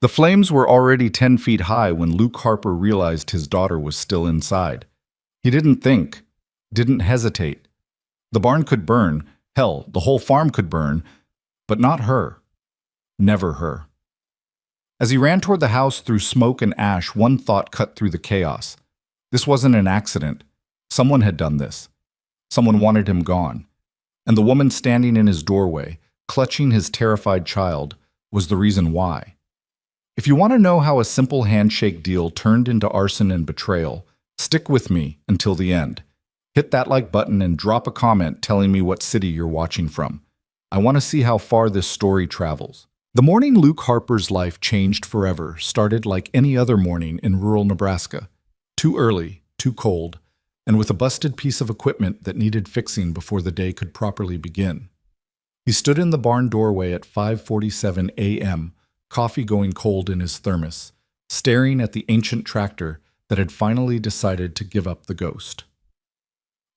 The flames were already 10 feet high when Luke Harper realized his daughter was still inside. He didn't think, didn't hesitate. The barn could burn, hell, the whole farm could burn, but not her. Never her. As he ran toward the house through smoke and ash, one thought cut through the chaos. This wasn't an accident. Someone had done this. Someone wanted him gone. And the woman standing in his doorway, clutching his terrified child, was the reason why. If you want to know how a simple handshake deal turned into arson and betrayal, stick with me until the end. Hit that like button and drop a comment telling me what city you're watching from. I want to see how far this story travels. The morning Luke Harper's life changed forever started like any other morning in rural Nebraska. Too early, too cold, and with a busted piece of equipment that needed fixing before the day could properly begin. He stood in the barn doorway at 5:47 a.m., coffee going cold in his thermos, staring at the ancient tractor that had finally decided to give up the ghost.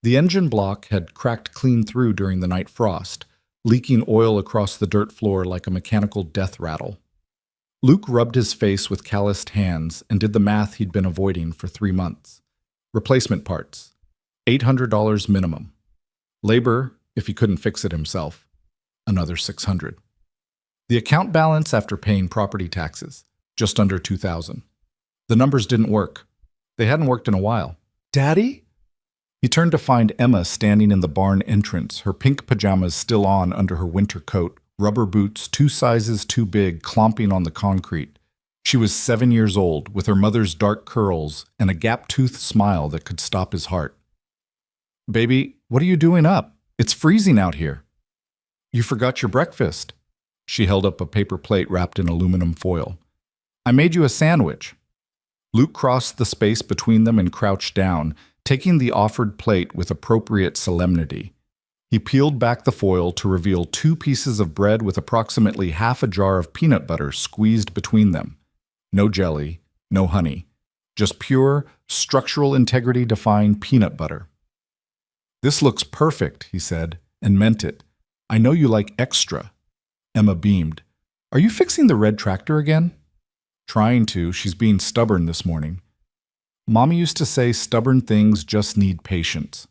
The engine block had cracked clean through during the night frost, leaking oil across the dirt floor like a mechanical death rattle. Luke rubbed his face with calloused hands and did the math he'd been avoiding for 3 months. Replacement parts, $800 minimum. Labor, if he couldn't fix it himself, another $600. The account balance after paying property taxes, just under $2,000. The numbers didn't work. They hadn't worked in a while. Daddy? He turned to find Emma standing in the barn entrance, her pink pajamas still on under her winter coat, rubber boots 2 sizes too big clomping on the concrete. She was 7 years old, with her mother's dark curls and a gap-toothed smile that could stop his heart. Baby, what are you doing up? It's freezing out here. You forgot your breakfast. She held up a paper plate wrapped in aluminum foil. I made you a sandwich. Luke crossed the space between them and crouched down, taking the offered plate with appropriate solemnity. He peeled back the foil to reveal 2 pieces of bread with approximately half a jar of peanut butter squeezed between them. No jelly, no honey, just pure, structural integrity-defined peanut butter. This looks perfect, he said, and meant it. I know you like extra. Emma beamed. Are you fixing the red tractor again? Trying to. She's being stubborn this morning. Mommy used to say stubborn things just need patience.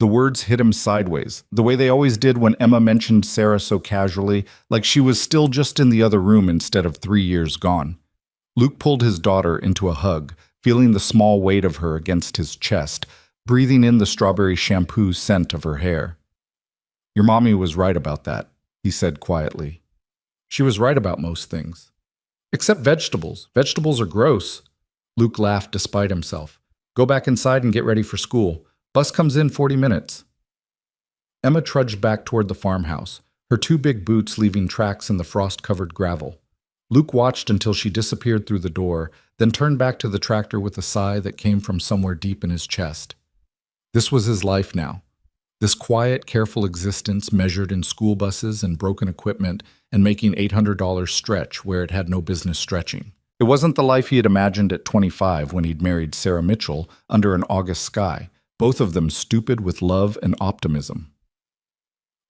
The words hit him sideways, the way they always did when Emma mentioned Sarah so casually, like she was still just in the other room instead of 3 years gone. Luke pulled his daughter into a hug, feeling the small weight of her against his chest, breathing in the strawberry shampoo scent of her hair. Your mommy was right about that, he said quietly. She was right about most things. Except vegetables. Vegetables are gross. Luke laughed despite himself. Go back inside and get ready for school. Bus comes in 40 minutes. Emma trudged back toward the farmhouse, her 2 big boots leaving tracks in the frost-covered gravel. Luke watched until she disappeared through the door, then turned back to the tractor with a sigh that came from somewhere deep in his chest. This was his life now. This quiet, careful existence measured in school buses and broken equipment and making $800 stretch where it had no business stretching. It wasn't the life he had imagined at 25 when he'd married Sarah Mitchell under an August sky, both of them stupid with love and optimism.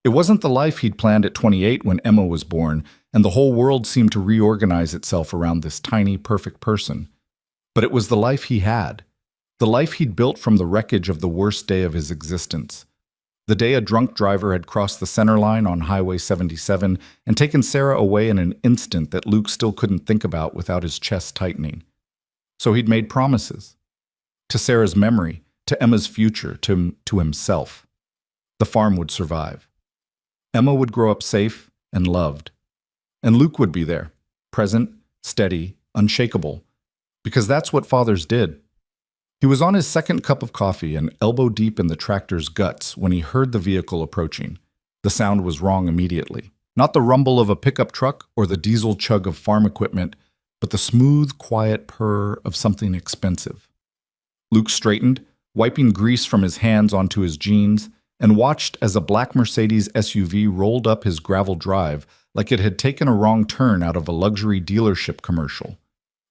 It wasn't the life he'd planned at 28 when Emma was born, and the whole world seemed to reorganize itself around this tiny, perfect person. But it was the life he had, the life he'd built from the wreckage of the worst day of his existence. The day a drunk driver had crossed the center line on Highway 77 and taken Sarah away in an instant that Luke still couldn't think about without his chest tightening. So he'd made promises. To Sarah's memory, to Emma's future, to himself. The farm would survive. Emma would grow up safe and loved. And Luke would be there, present, steady, unshakable, because that's what fathers did. He was on his 2nd cup of coffee and elbow deep in the tractor's guts when he heard the vehicle approaching. The sound was wrong immediately. Not the rumble of a pickup truck or the diesel chug of farm equipment, but the smooth, quiet purr of something expensive. Luke straightened, wiping grease from his hands onto his jeans, and watched as a black Mercedes SUV rolled up his gravel drive like it had taken a wrong turn out of a luxury dealership commercial.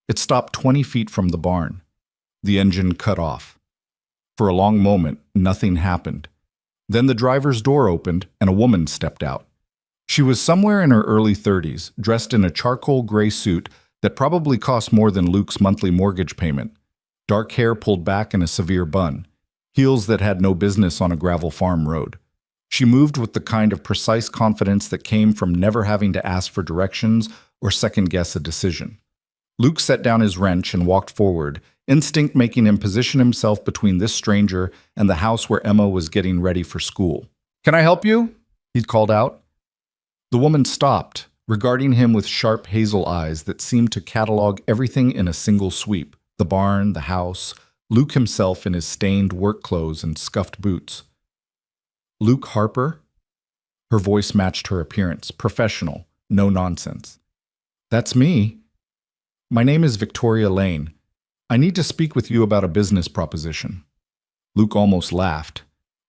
It stopped 20 feet from the barn. The engine cut off. For a long moment, nothing happened. Then the driver's door opened and a woman stepped out. She was somewhere in her early 30s, dressed in a charcoal gray suit that probably cost more than Luke's monthly mortgage payment. Dark hair pulled back in a severe bun, heels that had no business on a gravel farm road. She moved with the kind of precise confidence that came from never having to ask for directions or second-guess a decision. Luke set down his wrench and walked forward, instinct making him position himself between this stranger and the house where Emma was getting ready for school. "Can I help you?" he'd called out. The woman stopped, regarding him with sharp hazel eyes that seemed to catalog everything in a single sweep: the barn, the house, Luke himself in his stained work clothes and scuffed boots. "Luke Harper?" Her voice matched her appearance, professional, no nonsense. "That's me. My name is Victoria Lane. I need to speak with you about a business proposition." Luke almost laughed.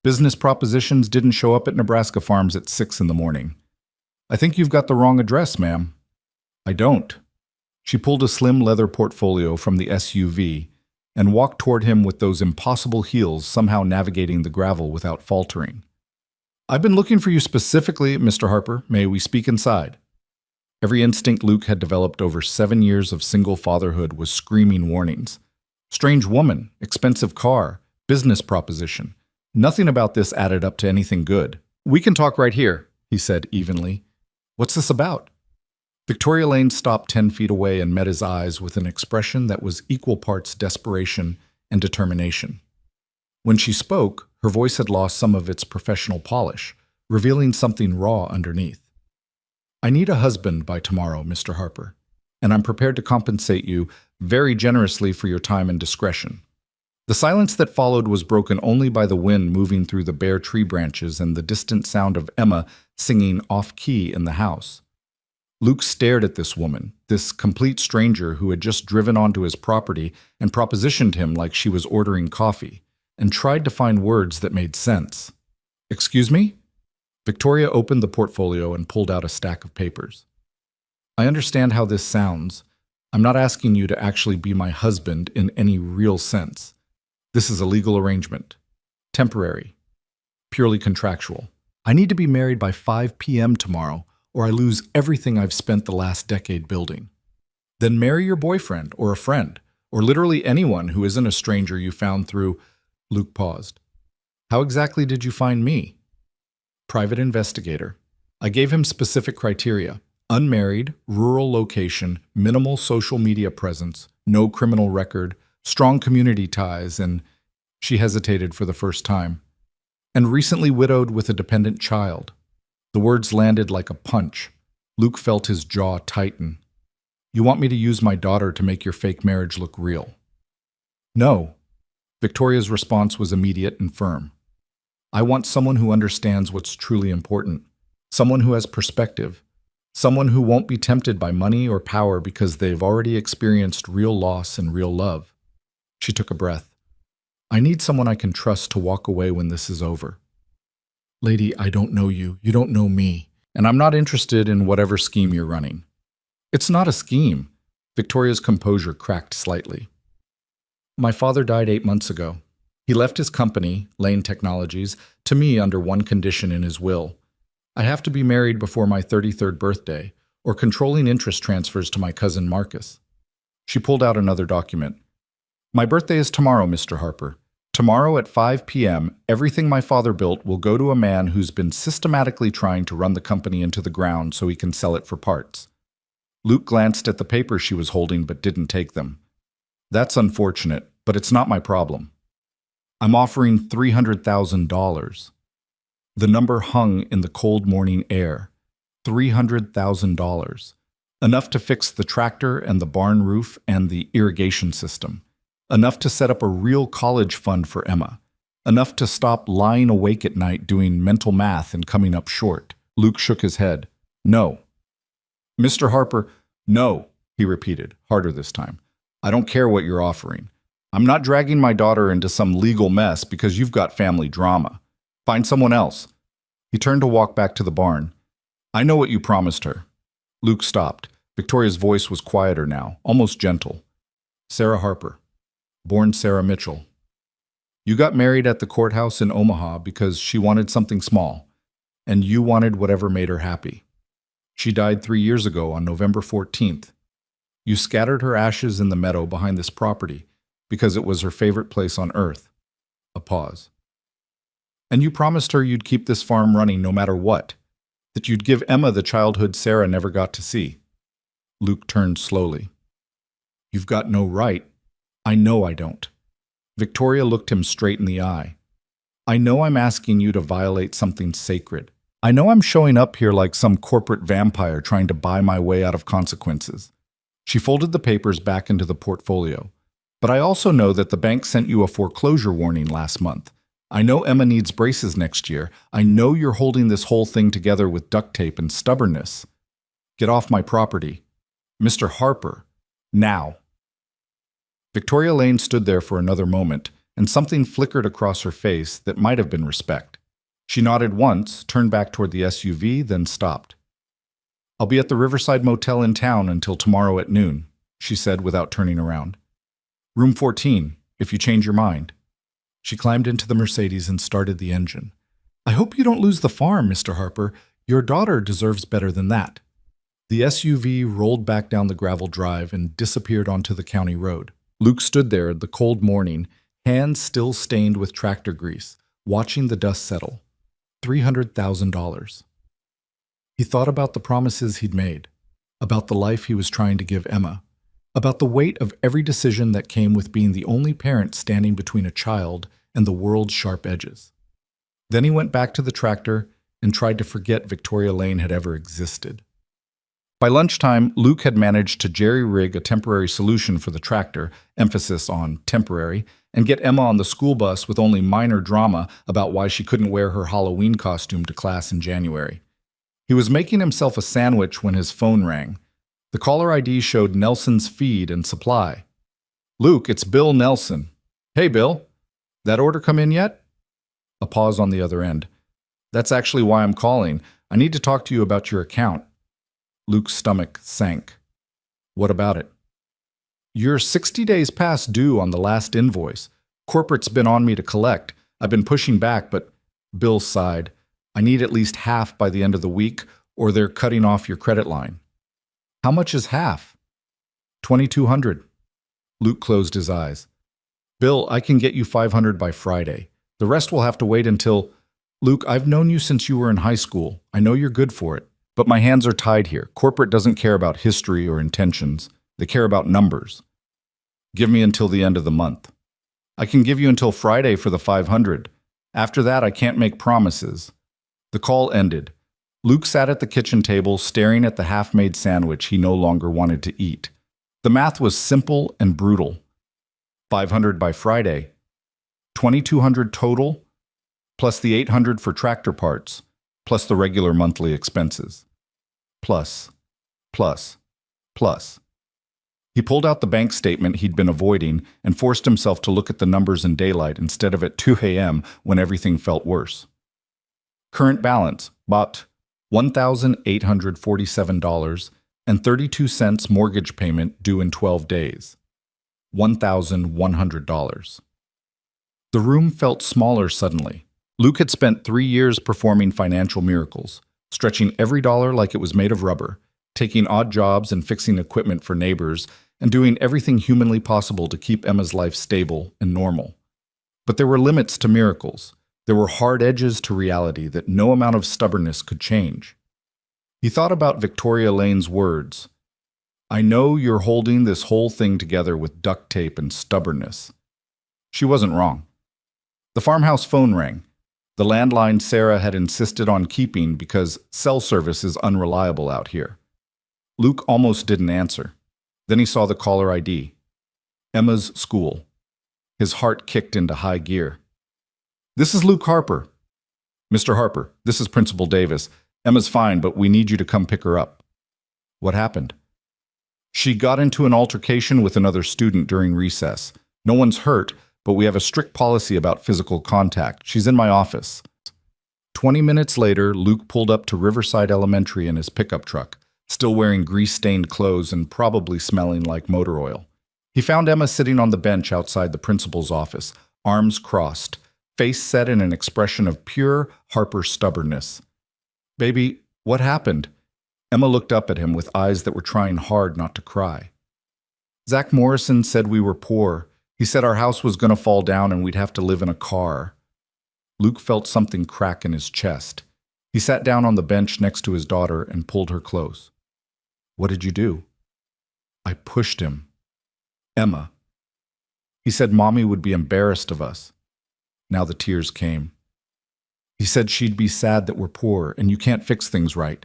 Business propositions didn't show up at Nebraska farms at 6 in the morning. "I think you've got the wrong address, ma'am." "I don't." She pulled a slim leather portfolio from the SUV and walked toward him with those impossible heels, somehow navigating the gravel without faltering. "I've been looking for you specifically, Mr. Harper. May we speak inside?" Every instinct Luke had developed over 7 years of single fatherhood was screaming warnings. Strange woman, expensive car, business proposition. Nothing about this added up to anything good. "We can talk right here," he said evenly. "What's this about?" Victoria Lane stopped 10 feet away and met his eyes with an expression that was equal parts desperation and determination. When she spoke, her voice had lost some of its professional polish, revealing something raw underneath. "I need a husband by tomorrow, Mr. Harper, and I'm prepared to compensate you very generously for your time and discretion." The silence that followed was broken only by the wind moving through the bare tree branches and the distant sound of Emma singing off-key in the house. Luke stared at this woman, this complete stranger who had just driven onto his property and propositioned him like she was ordering coffee, and tried to find words that made sense. "Excuse me?" Victoria opened the portfolio and pulled out a stack of papers. "I understand how this sounds. I'm not asking you to actually be my husband in any real sense. This is a legal arrangement. Temporary. Purely contractual. I need to be married by 5 p.m. tomorrow, or I lose everything I've spent the last decade building." "Then marry your boyfriend, or a friend, or literally anyone who isn't a stranger you found through—" Luke paused. "How exactly did you find me?" "Private investigator. I gave him specific criteria: unmarried, rural location, minimal social media presence, no criminal record, strong community ties, and—" She hesitated for the first time. "And recently widowed with a dependent child." The words landed like a punch. Luke felt his jaw tighten. "You want me to use my daughter to make your fake marriage look real?" "No." Victoria's response was immediate and firm. "I want someone who understands what's truly important, someone who has perspective, someone who won't be tempted by money or power because they've already experienced real loss and real love." She took a breath. "I need someone I can trust to walk away when this is over." "Lady, I don't know you. You don't know me. And I'm not interested in whatever scheme you're running." "It's not a scheme." Victoria's composure cracked slightly. "My father died 8 months ago. He left his company, Lane Technologies, to me under one condition in his will. I have to be married before my 33rd birthday, or controlling interest transfers to my cousin Marcus." She pulled out another document. "My birthday is tomorrow, Mr. Harper. Tomorrow at 5 p.m., everything my father built will go to a man who's been systematically trying to run the company into the ground so he can sell it for parts." Luke glanced at the papers she was holding but didn't take them. "That's unfortunate, but it's not my problem. I'm offering $300,000. The number hung in the cold morning air. $300,000. Enough to fix the tractor and the barn roof and the irrigation system. Enough to set up a real college fund for Emma. Enough to stop lying awake at night doing mental math and coming up short." Luke shook his head. "No." "Mr. Harper, no," he repeated, harder this time. "I don't care what you're offering. I'm not dragging my daughter into some legal mess because you've got family drama. Find someone else." He turned to walk back to the barn. "I know what you promised her." Luke stopped. Victoria's voice was quieter now, almost gentle. "Sarah Harper. Born Sarah Mitchell. You got married at the courthouse in Omaha because she wanted something small, and you wanted whatever made her happy. She died 3 years ago on November 14th. You scattered her ashes in the meadow behind this property because it was her favorite place on earth. A pause. And you promised her you'd keep this farm running no matter what, that you'd give Emma the childhood Sarah never got to see. Luke turned slowly. You've got no right. I know I don't. Victoria looked him straight in the eye. I know I'm asking you to violate something sacred. I know I'm showing up here like some corporate vampire trying to buy my way out of consequences. She folded the papers back into the portfolio. But I also know that the bank sent you a foreclosure warning last month. I know Emma needs braces next year. I know you're holding this whole thing together with duct tape and stubbornness. Get off my property. Mr. Harper. Now. Victoria Lane stood there for another moment, and something flickered across her face that might have been respect. She nodded once, turned back toward the SUV, then stopped. I'll be at the Riverside Motel in town until tomorrow at noon, she said without turning around. Room 14, if you change your mind. She climbed into the Mercedes and started the engine. I hope you don't lose the farm, Mr. Harper. Your daughter deserves better than that. The SUV rolled back down the gravel drive and disappeared onto the county road. Luke stood there in the cold morning, hands still stained with tractor grease, watching the dust settle. $300,000. He thought about the promises he'd made, about the life he was trying to give Emma, about the weight of every decision that came with being the only parent standing between a child and the world's sharp edges. Then he went back to the tractor and tried to forget Victoria Lane had ever existed. By lunchtime, Luke had managed to jerry-rig a temporary solution for the tractor, emphasis on temporary, and get Emma on the school bus with only minor drama about why she couldn't wear her Halloween costume to class in January. He was making himself a sandwich when his phone rang. The caller ID showed Nelson's feed and supply. Luke, it's Bill Nelson. Hey, Bill. That order come in yet? A pause on the other end. That's actually why I'm calling. I need to talk to you about your account. Luke's stomach sank. What about it? You're 60 days past due on the last invoice. Corporate's been on me to collect. I've been pushing back, but Bill sighed. I need at least half by the end of the week, or they're cutting off your credit line. How much is half? $2,200. Luke closed his eyes. Bill, I can get you $500 by Friday. The rest will have to wait until... Luke, I've known you since you were in high school. I know you're good for it. But my hands are tied here. Corporate doesn't care about history or intentions. They care about numbers. Give me until the end of the month. I can give you until Friday for the $500. After that, I can't make promises. The call ended. Luke sat at the kitchen table, staring at the half-made sandwich he no longer wanted to eat. The math was simple and brutal. $500 by Friday. $2,200 total, plus the $800 for tractor parts, plus the regular monthly expenses. Plus. He pulled out the bank statement he'd been avoiding and forced himself to look at the numbers in daylight instead of at 2 a.m. when everything felt worse. Current balance, about $1,847.32 mortgage payment due in 12 days. $1,100. The room felt smaller suddenly. Luke had spent 3 years performing financial miracles, stretching every dollar like it was made of rubber, taking odd jobs and fixing equipment for neighbors, and doing everything humanly possible to keep Emma's life stable and normal. But there were limits to miracles. There were hard edges to reality that no amount of stubbornness could change. He thought about Victoria Lane's words. I know you're holding this whole thing together with duct tape and stubbornness. She wasn't wrong. The farmhouse phone rang. The landline Sarah had insisted on keeping because cell service is unreliable out here. Luke almost didn't answer. Then he saw the caller ID. Emma's school. His heart kicked into high gear. This is Luke Harper. Mr. Harper, this is Principal Davis. Emma's fine, but we need you to come pick her up. What happened? She got into an altercation with another student during recess. No one's hurt, but we have a strict policy about physical contact. She's in my office. 20 minutes later, Luke pulled up to Riverside Elementary in his pickup truck, still wearing grease-stained clothes and probably smelling like motor oil. He found Emma sitting on the bench outside the principal's office, arms crossed, face set in an expression of pure Harper stubbornness. Baby, what happened? Emma looked up at him with eyes that were trying hard not to cry. Zach Morrison said we were poor. He said our house was going to fall down and we'd have to live in a car. Luke felt something crack in his chest. He sat down on the bench next to his daughter and pulled her close. What did you do? I pushed him. Emma. He said Mommy would be embarrassed of us. Now the tears came. He said she'd be sad that we're poor and you can't fix things right.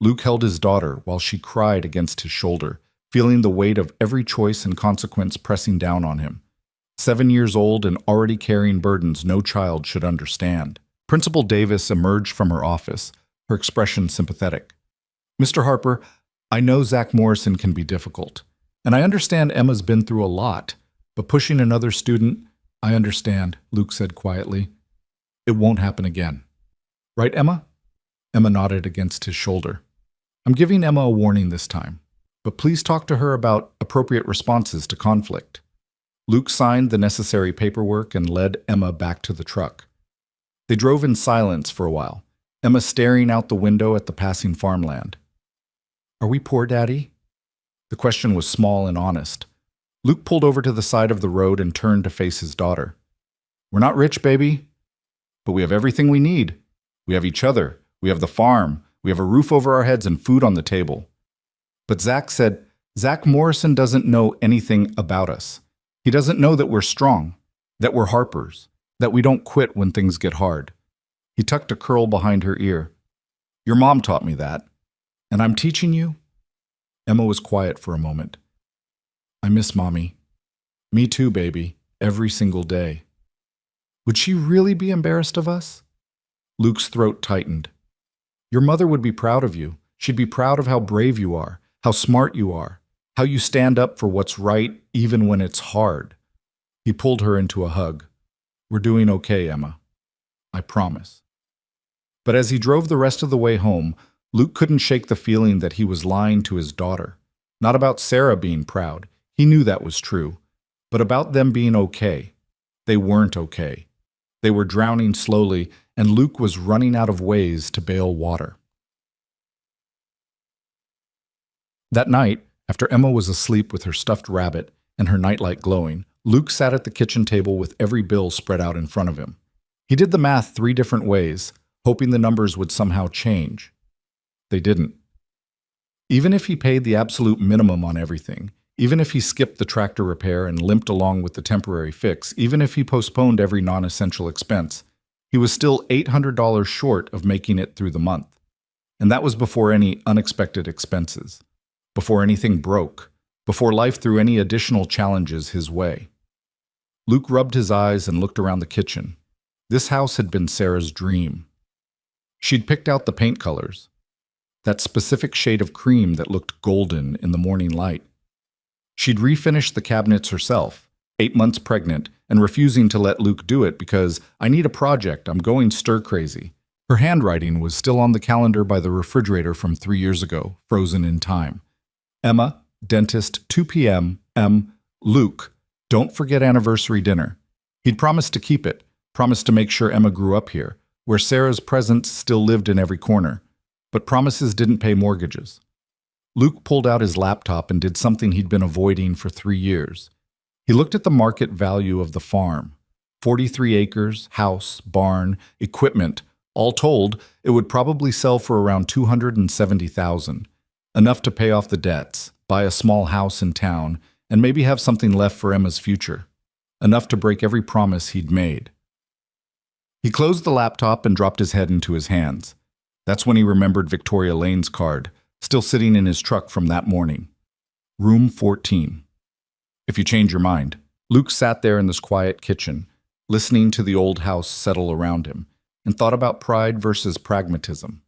Luke held his daughter while she cried against his shoulder, feeling the weight of every choice and consequence pressing down on him. 7 years old and already carrying burdens no child should understand. Principal Davis emerged from her office, her expression sympathetic. Mr. Harper, I know Zach Morrison can be difficult, and I understand Emma's been through a lot, but pushing another student, I understand, Luke said quietly. It won't happen again. Right, Emma? Emma nodded against his shoulder. I'm giving Emma a warning this time, but please talk to her about appropriate responses to conflict. Luke signed the necessary paperwork and led Emma back to the truck. They drove in silence for a while, Emma staring out the window at the passing farmland. Are we poor, Daddy? The question was small and honest. Luke pulled over to the side of the road and turned to face his daughter. We're not rich, baby, but we have everything we need. We have each other. We have the farm. We have a roof over our heads and food on the table. But Zach said, Zach Morrison doesn't know anything about us. He doesn't know that we're strong, that we're Harpers, that we don't quit when things get hard. He tucked a curl behind her ear. Your mom taught me that. And I'm teaching you? Emma was quiet for a moment. I miss Mommy. Me too, baby. Every single day. Would she really be embarrassed of us? Luke's throat tightened. Your mother would be proud of you. She'd be proud of how brave you are, how smart you are, how you stand up for what's right even when it's hard. He pulled her into a hug. We're doing okay, Emma. I promise. But as he drove the rest of the way home, Luke couldn't shake the feeling that he was lying to his daughter. Not about Sarah being proud. He knew that was true. But about them being okay. They weren't okay. They were drowning slowly, and Luke was running out of ways to bail water. That night, after Emma was asleep with her stuffed rabbit and her nightlight glowing, Luke sat at the kitchen table with every bill spread out in front of him. He did the math 3 different ways, hoping the numbers would somehow change. They didn't. Even if he paid the absolute minimum on everything, even if he skipped the tractor repair and limped along with the temporary fix, even if he postponed every non-essential expense, he was still $800 short of making it through the month. And that was before any unexpected expenses, before anything broke, before life threw any additional challenges his way. Luke rubbed his eyes and looked around the kitchen. This house had been Sarah's dream. She'd picked out the paint colors, that specific shade of cream that looked golden in the morning light. She'd refinished the cabinets herself, 8 months pregnant, and refusing to let Luke do it because, I need a project, I'm going stir-crazy. Her handwriting was still on the calendar by the refrigerator from 3 years ago, frozen in time. Emma, dentist, 2 p.m., Luke, don't forget anniversary dinner. He'd promised to keep it, promised to make sure Emma grew up here, where Sarah's presence still lived in every corner. But promises didn't pay mortgages. Luke pulled out his laptop and did something he'd been avoiding for 3 years. He looked at the market value of the farm. 43 acres, house, barn, equipment. All told, it would probably sell for around $270,000. Enough to pay off the debts, buy a small house in town, and maybe have something left for Emma's future. Enough to break every promise he'd made. He closed the laptop and dropped his head into his hands. That's when he remembered Victoria Lane's card, still sitting in his truck from that morning. Room 14. If you change your mind. Luke sat there in this quiet kitchen, listening to the old house settle around him, and thought about pride versus pragmatism,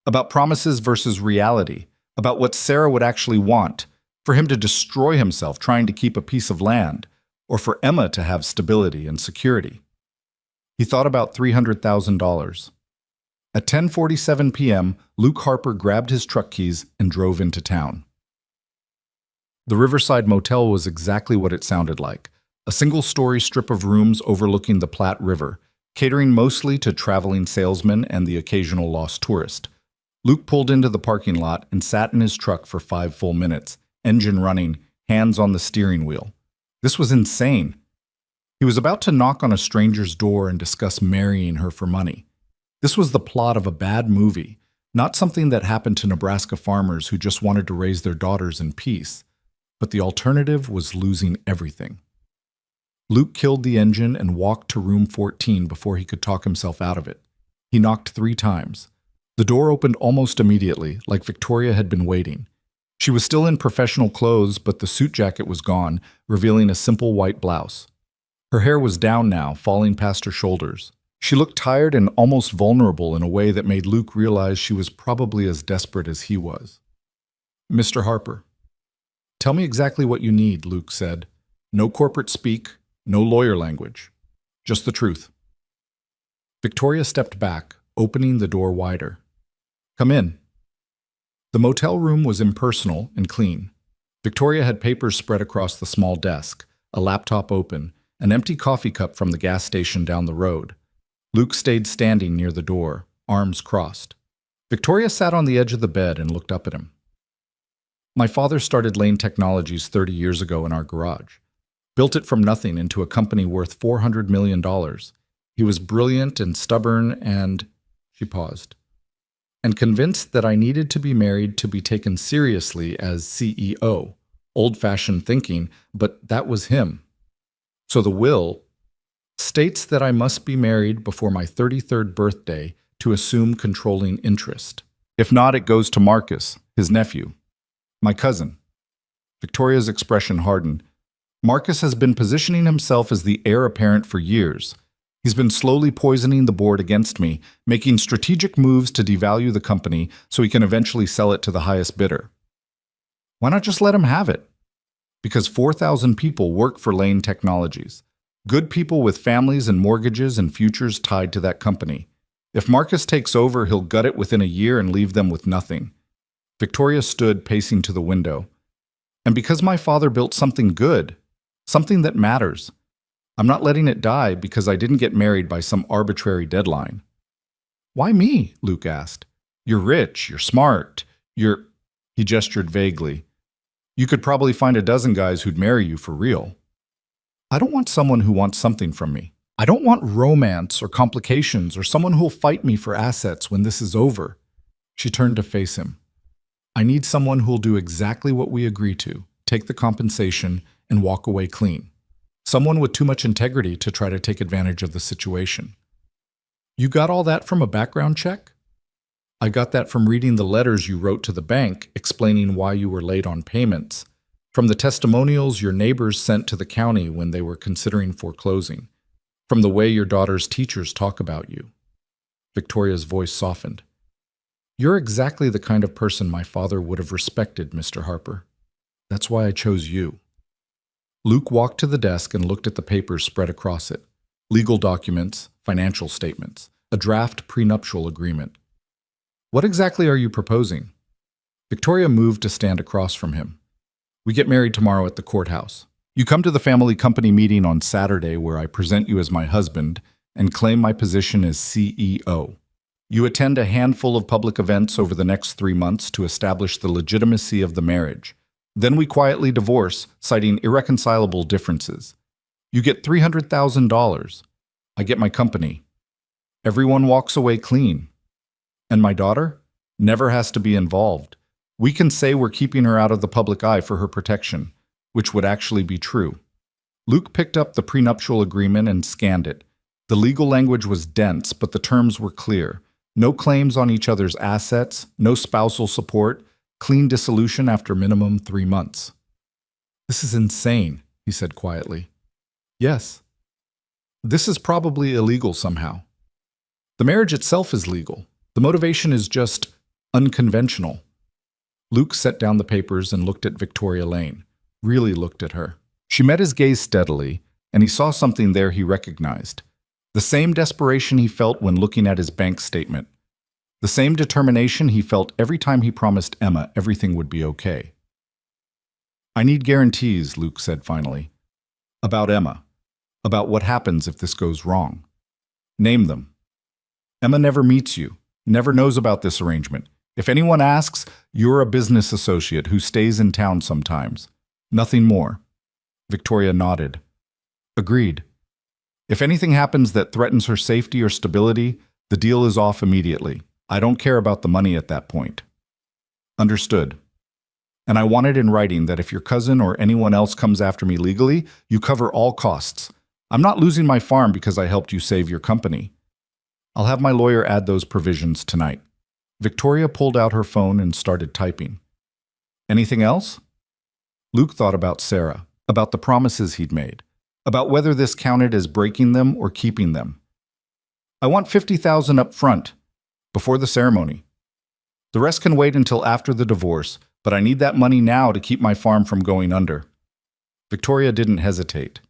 about promises versus reality, about what Sarah would actually want, for him to destroy himself trying to keep a piece of land, or for Emma to have stability and security. He thought about $300,000. At 10:47 p.m., Luke Harper grabbed his truck keys and drove into town. The Riverside Motel was exactly what it sounded like, a single-story strip of rooms overlooking the Platte River, catering mostly to traveling salesmen and the occasional lost tourist. Luke pulled into the parking lot and sat in his truck for 5 full minutes, engine running, hands on the steering wheel. This was insane. He was about to knock on a stranger's door and discuss marrying her for money. This was the plot of a bad movie, not something that happened to Nebraska farmers who just wanted to raise their daughters in peace. But the alternative was losing everything. Luke killed the engine and walked to room 14 before he could talk himself out of it. He knocked 3 times. The door opened almost immediately, like Victoria had been waiting. She was still in professional clothes, but the suit jacket was gone, revealing a simple white blouse. Her hair was down now, falling past her shoulders. She looked tired and almost vulnerable in a way that made Luke realize she was probably as desperate as he was. "Mr. Harper." "Tell me exactly what you need," Luke said. "No corporate speak, no lawyer language. Just the truth." Victoria stepped back, opening the door wider. "Come in." The motel room was impersonal and clean. Victoria had papers spread across the small desk, a laptop open, an empty coffee cup from the gas station down the road. Luke stayed standing near the door, arms crossed. Victoria sat on the edge of the bed and looked up at him. "My father started Lane Technologies 30 years ago in our garage. Built it from nothing into a company worth $400 million. He was brilliant and stubborn and—" She paused. "And convinced that I needed to be married to be taken seriously as CEO. Old-fashioned thinking, but that was him. So the will states that I must be married before my 33rd birthday to assume controlling interest. If not, it goes to Marcus, his nephew. My cousin." Victoria's expression hardened. "Marcus has been positioning himself as the heir apparent for years. He's been slowly poisoning the board against me, making strategic moves to devalue the company so he can eventually sell it to the highest bidder. Why not just let him have it? Because 4,000 people work for Lane Technologies. Good people with families and mortgages and futures tied to that company. If Marcus takes over, he'll gut it within a year and leave them with nothing." Victoria stood pacing to the window. "And because my father built something good, something that matters, I'm not letting it die because I didn't get married by some arbitrary deadline." "Why me?" Luke asked. "You're rich, you're smart, you're—" He gestured vaguely. "You could probably find a dozen guys who'd marry you for real." "I don't want someone who wants something from me. I don't want romance or complications or someone who'll fight me for assets when this is over." She turned to face him. "I need someone who'll do exactly what we agree to, take the compensation, and walk away clean. Someone with too much integrity to try to take advantage of the situation." "You got all that from a background check?" "I got that from reading the letters you wrote to the bank explaining why you were late on payments, from the testimonials your neighbors sent to the county when they were considering foreclosing, from the way your daughter's teachers talk about you." Victoria's voice softened. "You're exactly the kind of person my father would have respected, Mr. Harper. That's why I chose you." Luke walked to the desk and looked at the papers spread across it. Legal documents, financial statements, a draft prenuptial agreement. "What exactly are you proposing?" Victoria moved to stand across from him. "We get married tomorrow at the courthouse. You come to the family company meeting on Saturday where I present you as my husband and claim my position as CEO. You attend a handful of public events over the next 3 months to establish the legitimacy of the marriage. Then we quietly divorce, citing irreconcilable differences. You get $300,000. I get my company. Everyone walks away clean. And my daughter never has to be involved. We can say we're keeping her out of the public eye for her protection, which would actually be true." Luke picked up the prenuptial agreement and scanned it. The legal language was dense, but the terms were clear. No claims on each other's assets, no spousal support, clean dissolution after minimum 3 months. "This is insane," he said quietly. "Yes. This is probably illegal somehow. The marriage itself is legal. The motivation is just unconventional." Luke set down the papers and looked at Victoria Lane, really looked at her. She met his gaze steadily, and he saw something there he recognized. The same desperation he felt when looking at his bank statement. The same determination he felt every time he promised Emma everything would be okay. "I need guarantees," Luke said finally. "About Emma. About what happens if this goes wrong. Name them." "Emma never meets you, never knows about this arrangement. If anyone asks, you're a business associate who stays in town sometimes. Nothing more. Victoria nodded. Agreed. If anything happens that threatens her safety or stability, the deal is off immediately. I don't care about the money at that point. Understood. And I want it in writing that if your cousin or anyone else comes after me legally, you cover all costs. I'm not losing my farm because I helped you save your company. I'll have my lawyer add those provisions tonight. Victoria pulled out her phone and started typing. Anything else? Luke thought about Sarah, about the promises he'd made, about whether this counted as breaking them or keeping them. I want $50,000 up front, before the ceremony. The rest can wait until after the divorce, but I need that money now to keep my farm from going under. Victoria didn't hesitate.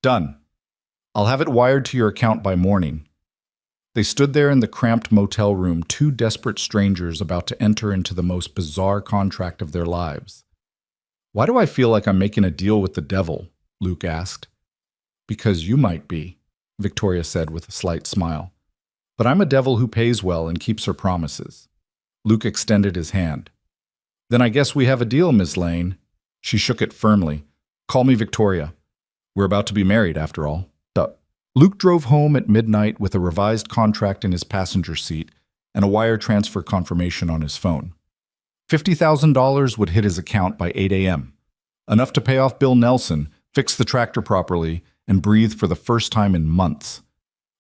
Done. I'll have it wired to your account by morning. They stood there in the cramped motel room, two desperate strangers about to enter into the most bizarre contract of their lives. Why do I feel like I'm making a deal with the devil? Luke asked. Because you might be, Victoria said with a slight smile. But I'm a devil who pays well and keeps her promises. Luke extended his hand. Then I guess we have a deal, Miss Lane. She shook it firmly. Call me Victoria. We're about to be married, after all. Duh. Luke drove home at midnight with a revised contract in his passenger seat and a wire transfer confirmation on his phone. $50,000 would hit his account by 8 a.m. Enough to pay off Bill Nelson, fix the tractor properly, and breathe for the first time in months.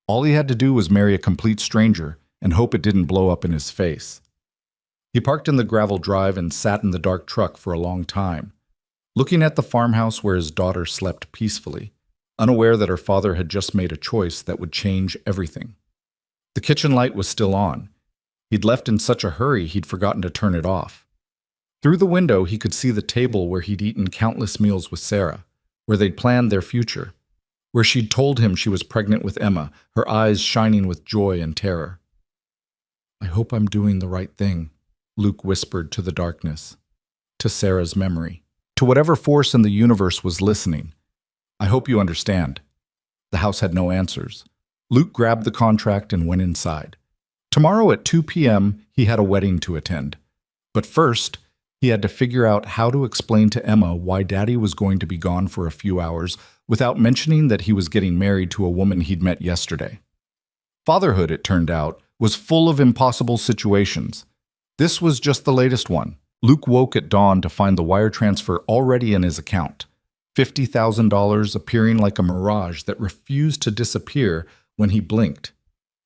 All he had to do was marry a complete stranger and hope it didn't blow up in his face. He parked in the gravel drive and sat in the dark truck for a long time, looking at the farmhouse where his daughter slept peacefully, unaware that her father had just made a choice that would change everything. The kitchen light was still on. He'd left in such a hurry he'd forgotten to turn it off. Through the window, he could see the table where he'd eaten countless meals with Sarah, where they'd planned their future, where she'd told him she was pregnant with Emma, her eyes shining with joy and terror. I hope I'm doing the right thing, Luke whispered to the darkness, to Sarah's memory, to whatever force in the universe was listening. I hope you understand. The house had no answers. Luke grabbed the contract and went inside. Tomorrow at 2 p.m., he had a wedding to attend. But first, he had to figure out how to explain to Emma why Daddy was going to be gone for a few hours without mentioning that he was getting married to a woman he'd met yesterday. Fatherhood, it turned out, was full of impossible situations. This was just the latest one. Luke woke at dawn to find the wire transfer already in his account, $50,000 appearing like a mirage that refused to disappear when he blinked.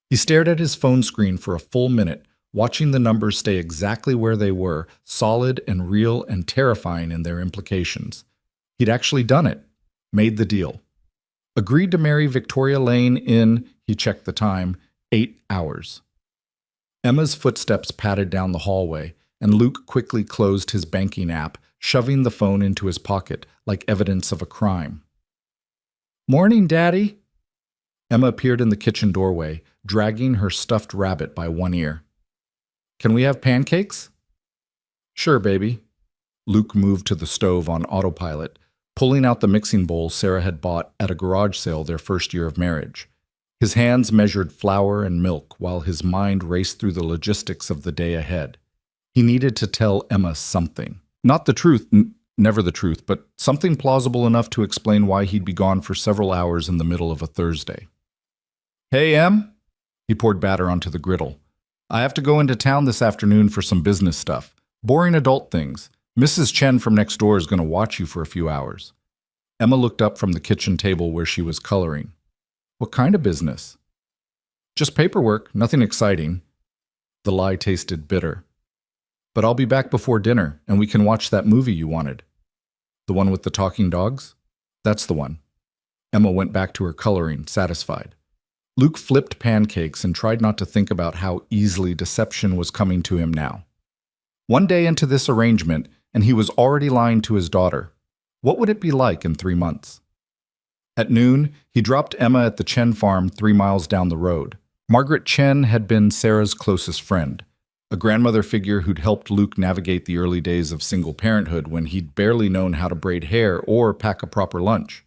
He stared at his phone screen for a full minute, watching the numbers stay exactly where they were, solid and real and terrifying in their implications. He'd actually done it, made the deal. Agreed to marry Victoria Lane in, he checked the time, 8 hours. Emma's footsteps padded down the hallway, and Luke quickly closed his banking app, shoving the phone into his pocket like evidence of a crime. Morning, Daddy. Emma appeared in the kitchen doorway, dragging her stuffed rabbit by one ear. Can we have pancakes? Sure, baby. Luke moved to the stove on autopilot, pulling out the mixing bowl Sarah had bought at a garage sale their first year of marriage. His hands measured flour and milk while his mind raced through the logistics of the day ahead. He needed to tell Emma something. Not the truth, never the truth, but something plausible enough to explain why he'd be gone for several hours in the middle of a Thursday. Hey, Em. He poured batter onto the griddle. I have to go into town this afternoon for some business stuff. Boring adult things. Mrs. Chen from next door is going to watch you for a few hours. Emma looked up from the kitchen table where she was coloring. What kind of business? Just paperwork, nothing exciting. The lie tasted bitter. But I'll be back before dinner, and we can watch that movie you wanted. The one with the talking dogs? That's the one. Emma went back to her coloring, satisfied. Luke flipped pancakes and tried not to think about how easily deception was coming to him now. One day into this arrangement, and he was already lying to his daughter. What would it be like in 3 months? At noon, he dropped Emma at the Chen farm 3 miles down the road. Margaret Chen had been Sarah's closest friend, a grandmother figure who'd helped Luke navigate the early days of single parenthood when he'd barely known how to braid hair or pack a proper lunch.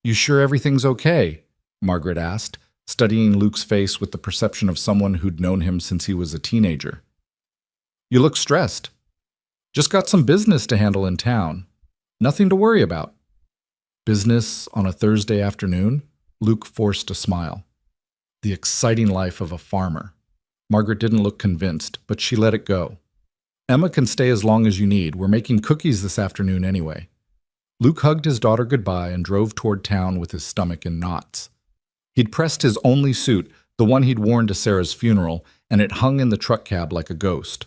You sure everything's okay? Margaret asked, studying Luke's face with the perception of someone who'd known him since he was a teenager. You look stressed. Just got some business to handle in town. Nothing to worry about. Business on a Thursday afternoon? Luke forced a smile. The exciting life of a farmer. Margaret didn't look convinced, but she let it go. Emma can stay as long as you need. We're making cookies this afternoon anyway. Luke hugged his daughter goodbye and drove toward town with his stomach in knots. He'd pressed his only suit, the one he'd worn to Sarah's funeral, and it hung in the truck cab like a ghost.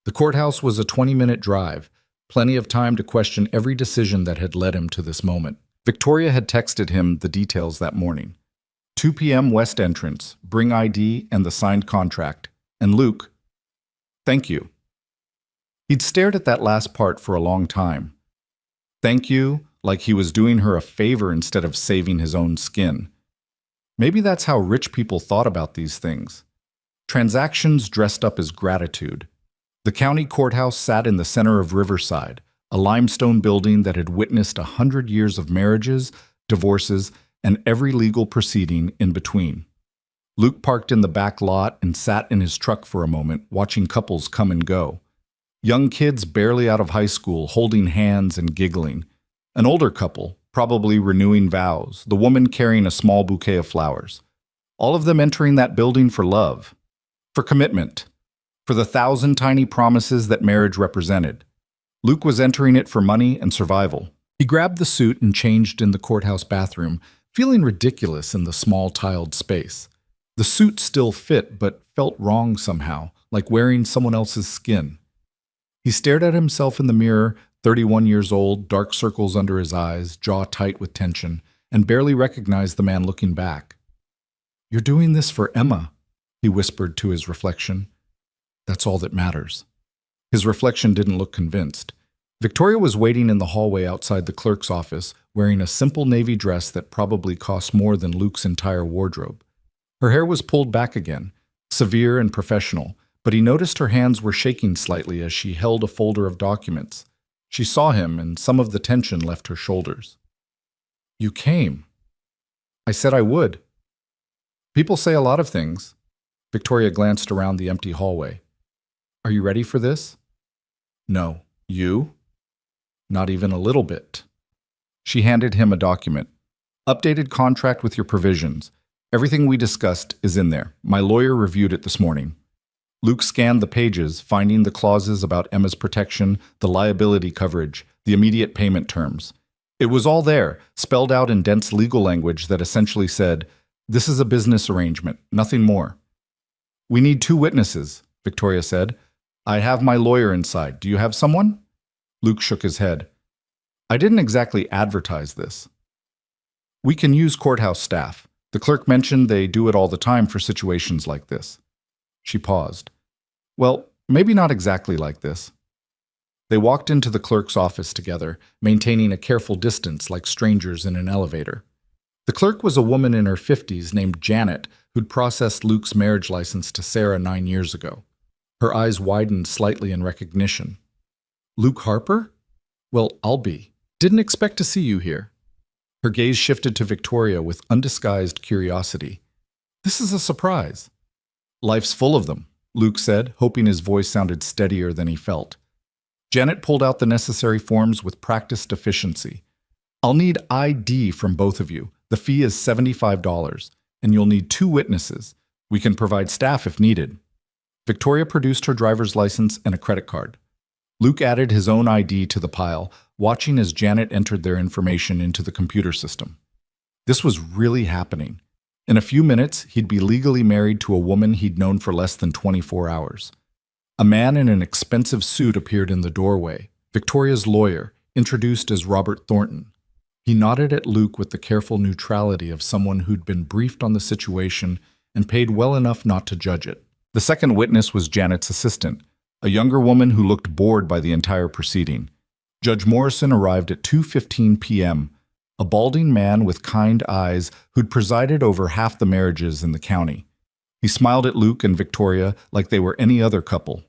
The courthouse was a 20-minute drive, plenty of time to question every decision that had led him to this moment. Victoria had texted him the details that morning. 2 p.m. West entrance, bring ID and the signed contract. And Luke, thank you. He'd stared at that last part for a long time. Thank you, like he was doing her a favor instead of saving his own skin. Maybe that's how rich people thought about these things. Transactions dressed up as gratitude. The county courthouse sat in the center of Riverside, a limestone building that had witnessed 100 years of marriages, divorces, and every legal proceeding in between. Luke parked in the back lot and sat in his truck for a moment, watching couples come and go. Young kids barely out of high school, holding hands and giggling. An older couple, probably renewing vows, the woman carrying a small bouquet of flowers. All of them entering that building for love, for commitment, for the 1,000 tiny promises that marriage represented. Luke was entering it for money and survival. He grabbed the suit and changed in the courthouse bathroom, feeling ridiculous in the small tiled space. The suit still fit, but felt wrong somehow, like wearing someone else's skin. He stared at himself in the mirror, 31 years old, dark circles under his eyes, jaw tight with tension, and barely recognized the man looking back. "You're doing this for Emma," he whispered to his reflection. "That's all that matters." His reflection didn't look convinced. Victoria was waiting in the hallway outside the clerk's office, wearing a simple navy dress that probably cost more than Luke's entire wardrobe. Her hair was pulled back again, severe and professional, but he noticed her hands were shaking slightly as she held a folder of documents. She saw him, and some of the tension left her shoulders. "You came." "I said I would." "People say a lot of things." Victoria glanced around the empty hallway. "Are you ready for this?" "No. You?" "Not even a little bit." She handed him a document. "Updated contract with your provisions. Everything we discussed is in there. My lawyer reviewed it this morning." Luke scanned the pages, finding the clauses about Emma's protection, the liability coverage, the immediate payment terms. It was all there, spelled out in dense legal language that essentially said, "This is a business arrangement, nothing more." "We need 2 witnesses," Victoria said. "I have my lawyer inside. Do you have someone?" Luke shook his head. "I didn't exactly advertise this." "We can use courthouse staff. The clerk mentioned they do it all the time for situations like this." She paused. "Well, maybe not exactly like this." They walked into the clerk's office together, maintaining a careful distance like strangers in an elevator. The clerk was a woman in her 50s named Janet, who'd processed Luke's marriage license to Sarah 9 years ago. Her eyes widened slightly in recognition. "Luke Harper? Well, I'll be. Didn't expect to see you here." Her gaze shifted to Victoria with undisguised curiosity. "This is a surprise." "Life's full of them," Luke said, hoping his voice sounded steadier than he felt. Janet pulled out the necessary forms with practiced efficiency. "I'll need ID from both of you. The fee is $75, and you'll need 2 witnesses. We can provide staff if needed." Victoria produced her driver's license and a credit card. Luke added his own ID to the pile, watching as Janet entered their information into the computer system. This was really happening. In a few minutes, he'd be legally married to a woman he'd known for less than 24 hours. A man in an expensive suit appeared in the doorway, Victoria's lawyer, introduced as Robert Thornton. He nodded at Luke with the careful neutrality of someone who'd been briefed on the situation and paid well enough not to judge it. The second witness was Janet's assistant, a younger woman who looked bored by the entire proceeding. Judge Morrison arrived at 2:15 p.m., a balding man with kind eyes who'd presided over half the marriages in the county. He smiled at Luke and Victoria like they were any other couple.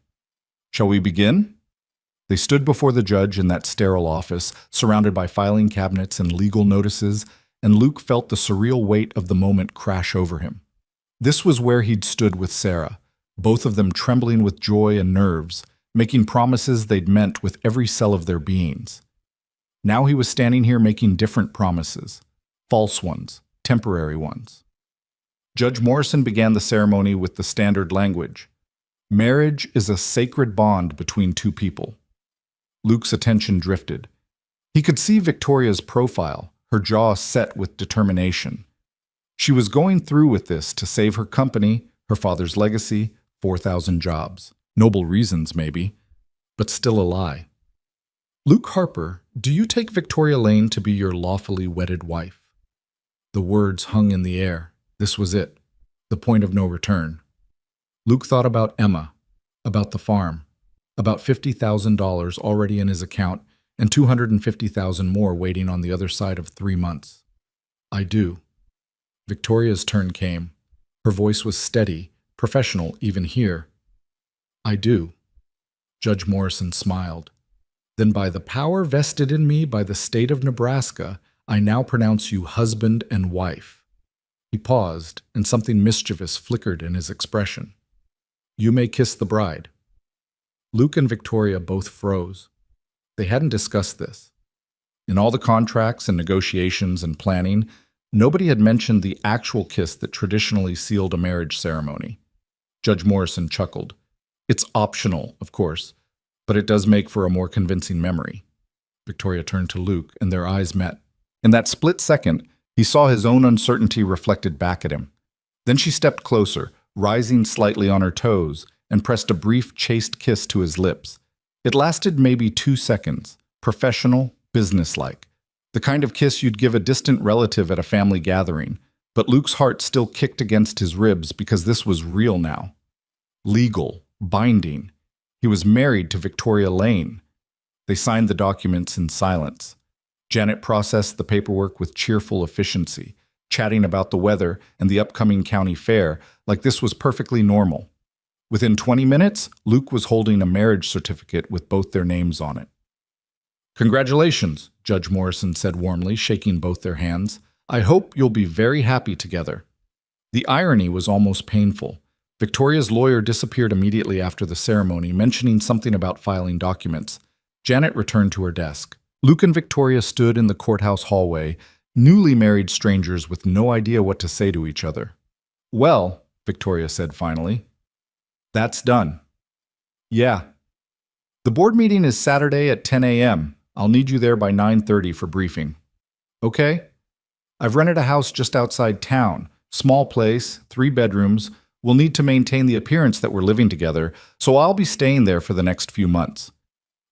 "Shall we begin?" They stood before the judge in that sterile office, surrounded by filing cabinets and legal notices, and Luke felt the surreal weight of the moment crash over him. This was where he'd stood with Sarah, both of them trembling with joy and nerves, making promises they'd meant with every cell of their beings. Now he was standing here making different promises, false ones, temporary ones. Judge Morrison began the ceremony with the standard language. Marriage is a sacred bond between two people. Luke's attention drifted. He could see Victoria's profile, her jaw set with determination. She was going through with this to save her company, her father's legacy, 4,000 jobs. Noble reasons, maybe, but still a lie. Luke Harper, do you take Victoria Lane to be your lawfully wedded wife? The words hung in the air. This was it, the point of no return. Luke thought about Emma, about the farm, about $50,000 already in his account, and $250,000 more waiting on the other side of 3 months. I do. Victoria's turn came. Her voice was steady, professional even here. I do. Judge Morrison smiled. Then by the power vested in me by the state of Nebraska, I now pronounce you husband and wife. He paused, and something mischievous flickered in his expression. You may kiss the bride. Luke and Victoria both froze. They hadn't discussed this. In all the contracts and negotiations and planning, nobody had mentioned the actual kiss that traditionally sealed a marriage ceremony. Judge Morrison chuckled. It's optional, of course, but it does make for a more convincing memory. Victoria turned to Luke, and their eyes met. In that split second, he saw his own uncertainty reflected back at him. Then she stepped closer, rising slightly on her toes, and pressed a brief, chaste kiss to his lips. It lasted maybe 2 seconds, professional, businesslike. The kind of kiss you'd give a distant relative at a family gathering, but Luke's heart still kicked against his ribs because this was real now. Legal, binding. He was married to Victoria Lane. They signed the documents in silence. Janet processed the paperwork with cheerful efficiency, chatting about the weather and the upcoming county fair like this was perfectly normal. Within 20 minutes, Luke was holding a marriage certificate with both their names on it. Congratulations, Judge Morrison said warmly, shaking both their hands. I hope you'll be very happy together. The irony was almost painful. Victoria's lawyer disappeared immediately after the ceremony, mentioning something about filing documents. Janet returned to her desk. Luke and Victoria stood in the courthouse hallway, newly married strangers with no idea what to say to each other. Well, Victoria said finally, that's done. Yeah. The board meeting is Saturday at 10 a.m. I'll need you there by 9:30 for briefing. Okay? I've rented a house just outside town. Small place, 3 bedrooms. We'll need to maintain the appearance that we're living together, so I'll be staying there for the next few months.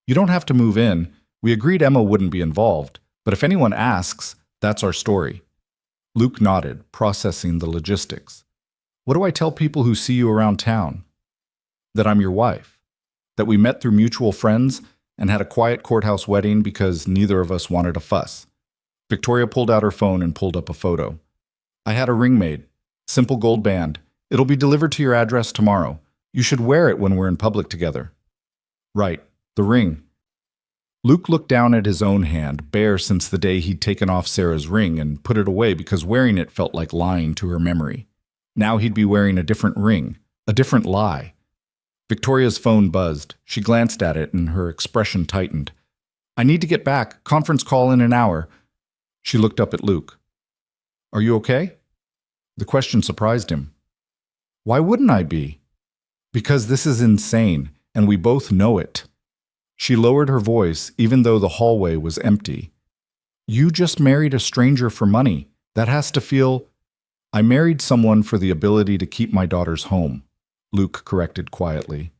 You don't have to move in. We agreed Emma wouldn't be involved, but if anyone asks, that's our story. Luke nodded, processing the logistics. What do I tell people who see you around town? That I'm your wife. That we met through mutual friends and had a quiet courthouse wedding because neither of us wanted a fuss. Victoria pulled out her phone and pulled up a photo. I had a ring made. Simple gold band. It'll be delivered to your address tomorrow. You should wear it when we're in public together. Right, the ring. Luke looked down at his own hand, bare since the day he'd taken off Sarah's ring, and put it away because wearing it felt like lying to her memory. Now he'd be wearing a different ring, a different lie. Victoria's phone buzzed. She glanced at it and her expression tightened. I need to get back. Conference call in an hour. She looked up at Luke. Are you okay? The question surprised him. Why wouldn't I be? Because this is insane, and we both know it. She lowered her voice, even though the hallway was empty. You just married a stranger for money. That has to feel... I married someone for the ability to keep my daughters home, Luke corrected quietly.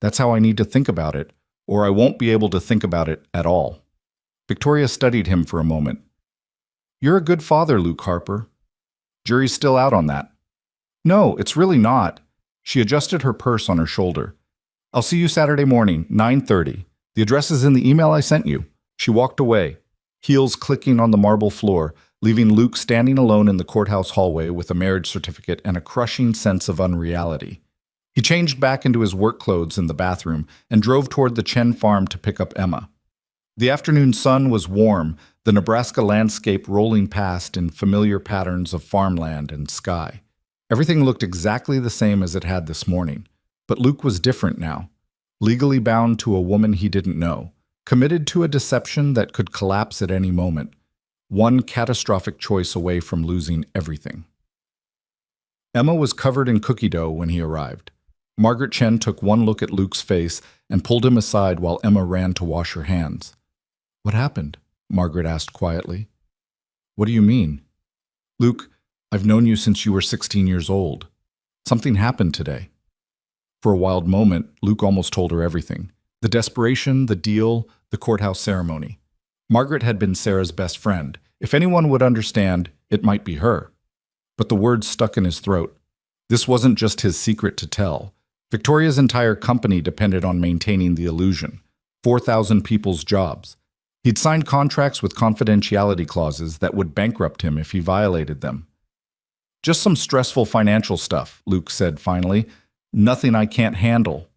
That's how I need to think about it, or I won't be able to think about it at all. Victoria studied him for a moment. You're a good father, Luke Harper. Jury's still out on that. No, it's really not. She adjusted her purse on her shoulder. I'll see you Saturday morning, 9:30. The address is in the email I sent you. She walked away, heels clicking on the marble floor, leaving Luke standing alone in the courthouse hallway with a marriage certificate and a crushing sense of unreality. He changed back into his work clothes in the bathroom and drove toward the Chen farm to pick up Emma. The afternoon sun was warm, the Nebraska landscape rolling past in familiar patterns of farmland and sky. Everything looked exactly the same as it had this morning, but Luke was different now. legally bound to a woman he didn't know, committed to a deception that could collapse at any moment, one catastrophic choice away from losing everything. Emma was covered in cookie dough when he arrived. Margaret Chen took one look at Luke's face and pulled him aside while Emma ran to wash her hands. "What happened?" Margaret asked quietly. "What do you mean?" "Luke, I've known you since you were 16 years old. Something happened today." For a wild moment, Luke almost told her everything. The desperation, the deal, the courthouse ceremony. Margaret had been Sarah's best friend. If anyone would understand, it might be her. But the words stuck in his throat. This wasn't just his secret to tell. Victoria's entire company depended on maintaining the illusion. 4,000 people's jobs. He'd signed contracts with confidentiality clauses that would bankrupt him if he violated them. "Just some stressful financial stuff," Luke said finally. "Nothing I can't handle."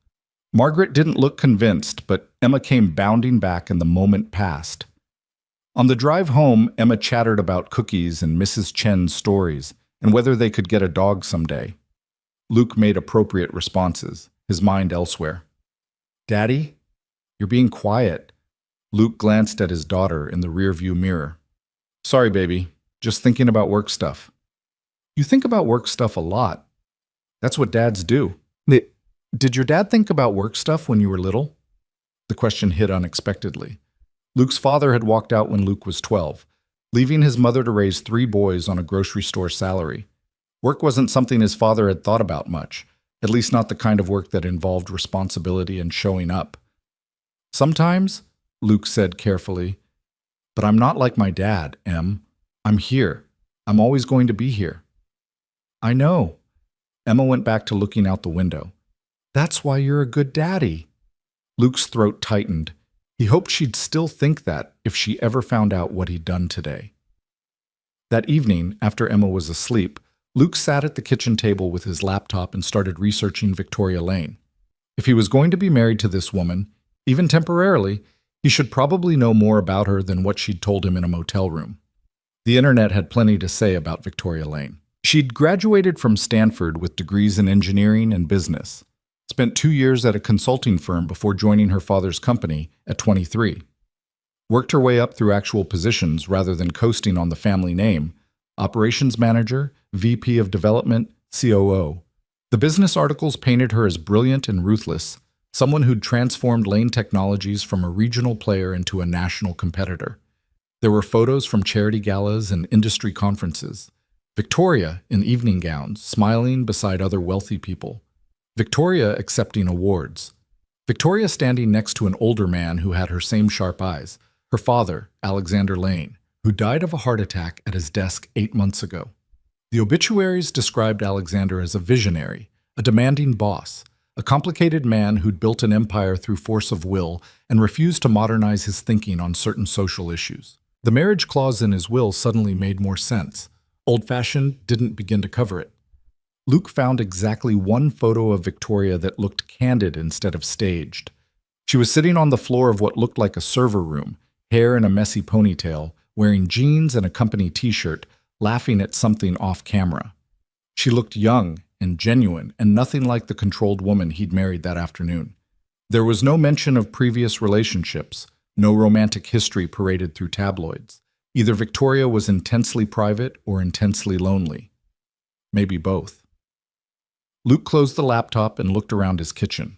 Margaret didn't look convinced, but Emma came bounding back and the moment passed. On the drive home, Emma chattered about cookies and Mrs. Chen's stories, and whether they could get a dog someday. Luke made appropriate responses, his mind elsewhere. "Daddy, you're being quiet." Luke glanced at his daughter in the rearview mirror. "Sorry, baby, just thinking about work stuff." "You think about work stuff a lot. That's what dads do." Did your dad think about work stuff when you were little?" The question hit unexpectedly. Luke's father had walked out when Luke was 12, leaving his mother to raise 3 boys on a grocery store salary. Work wasn't something his father had thought about much, at least not the kind of work that involved responsibility and showing up. "Sometimes," Luke said carefully, "but I'm not like my dad, Em. I'm here. I'm always going to be here." "I know." Emma went back to looking out the window. "That's why you're a good daddy." Luke's throat tightened. He hoped she'd still think that if she ever found out what he'd done today. That evening, after Emma was asleep, Luke sat at the kitchen table with his laptop and started researching Victoria Lane. If he was going to be married to this woman, even temporarily, he should probably know more about her than what she'd told him in a motel room. The internet had plenty to say about Victoria Lane. She'd graduated from Stanford with degrees in engineering and business. Spent 2 years at a consulting firm before joining her father's company at 23. Worked her way up through actual positions rather than coasting on the family name: operations manager, VP of development, COO. The business articles painted her as brilliant and ruthless, someone who'd transformed Lane Technologies from a regional player into a national competitor. There were photos from charity galas and industry conferences. Victoria in evening gowns, smiling beside other wealthy people. Victoria accepting awards. Victoria standing next to an older man who had her same sharp eyes, her father, Alexander Lane, who died of a heart attack at his desk 8 months ago. The obituaries described Alexander as a visionary, a demanding boss, a complicated man who'd built an empire through force of will and refused to modernize his thinking on certain social issues. The marriage clause in his will suddenly made more sense. Old-fashioned didn't begin to cover it. Luke found exactly one photo of Victoria that looked candid instead of staged. She was sitting on the floor of what looked like a server room, hair in a messy ponytail, wearing jeans and a company t-shirt, laughing at something off camera. She looked young and genuine and nothing like the controlled woman he'd married that afternoon. There was no mention of previous relationships, no romantic history paraded through tabloids. Either Victoria was intensely private or intensely lonely. Maybe both. Luke closed the laptop and looked around his kitchen.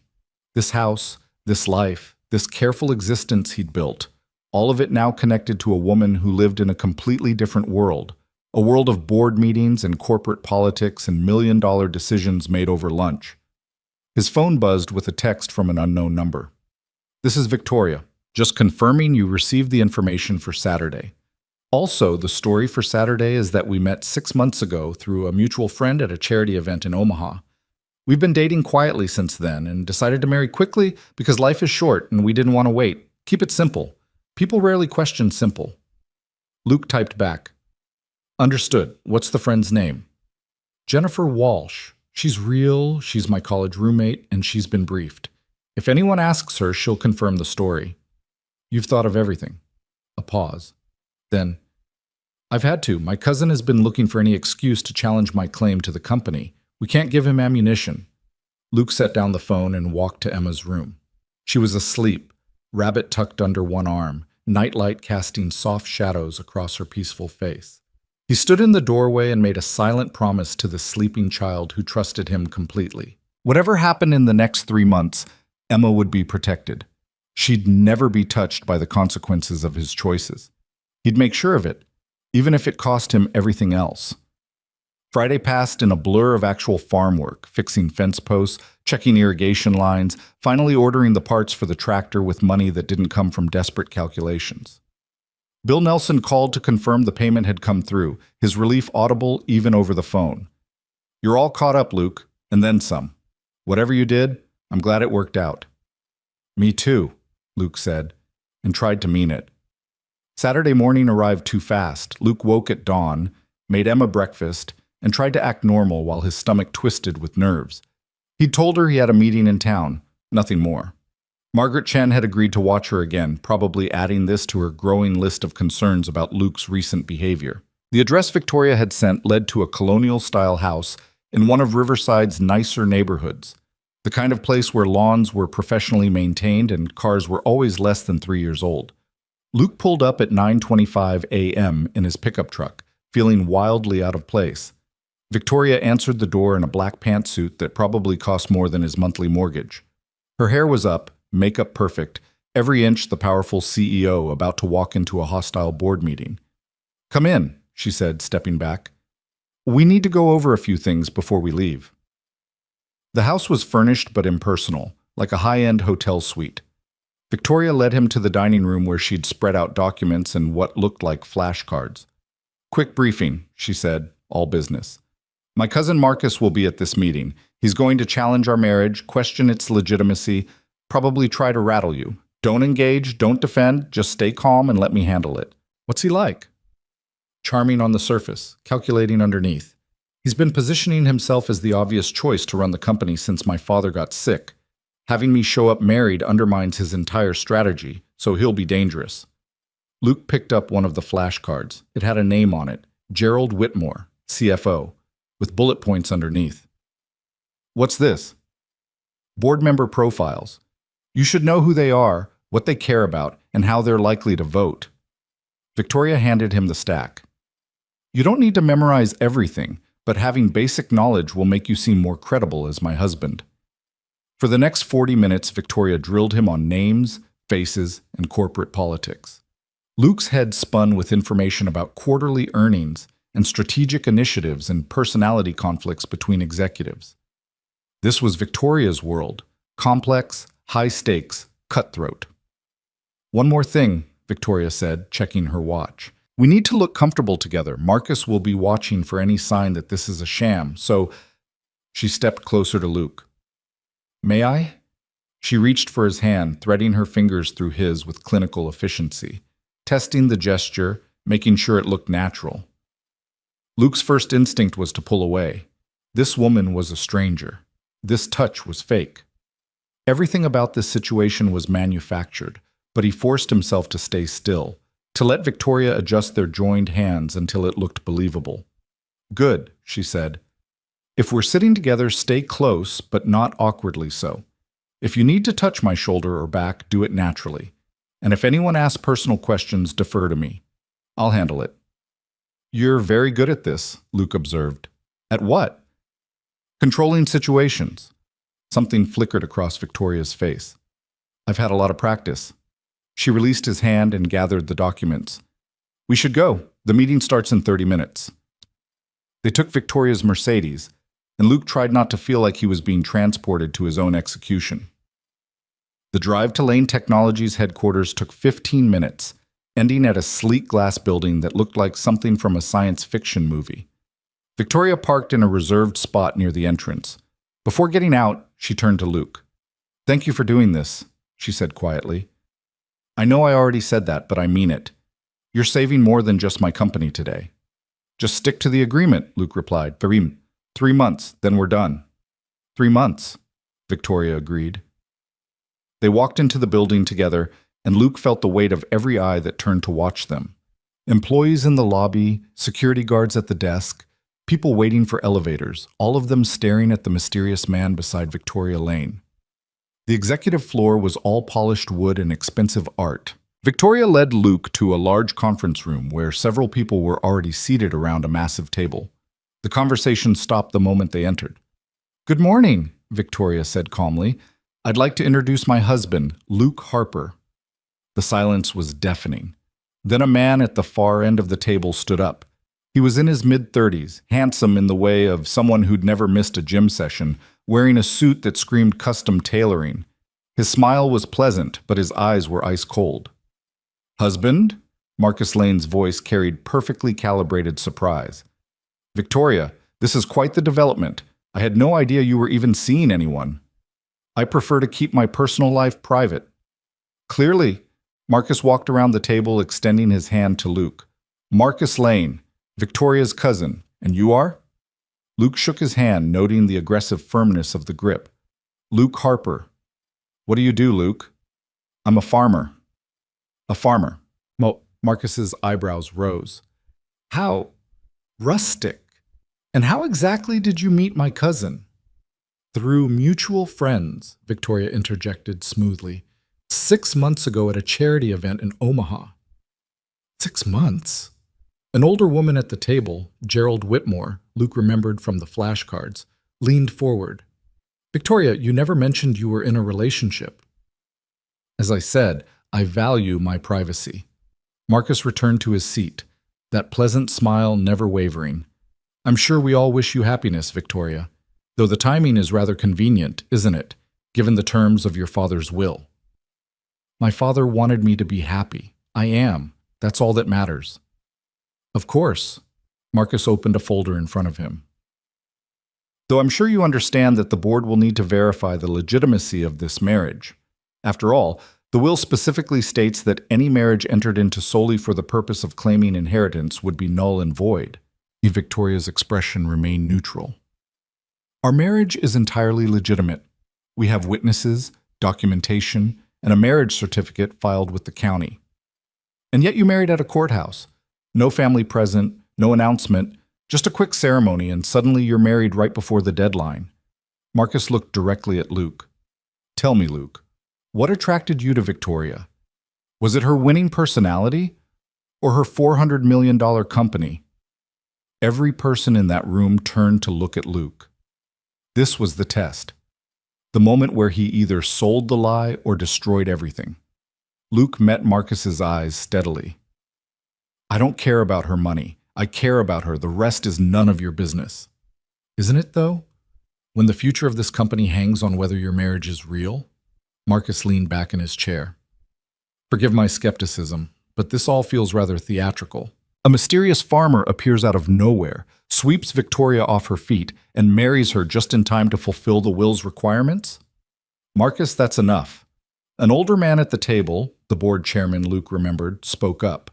This house, this life, this careful existence he'd built, all of it now connected to a woman who lived in a completely different world, a world of board meetings and corporate politics and million-dollar decisions made over lunch. His phone buzzed with a text from an unknown number. "This is Victoria. Just confirming you received the information for Saturday. Also, the story for Saturday is that we met 6 months ago through a mutual friend at a charity event in Omaha. We've been dating quietly since then and decided to marry quickly because life is short and we didn't want to wait. Keep it simple. People rarely question simple." Luke typed back, "Understood. What's the friend's name?" "Jennifer Walsh. She's real, she's my college roommate, and she's been briefed. If anyone asks her, she'll confirm the story. You've thought of everything." A pause. Then, "I've had to. My cousin has been looking for any excuse to challenge my claim to the company. We can't give him ammunition." Luke set down the phone and walked to Emma's room. She was asleep, rabbit tucked under one arm, nightlight casting soft shadows across her peaceful face. He stood in the doorway and made a silent promise to the sleeping child who trusted him completely. Whatever happened in the next 3 months, Emma would be protected. She'd never be touched by the consequences of his choices. He'd make sure of it, even if it cost him everything else. Friday passed in a blur of actual farm work, fixing fence posts, checking irrigation lines, finally ordering the parts for the tractor with money that didn't come from desperate calculations. Bill Nelson called to confirm the payment had come through, his relief audible even over the phone. "You're all caught up, Luke, and then some. Whatever you did, I'm glad it worked out." "Me too," Luke said, and tried to mean it. Saturday morning arrived too fast. Luke woke at dawn, made Emma breakfast, and tried to act normal while his stomach twisted with nerves. He'd told her he had a meeting in town, nothing more. Margaret Chen had agreed to watch her again, probably adding this to her growing list of concerns about Luke's recent behavior. The address Victoria had sent led to a colonial-style house in one of Riverside's nicer neighborhoods, the kind of place where lawns were professionally maintained and cars were always less than 3 years old. Luke pulled up at 9:25 a.m. in his pickup truck, feeling wildly out of place. Victoria answered the door in a black pantsuit that probably cost more than his monthly mortgage. Her hair was up, makeup perfect, every inch the powerful CEO about to walk into a hostile board meeting. "Come in," she said, stepping back. "We need to go over a few things before we leave." The house was furnished but impersonal, like a high-end hotel suite. Victoria led him to the dining room where she'd spread out documents and what looked like flashcards. "Quick briefing," she said, all business. "My cousin Marcus will be at this meeting. He's going to challenge our marriage, question its legitimacy, probably try to rattle you. Don't engage, don't defend, just stay calm and let me handle it." "What's he like?" "Charming on the surface, calculating underneath. He's been positioning himself as the obvious choice to run the company since my father got sick. Having me show up married undermines his entire strategy, so he'll be dangerous." Luke picked up one of the flashcards. It had a name on it, Gerald Whitmore, CFO, with bullet points underneath. "What's this?" "Board member profiles. You should know who they are, what they care about, and how they're likely to vote." Victoria handed him the stack. "You don't need to memorize everything, but having basic knowledge will make you seem more credible as my husband." For the next 40 minutes, Victoria drilled him on names, faces, and corporate politics. Luke's head spun with information about quarterly earnings and strategic initiatives and personality conflicts between executives. This was Victoria's world, complex, high stakes, cutthroat. "One more thing," Victoria said, checking her watch. "We need to look comfortable together. Marcus will be watching for any sign that this is a sham, so—" She stepped closer to Luke. "May I?" She reached for his hand, threading her fingers through his with clinical efficiency, testing the gesture, making sure it looked natural. Luke's first instinct was to pull away. This woman was a stranger. This touch was fake. Everything about this situation was manufactured, but he forced himself to stay still, to let Victoria adjust their joined hands until it looked believable. "Good," she said. "If we're sitting together, stay close, but not awkwardly so. If you need to touch my shoulder or back, do it naturally. And if anyone asks personal questions, defer to me. I'll handle it." "You're very good at this," Luke observed. "At what?" "Controlling situations." Something flickered across Victoria's face. "I've had a lot of practice." She released his hand and gathered the documents. "We should go. The meeting starts in 30 minutes. They took Victoria's Mercedes, and Luke tried not to feel like he was being transported to his own execution. The drive to Lane Technologies headquarters took 15 minutes, ending at a sleek glass building that looked like something from a science fiction movie. Victoria parked in a reserved spot near the entrance. Before getting out, she turned to Luke. "Thank you for doing this," she said quietly. "I know I already said that, but I mean it. You're saving more than just my company today." "Just stick to the agreement," Luke replied. "Farim, 3 months, then we're done." 3 months, Victoria agreed. They walked into the building together, and Luke felt the weight of every eye that turned to watch them. Employees in the lobby, security guards at the desk, people waiting for elevators, all of them staring at the mysterious man beside Victoria Lane. The executive floor was all polished wood and expensive art. Victoria led Luke to a large conference room where several people were already seated around a massive table. The conversation stopped the moment they entered. "Good morning," Victoria said calmly. "I'd like to introduce my husband, Luke Harper." The silence was deafening. Then a man at the far end of the table stood up. He was in his mid-30s, handsome in the way of someone who'd never missed a gym session, wearing a suit that screamed custom tailoring. His smile was pleasant, but his eyes were ice cold. "Husband?" Marcus Lane's voice carried perfectly calibrated surprise. "Victoria, this is quite the development. I had no idea you were even seeing anyone. I prefer to keep my personal life private." Clearly, Marcus walked around the table, extending his hand to Luke. "Marcus Lane, Victoria's cousin, and you are?" Luke shook his hand, noting the aggressive firmness of the grip. "Luke Harper." "What do you do, Luke?" "I'm a farmer." "A farmer?" Marcus's eyebrows rose. "How rustic. And how exactly did you meet my cousin?" "Through mutual friends," Victoria interjected smoothly. 6 months ago at a charity event in Omaha." 6 months? An older woman at the table, Gerald Whitmore, Luke remembered from the flashcards, leaned forward. "Victoria, you never mentioned you were in a relationship." "As I said, I value my privacy." Marcus returned to his seat, that pleasant smile never wavering. "I'm sure we all wish you happiness, Victoria, though the timing is rather convenient, isn't it, given the terms of your father's will?" "My father wanted me to be happy. I am. That's all that matters." "Of course." Marcus opened a folder in front of him. "Though I'm sure you understand that the board will need to verify the legitimacy of this marriage. After all, the will specifically states that any marriage entered into solely for the purpose of claiming inheritance would be null and void." Victoria's expression remained neutral. "Our marriage is entirely legitimate. We have witnesses, documentation, and a marriage certificate filed with the county. And yet you married at a courthouse. No family present, no announcement, just a quick ceremony, and suddenly you're married right before the deadline." Marcus looked directly at Luke. "Tell me, Luke, what attracted you to Victoria? Was it her winning personality or her $400 million company?" Every person in that room turned to look at Luke. This was the test. The moment where he either sold the lie or destroyed everything. Luke met Marcus's eyes steadily. "I don't care about her money. I care about her. The rest is none of your business." "Isn't it, though? When the future of this company hangs on whether your marriage is real?" Marcus leaned back in his chair. "Forgive my skepticism, but this all feels rather theatrical. A mysterious farmer appears out of nowhere, sweeps Victoria off her feet, and marries her just in time to fulfill the will's requirements?" "Marcus, that's enough." An older man at the table, the board chairman Luke remembered, spoke up.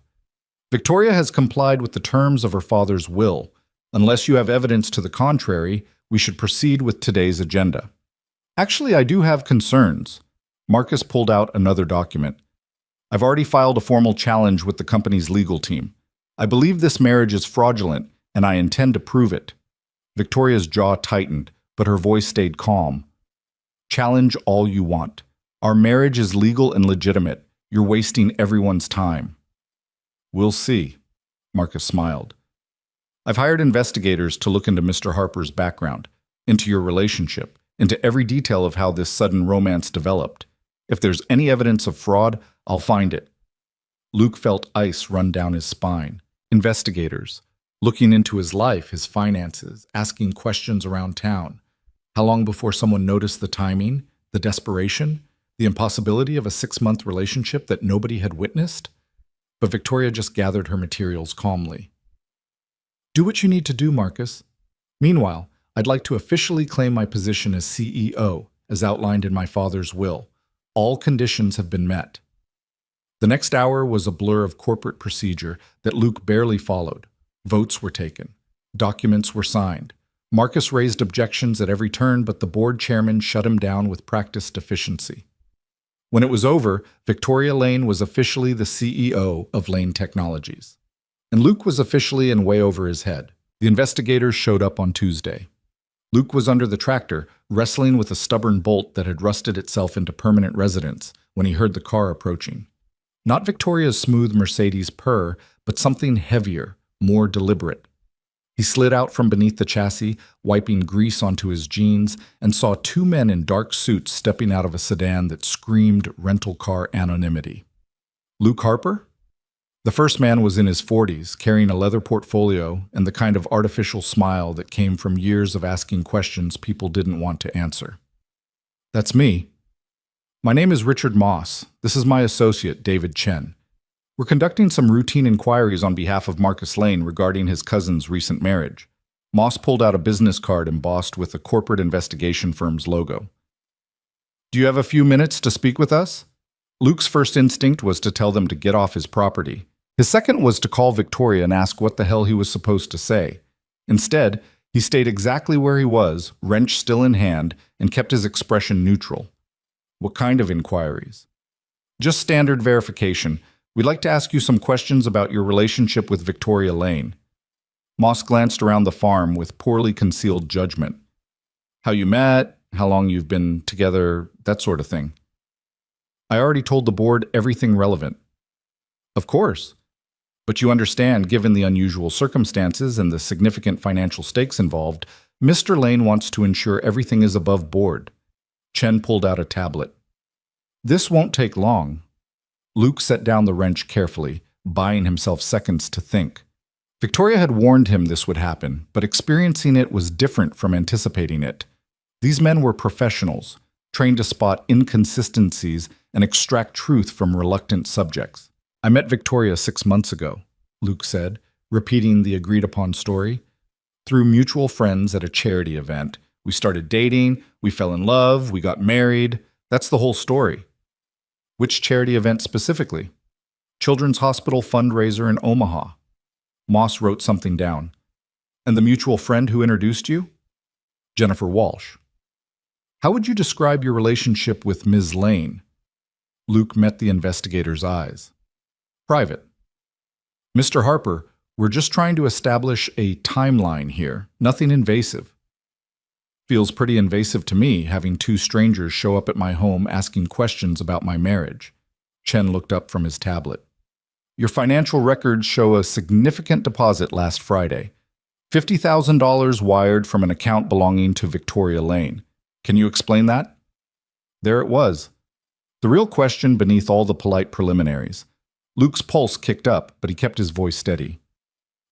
"Victoria has complied with the terms of her father's will. Unless you have evidence to the contrary, we should proceed with today's agenda." "Actually, I do have concerns." Marcus pulled out another document. "I've already filed a formal challenge with the company's legal team. I believe this marriage is fraudulent, and I intend to prove it." Victoria's jaw tightened, but her voice stayed calm. "Challenge all you want. Our marriage is legal and legitimate. You're wasting everyone's time." "We'll see," Marcus smiled. "I've hired investigators to look into Mr. Harper's background, into your relationship, into every detail of how this sudden romance developed. If there's any evidence of fraud, I'll find it." Luke felt ice run down his spine. Investigators, looking into his life, his finances, asking questions around town. How long before someone noticed the timing, the desperation, the impossibility of a 6-month relationship that nobody had witnessed? But Victoria just gathered her materials calmly. "Do what you need to do, Marcus. Meanwhile, I'd like to officially claim my position as CEO, as outlined in my father's will. All conditions have been met." The next hour was a blur of corporate procedure that Luke barely followed. Votes were taken. Documents were signed. Marcus raised objections at every turn, but the board chairman shut him down with practiced efficiency. When it was over, Victoria Lane was officially the CEO of Lane Technologies. And Luke was officially in way over his head. The investigators showed up on Tuesday. Luke was under the tractor, wrestling with a stubborn bolt that had rusted itself into permanent residence when he heard the car approaching. Not Victoria's smooth Mercedes purr, but something heavier, more deliberate. He slid out from beneath the chassis, wiping grease onto his jeans, and saw two men in dark suits stepping out of a sedan that screamed rental car anonymity. Luke Harper? The first man was in his 40s, carrying a leather portfolio and the kind of artificial smile that came from years of asking questions people didn't want to answer. That's me. My name is Richard Moss. This is my associate, David Chen. We're conducting some routine inquiries on behalf of Marcus Lane regarding his cousin's recent marriage. Moss pulled out a business card embossed with a corporate investigation firm's logo. Do you have a few minutes to speak with us? Luke's first instinct was to tell them to get off his property. His second was to call Victoria and ask what the hell he was supposed to say. Instead, he stayed exactly where he was, wrench still in hand, and kept his expression neutral. What kind of inquiries? Just standard verification. We'd like to ask you some questions about your relationship with Victoria Lane. Moss glanced around the farm with poorly concealed judgment. How you met, how long you've been together, that sort of thing. I already told the board everything relevant. Of course. But you understand, given the unusual circumstances and the significant financial stakes involved, Mr. Lane wants to ensure everything is above board. Chen pulled out a tablet. This won't take long. Luke set down the wrench carefully, buying himself seconds to think. Victoria had warned him this would happen, but experiencing it was different from anticipating it. These men were professionals, trained to spot inconsistencies and extract truth from reluctant subjects. I met Victoria 6 months ago, Luke said, repeating the agreed-upon story. Through mutual friends at a charity event, we started dating, we fell in love, we got married. That's the whole story. Which charity event specifically? Children's Hospital fundraiser in Omaha. Moss wrote something down. And the mutual friend who introduced you? Jennifer Walsh. How would you describe your relationship with Ms. Lane? Luke met the investigator's eyes. Private. Mr. Harper, we're just trying to establish a timeline here, nothing invasive. Feels pretty invasive to me, having two strangers show up at my home asking questions about my marriage. Chen looked up from his tablet. Your financial records show a significant deposit last Friday. $50,000 wired from an account belonging to Victoria Lane. Can you explain that? There it was. The real question beneath all the polite preliminaries. Luke's pulse kicked up, but he kept his voice steady.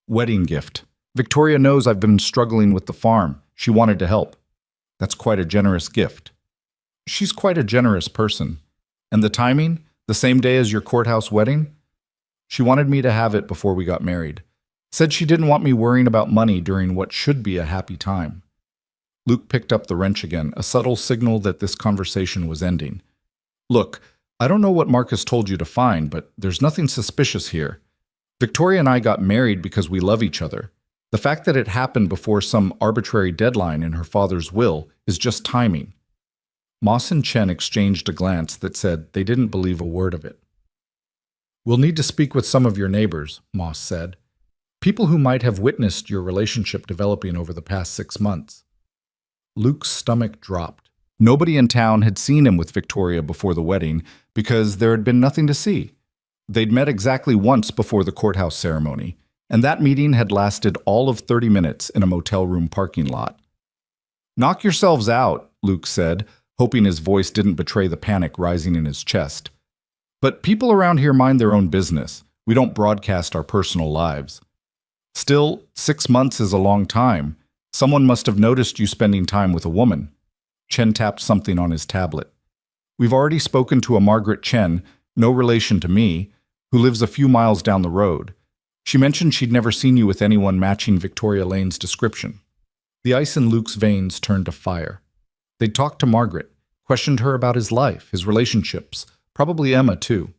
Wedding gift. Victoria knows I've been struggling with the farm. She wanted to help. That's quite a generous gift. She's quite a generous person. And the timing? The same day as your courthouse wedding? She wanted me to have it before we got married. Said she didn't want me worrying about money during what should be a happy time. Luke picked up the wrench again, a subtle signal that this conversation was ending. Look, I don't know what Marcus told you to find, but there's nothing suspicious here. Victoria and I got married because we love each other. The fact that it happened before some arbitrary deadline in her father's will is just timing. Moss and Chen exchanged a glance that said they didn't believe a word of it. We'll need to speak with some of your neighbors, Moss said. People who might have witnessed your relationship developing over the past 6 months. Luke's stomach dropped. Nobody in town had seen him with Victoria before the wedding because there had been nothing to see. They'd met exactly once before the courthouse ceremony, and that meeting had lasted all of 30 minutes in a motel room parking lot. Knock yourselves out, Luke said, hoping his voice didn't betray the panic rising in his chest. But people around here mind their own business. We don't broadcast our personal lives. Still, 6 months is a long time. Someone must have noticed you spending time with a woman. Chen tapped something on his tablet. We've already spoken to a Margaret Chen, no relation to me, who lives a few miles down the road. She mentioned she'd never seen you with anyone matching Victoria Lane's description. The ice in Luke's veins turned to fire. They'd talked to Margaret, questioned her about his life, his relationships, probably Emma too.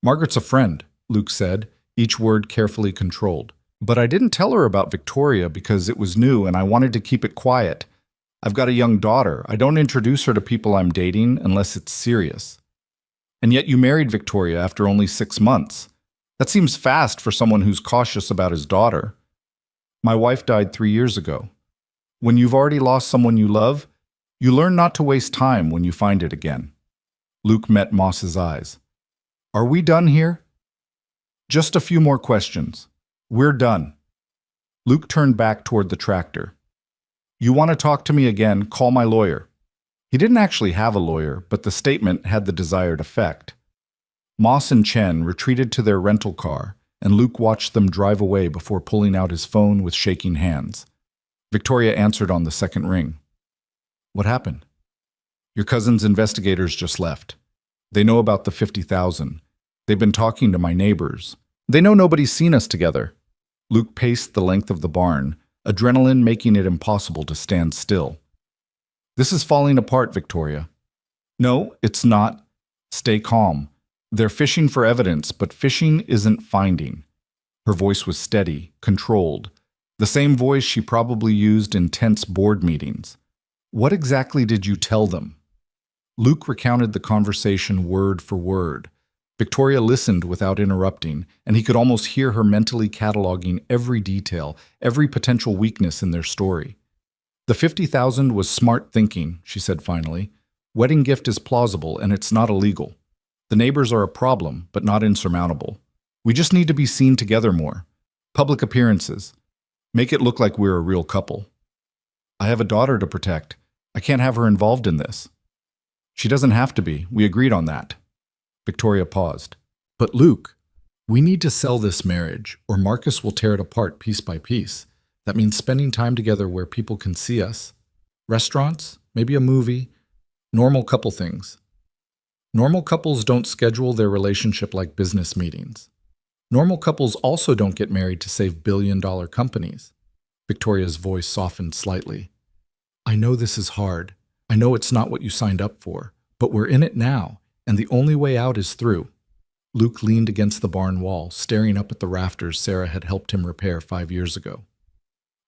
Margaret's a friend, Luke said, each word carefully controlled. But I didn't tell her about Victoria because it was new and I wanted to keep it quiet. I've got a young daughter. I don't introduce her to people I'm dating unless it's serious. And yet you married Victoria after only 6 months. That seems fast for someone who's cautious about his daughter. My wife died 3 years ago. When you've already lost someone you love, you learn not to waste time when you find it again. Luke met Moss's eyes. Are we done here? Just a few more questions. We're done. Luke turned back toward the tractor. You want to talk to me again, call my lawyer. He didn't actually have a lawyer, but the statement had the desired effect. Moss and Chen retreated to their rental car, and Luke watched them drive away before pulling out his phone with shaking hands. Victoria answered on the second ring. What happened? Your cousin's investigators just left. They know about the 50,000. They've been talking to my neighbors. They know nobody's seen us together. Luke paced the length of the barn, adrenaline making it impossible to stand still. This is falling apart, Victoria. No, it's not. Stay calm. They're fishing for evidence, but fishing isn't finding. Her voice was steady, controlled, the same voice she probably used in tense board meetings. What exactly did you tell them? Luke recounted the conversation word for word. Victoria listened without interrupting, and he could almost hear her mentally cataloging every detail, every potential weakness in their story. The 50,000 was smart thinking, she said finally. Wedding gift is plausible, and it's not illegal. The neighbors are a problem, but not insurmountable. We just need to be seen together more. Public appearances. Make it look like we're a real couple. I have a daughter to protect. I can't have her involved in this. She doesn't have to be. We agreed on that. Victoria paused. But Luke, we need to sell this marriage, or Marcus will tear it apart piece by piece. That means spending time together where people can see us. Restaurants, maybe a movie, normal couple things. Normal couples don't schedule their relationship like business meetings. Normal couples also don't get married to save billion-dollar companies. Victoria's voice softened slightly. I know this is hard. I know it's not what you signed up for, but we're in it now, and the only way out is through. Luke leaned against the barn wall, staring up at the rafters Sarah had helped him repair 5 years ago.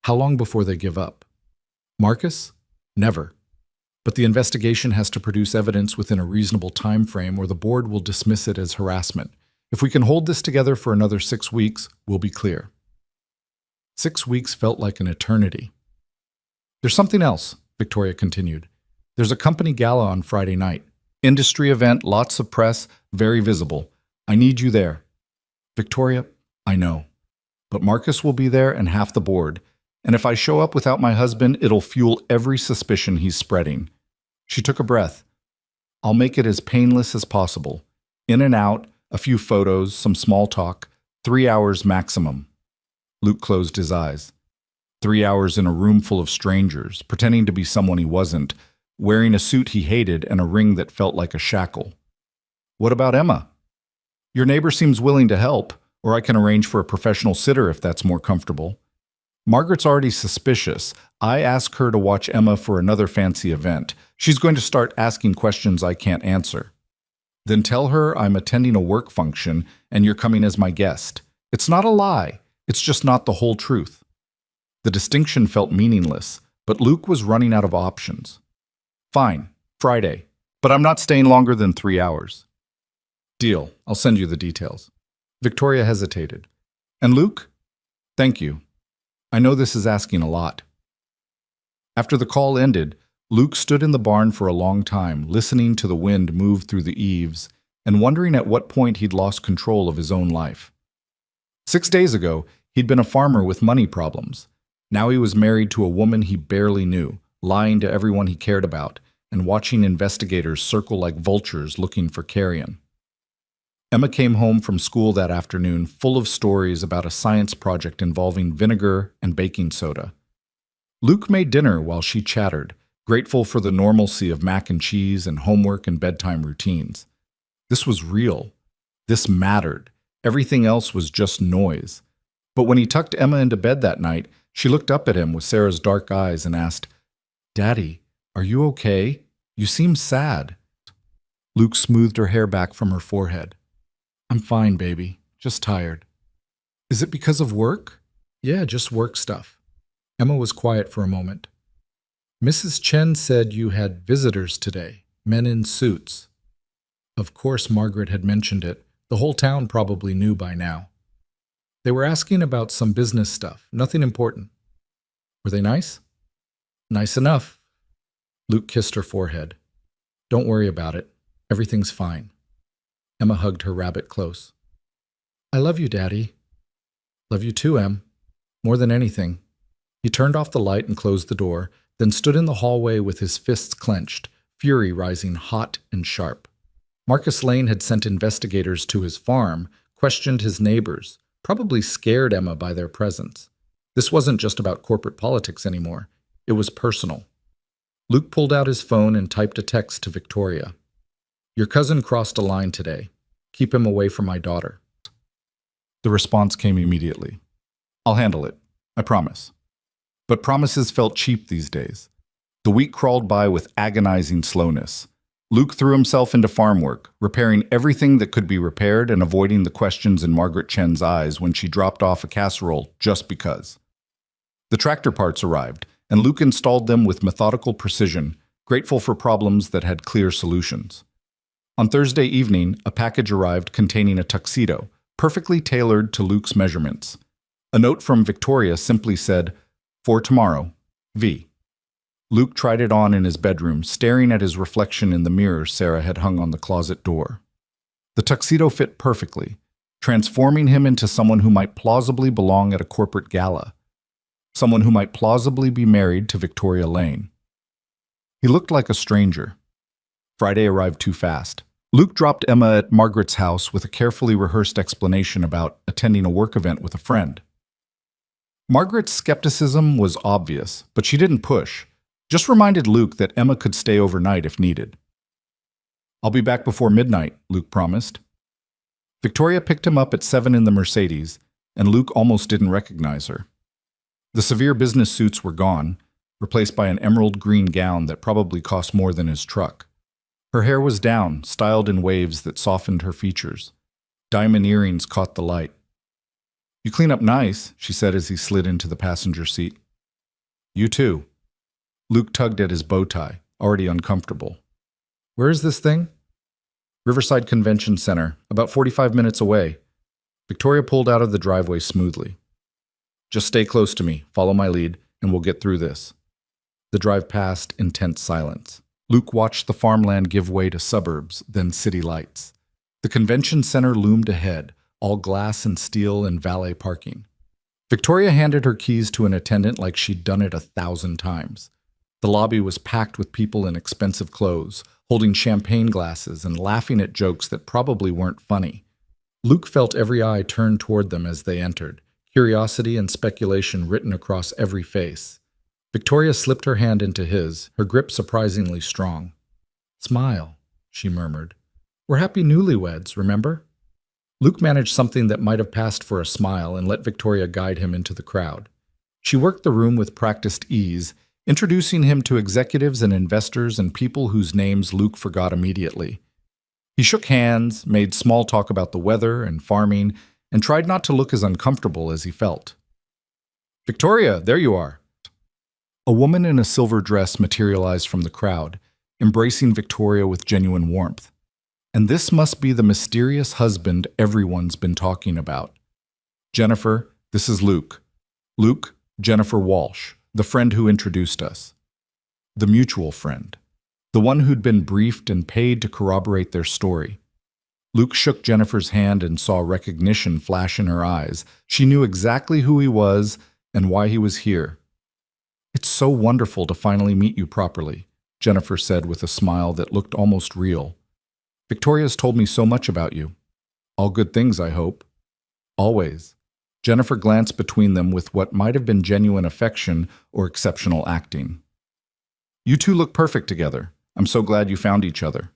How long before they give up? Marcus? Never. But the investigation has to produce evidence within a reasonable time frame, or the board will dismiss it as harassment. If we can hold this together for another 6 weeks, we'll be clear. 6 weeks felt like an eternity. There's something else, Victoria continued. There's a company gala on Friday night. Industry event, lots of press, very visible. I need you there. Victoria, I know. But Marcus will be there and half the board. And if I show up without my husband, it'll fuel every suspicion he's spreading. She took a breath. I'll make it as painless as possible. In and out, a few photos, some small talk, 3 hours maximum. Luke closed his eyes. 3 hours in a room full of strangers, pretending to be someone he wasn't, wearing a suit he hated and a ring that felt like a shackle. What about Emma? Your neighbor seems willing to help, or I can arrange for a professional sitter if that's more comfortable. Margaret's already suspicious. I ask her to watch Emma for another fancy event. She's going to start asking questions I can't answer. Then tell her I'm attending a work function and you're coming as my guest. It's not a lie. It's just not the whole truth. The distinction felt meaningless, but Luke was running out of options. Fine, Friday, but I'm not staying longer than 3 hours. Deal. I'll send you the details. Victoria hesitated. And Luke? Thank you. I know this is asking a lot. After the call ended, Luke stood in the barn for a long time, listening to the wind move through the eaves and wondering at what point he'd lost control of his own life. 6 days ago, he'd been a farmer with money problems. Now he was married to a woman he barely knew, lying to everyone he cared about, and watching investigators circle like vultures looking for carrion. Emma came home from school that afternoon full of stories about a science project involving vinegar and baking soda. Luke made dinner while she chattered, grateful for the normalcy of mac and cheese and homework and bedtime routines. This was real. This mattered. Everything else was just noise. But when he tucked Emma into bed that night, she looked up at him with Sarah's dark eyes and asked, "Daddy, are you okay? You seem sad." Luke smoothed her hair back from her forehead. "I'm fine, baby. Just tired." "Is it because of work?" "Yeah, just work stuff." Emma was quiet for a moment. "Mrs. Chen said you had visitors today, men in suits." Of course Margaret had mentioned it. The whole town probably knew by now. They were asking about some business stuff, nothing important. Were they nice? Nice enough. Luke kissed her forehead. Don't worry about it. Everything's fine. Emma hugged her rabbit close. I love you, Daddy. Love you too, Em. More than anything. He turned off the light and closed the door, then stood in the hallway with his fists clenched, fury rising hot and sharp. Marcus Lane had sent investigators to his farm, questioned his neighbors, probably scared Emma by their presence. This wasn't just about corporate politics anymore. It was personal. Luke pulled out his phone and typed a text to Victoria. Your cousin crossed a line today. Keep him away from my daughter. The response came immediately. I'll handle it. I promise. But promises felt cheap these days. The week crawled by with agonizing slowness. Luke threw himself into farm work, repairing everything that could be repaired and avoiding the questions in Margaret Chen's eyes when she dropped off a casserole just because. The tractor parts arrived, and Luke installed them with methodical precision, grateful for problems that had clear solutions. On Thursday evening, a package arrived containing a tuxedo, perfectly tailored to Luke's measurements. A note from Victoria simply said, "For tomorrow, V." Luke tried it on in his bedroom, staring at his reflection in the mirror Sarah had hung on the closet door. The tuxedo fit perfectly, transforming him into someone who might plausibly belong at a corporate gala, someone who might plausibly be married to Victoria Lane. He looked like a stranger. Friday arrived too fast. Luke dropped Emma at Margaret's house with a carefully rehearsed explanation about attending a work event with a friend. Margaret's skepticism was obvious, but she didn't push, just reminded Luke that Emma could stay overnight if needed. I'll be back before midnight, Luke promised. Victoria picked him up at 7 in the Mercedes, and Luke almost didn't recognize her. The severe business suits were gone, replaced by an emerald green gown that probably cost more than his truck. Her hair was down, styled in waves that softened her features. Diamond earrings caught the light. You clean up nice, she said as he slid into the passenger seat. You too. Luke tugged at his bow tie, already uncomfortable. Where is this thing? Riverside Convention Center, about 45 minutes away. Victoria pulled out of the driveway smoothly. Just stay close to me, follow my lead, and we'll get through this. The drive passed in tense silence. Luke watched the farmland give way to suburbs, then city lights. The convention center loomed ahead, all glass and steel and valet parking. Victoria handed her keys to an attendant like she'd done it 1,000 times. The lobby was packed with people in expensive clothes, holding champagne glasses and laughing at jokes that probably weren't funny. Luke felt every eye turn toward them as they entered, curiosity and speculation written across every face. Victoria slipped her hand into his, her grip surprisingly strong. Smile, she murmured. We're happy newlyweds, remember? Luke managed something that might have passed for a smile and let Victoria guide him into the crowd. She worked the room with practiced ease, introducing him to executives and investors and people whose names Luke forgot immediately. He shook hands, made small talk about the weather and farming, and tried not to look as uncomfortable as he felt. Victoria, there you are. A woman in a silver dress materialized from the crowd, embracing Victoria with genuine warmth. And this must be the mysterious husband everyone's been talking about. Jennifer, this is Luke. Luke, Jennifer Walsh, the friend who introduced us. The mutual friend. The one who'd been briefed and paid to corroborate their story. Luke shook Jennifer's hand and saw recognition flash in her eyes. She knew exactly who he was and why he was here. It's so wonderful to finally meet you properly, Jennifer said with a smile that looked almost real. Victoria's told me so much about you. All good things, I hope. Always. Jennifer glanced between them with what might have been genuine affection or exceptional acting. You two look perfect together. I'm so glad you found each other.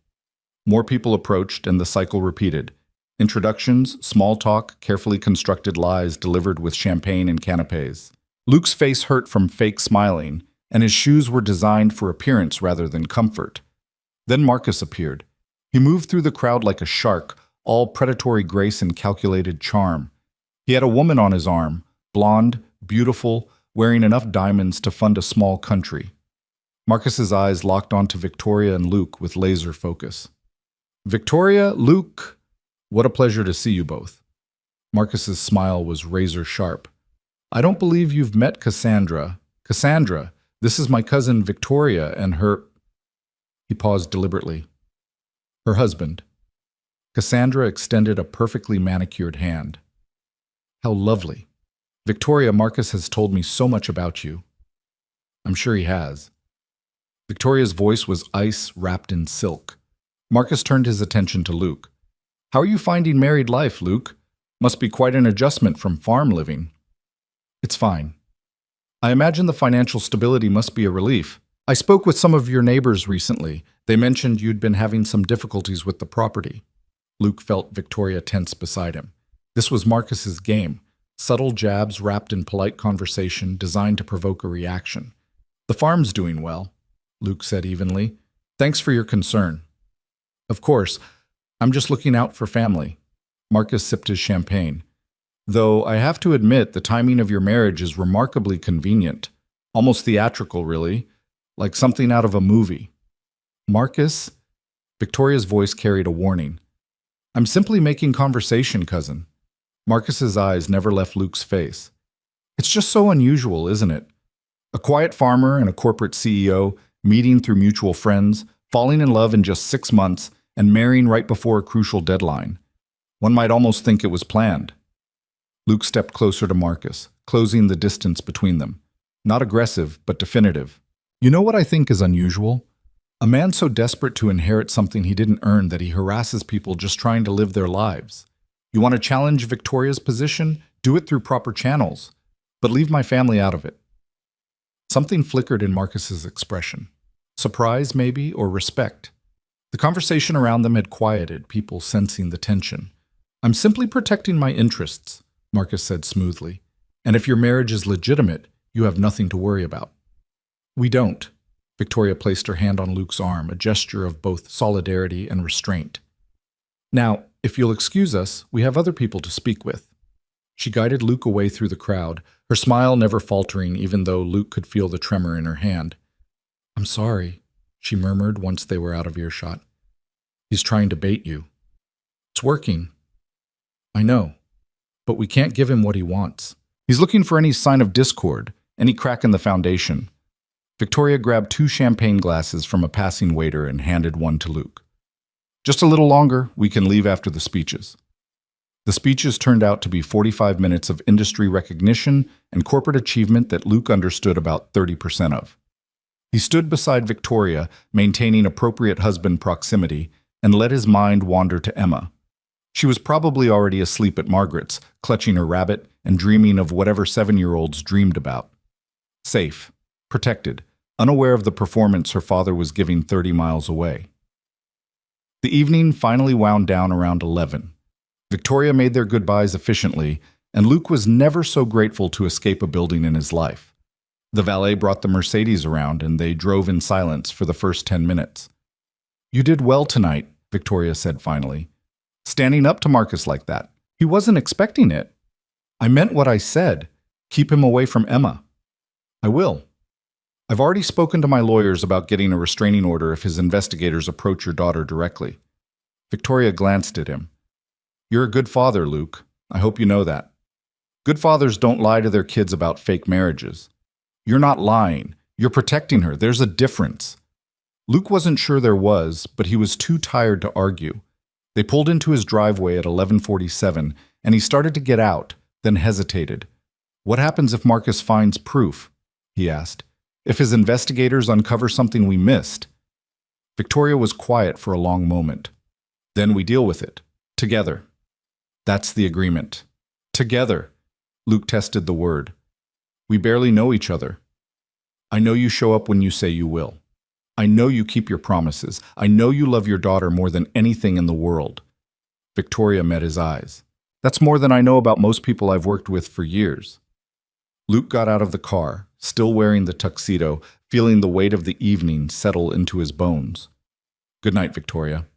More people approached and the cycle repeated. Introductions, small talk, carefully constructed lies delivered with champagne and canapes. Luke's face hurt from fake smiling, and his shoes were designed for appearance rather than comfort. Then Marcus appeared. He moved through the crowd like a shark, all predatory grace and calculated charm. He had a woman on his arm, blonde, beautiful, wearing enough diamonds to fund a small country. Marcus's eyes locked onto Victoria and Luke with laser focus. Victoria, Luke, what a pleasure to see you both. Marcus's smile was razor sharp. I don't believe you've met Cassandra. Cassandra, This is my cousin Victoria and her—" He paused deliberately. "Her husband." Cassandra extended a perfectly manicured hand. "How lovely. Victoria, Marcus has told me so much about you." "I'm sure he has." Victoria's voice was ice wrapped in silk. Marcus turned his attention to Luke. "How are you finding married life, Luke? Must be quite an adjustment from farm living." "It's fine. I imagine the financial stability must be a relief. I spoke with some of your neighbors recently. They mentioned you'd been having some difficulties with the property." Luke felt Victoria tense beside him. This was Marcus's game, subtle jabs wrapped in polite conversation designed to provoke a reaction. "The farm's doing well," Luke said evenly. "Thanks for your concern." "Of course, I'm just looking out for family." Marcus sipped his champagne. "Though I have to admit the timing of your marriage is remarkably convenient. Almost theatrical, really. Like something out of a movie." "Marcus?" Victoria's voice carried a warning. "I'm simply making conversation, cousin." Marcus's eyes never left Luke's face. "It's just so unusual, isn't it? A quiet farmer and a corporate CEO, meeting through mutual friends, falling in love in just 6 months, and marrying right before a crucial deadline. One might almost think it was planned." Luke stepped closer to Marcus, closing the distance between them. Not aggressive, but definitive. "You know what I think is unusual? A man so desperate to inherit something he didn't earn that he harasses people just trying to live their lives. You want to challenge Victoria's position? Do it through proper channels. But leave my family out of it." Something flickered in Marcus's expression. Surprise, maybe, or respect. The conversation around them had quieted, people sensing the tension. "I'm simply protecting my interests," Marcus said smoothly. "And if your marriage is legitimate, you have nothing to worry about." "We don't." Victoria placed her hand on Luke's arm, a gesture of both solidarity and restraint. "Now, if you'll excuse us, we have other people to speak with." She guided Luke away through the crowd, her smile never faltering even though Luke could feel the tremor in her hand. "I'm sorry," she murmured once they were out of earshot. "He's trying to bait you." "It's working." "I know, but we can't give him what he wants. He's looking for any sign of discord, any crack in the foundation." Victoria grabbed 2 champagne glasses from a passing waiter and handed one to Luke. "Just a little longer, we can leave after the speeches." The speeches turned out to be 45 minutes of industry recognition and corporate achievement that Luke understood about 30% of. He stood beside Victoria, maintaining appropriate husband proximity, and let his mind wander to Emma. She was probably already asleep at Margaret's, clutching her rabbit and dreaming of whatever 7-year-olds dreamed about. Safe, protected, unaware of the performance her father was giving 30 miles away. The evening finally wound down around 11. Victoria made their goodbyes efficiently, and Luke was never so grateful to escape a building in his life. The valet brought the Mercedes around, and they drove in silence for the first 10 minutes. "You did well tonight," Victoria said finally. "Standing up to Marcus like that. He wasn't expecting it." "I meant what I said. Keep him away from Emma." "I will. I've already spoken to my lawyers about getting a restraining order if his investigators approach your daughter directly." Victoria glanced at him. "You're a good father, Luke. I hope you know that. Good fathers don't lie to their kids about fake marriages. You're not lying. You're protecting her. There's a difference." Luke wasn't sure there was, but he was too tired to argue. They pulled into his driveway at 11:47, and he started to get out, then hesitated. "What happens if Marcus finds proof?" he asked. "If his investigators uncover something we missed?" Victoria was quiet for a long moment. "Then we deal with it. Together." "That's the agreement." "Together." Luke tested the word. "We barely know each other. I know you show up when you say you will. I know you keep your promises. I know you love your daughter more than anything in the world." Victoria met his eyes. "That's more than I know about most people I've worked with for years." Luke got out of the car, still wearing the tuxedo, feeling the weight of the evening settle into his bones. "Good night, Victoria."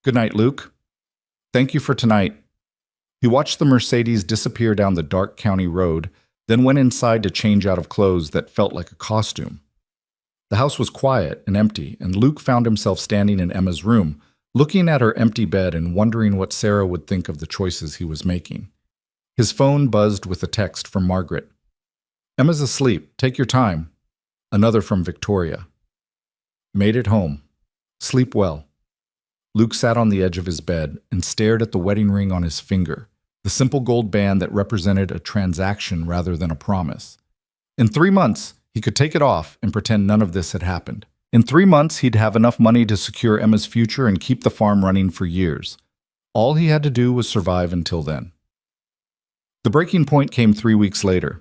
"Good night, Luke. Thank you for tonight." He watched the Mercedes disappear down the dark county road, then went inside to change out of clothes that felt like a costume. The house was quiet and empty, and Luke found himself standing in Emma's room, looking at her empty bed and wondering what Sarah would think of the choices he was making. His phone buzzed with a text from Margaret. "Emma's asleep. Take your time." Another from Victoria. Made it home. Sleep well. Luke sat on the edge of his bed and stared at the wedding ring on his finger, the simple gold band that represented a transaction rather than a promise. In 3 months, he could take it off and pretend none of this had happened. In 3 months, he'd have enough money to secure Emma's future and keep the farm running for years. All he had to do was survive until then. The breaking point came 3 weeks later.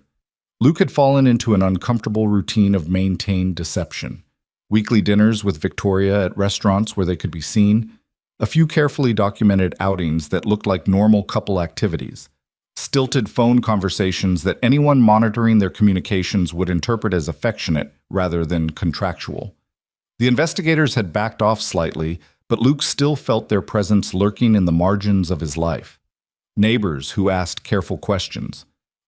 Luke had fallen into an uncomfortable routine of maintained deception. Weekly dinners with Victoria at restaurants where they could be seen, a few carefully documented outings that looked like normal couple activities, stilted phone conversations that anyone monitoring their communications would interpret as affectionate rather than contractual. The investigators had backed off slightly, but Luke still felt their presence lurking in the margins of his life. Neighbors who asked careful questions,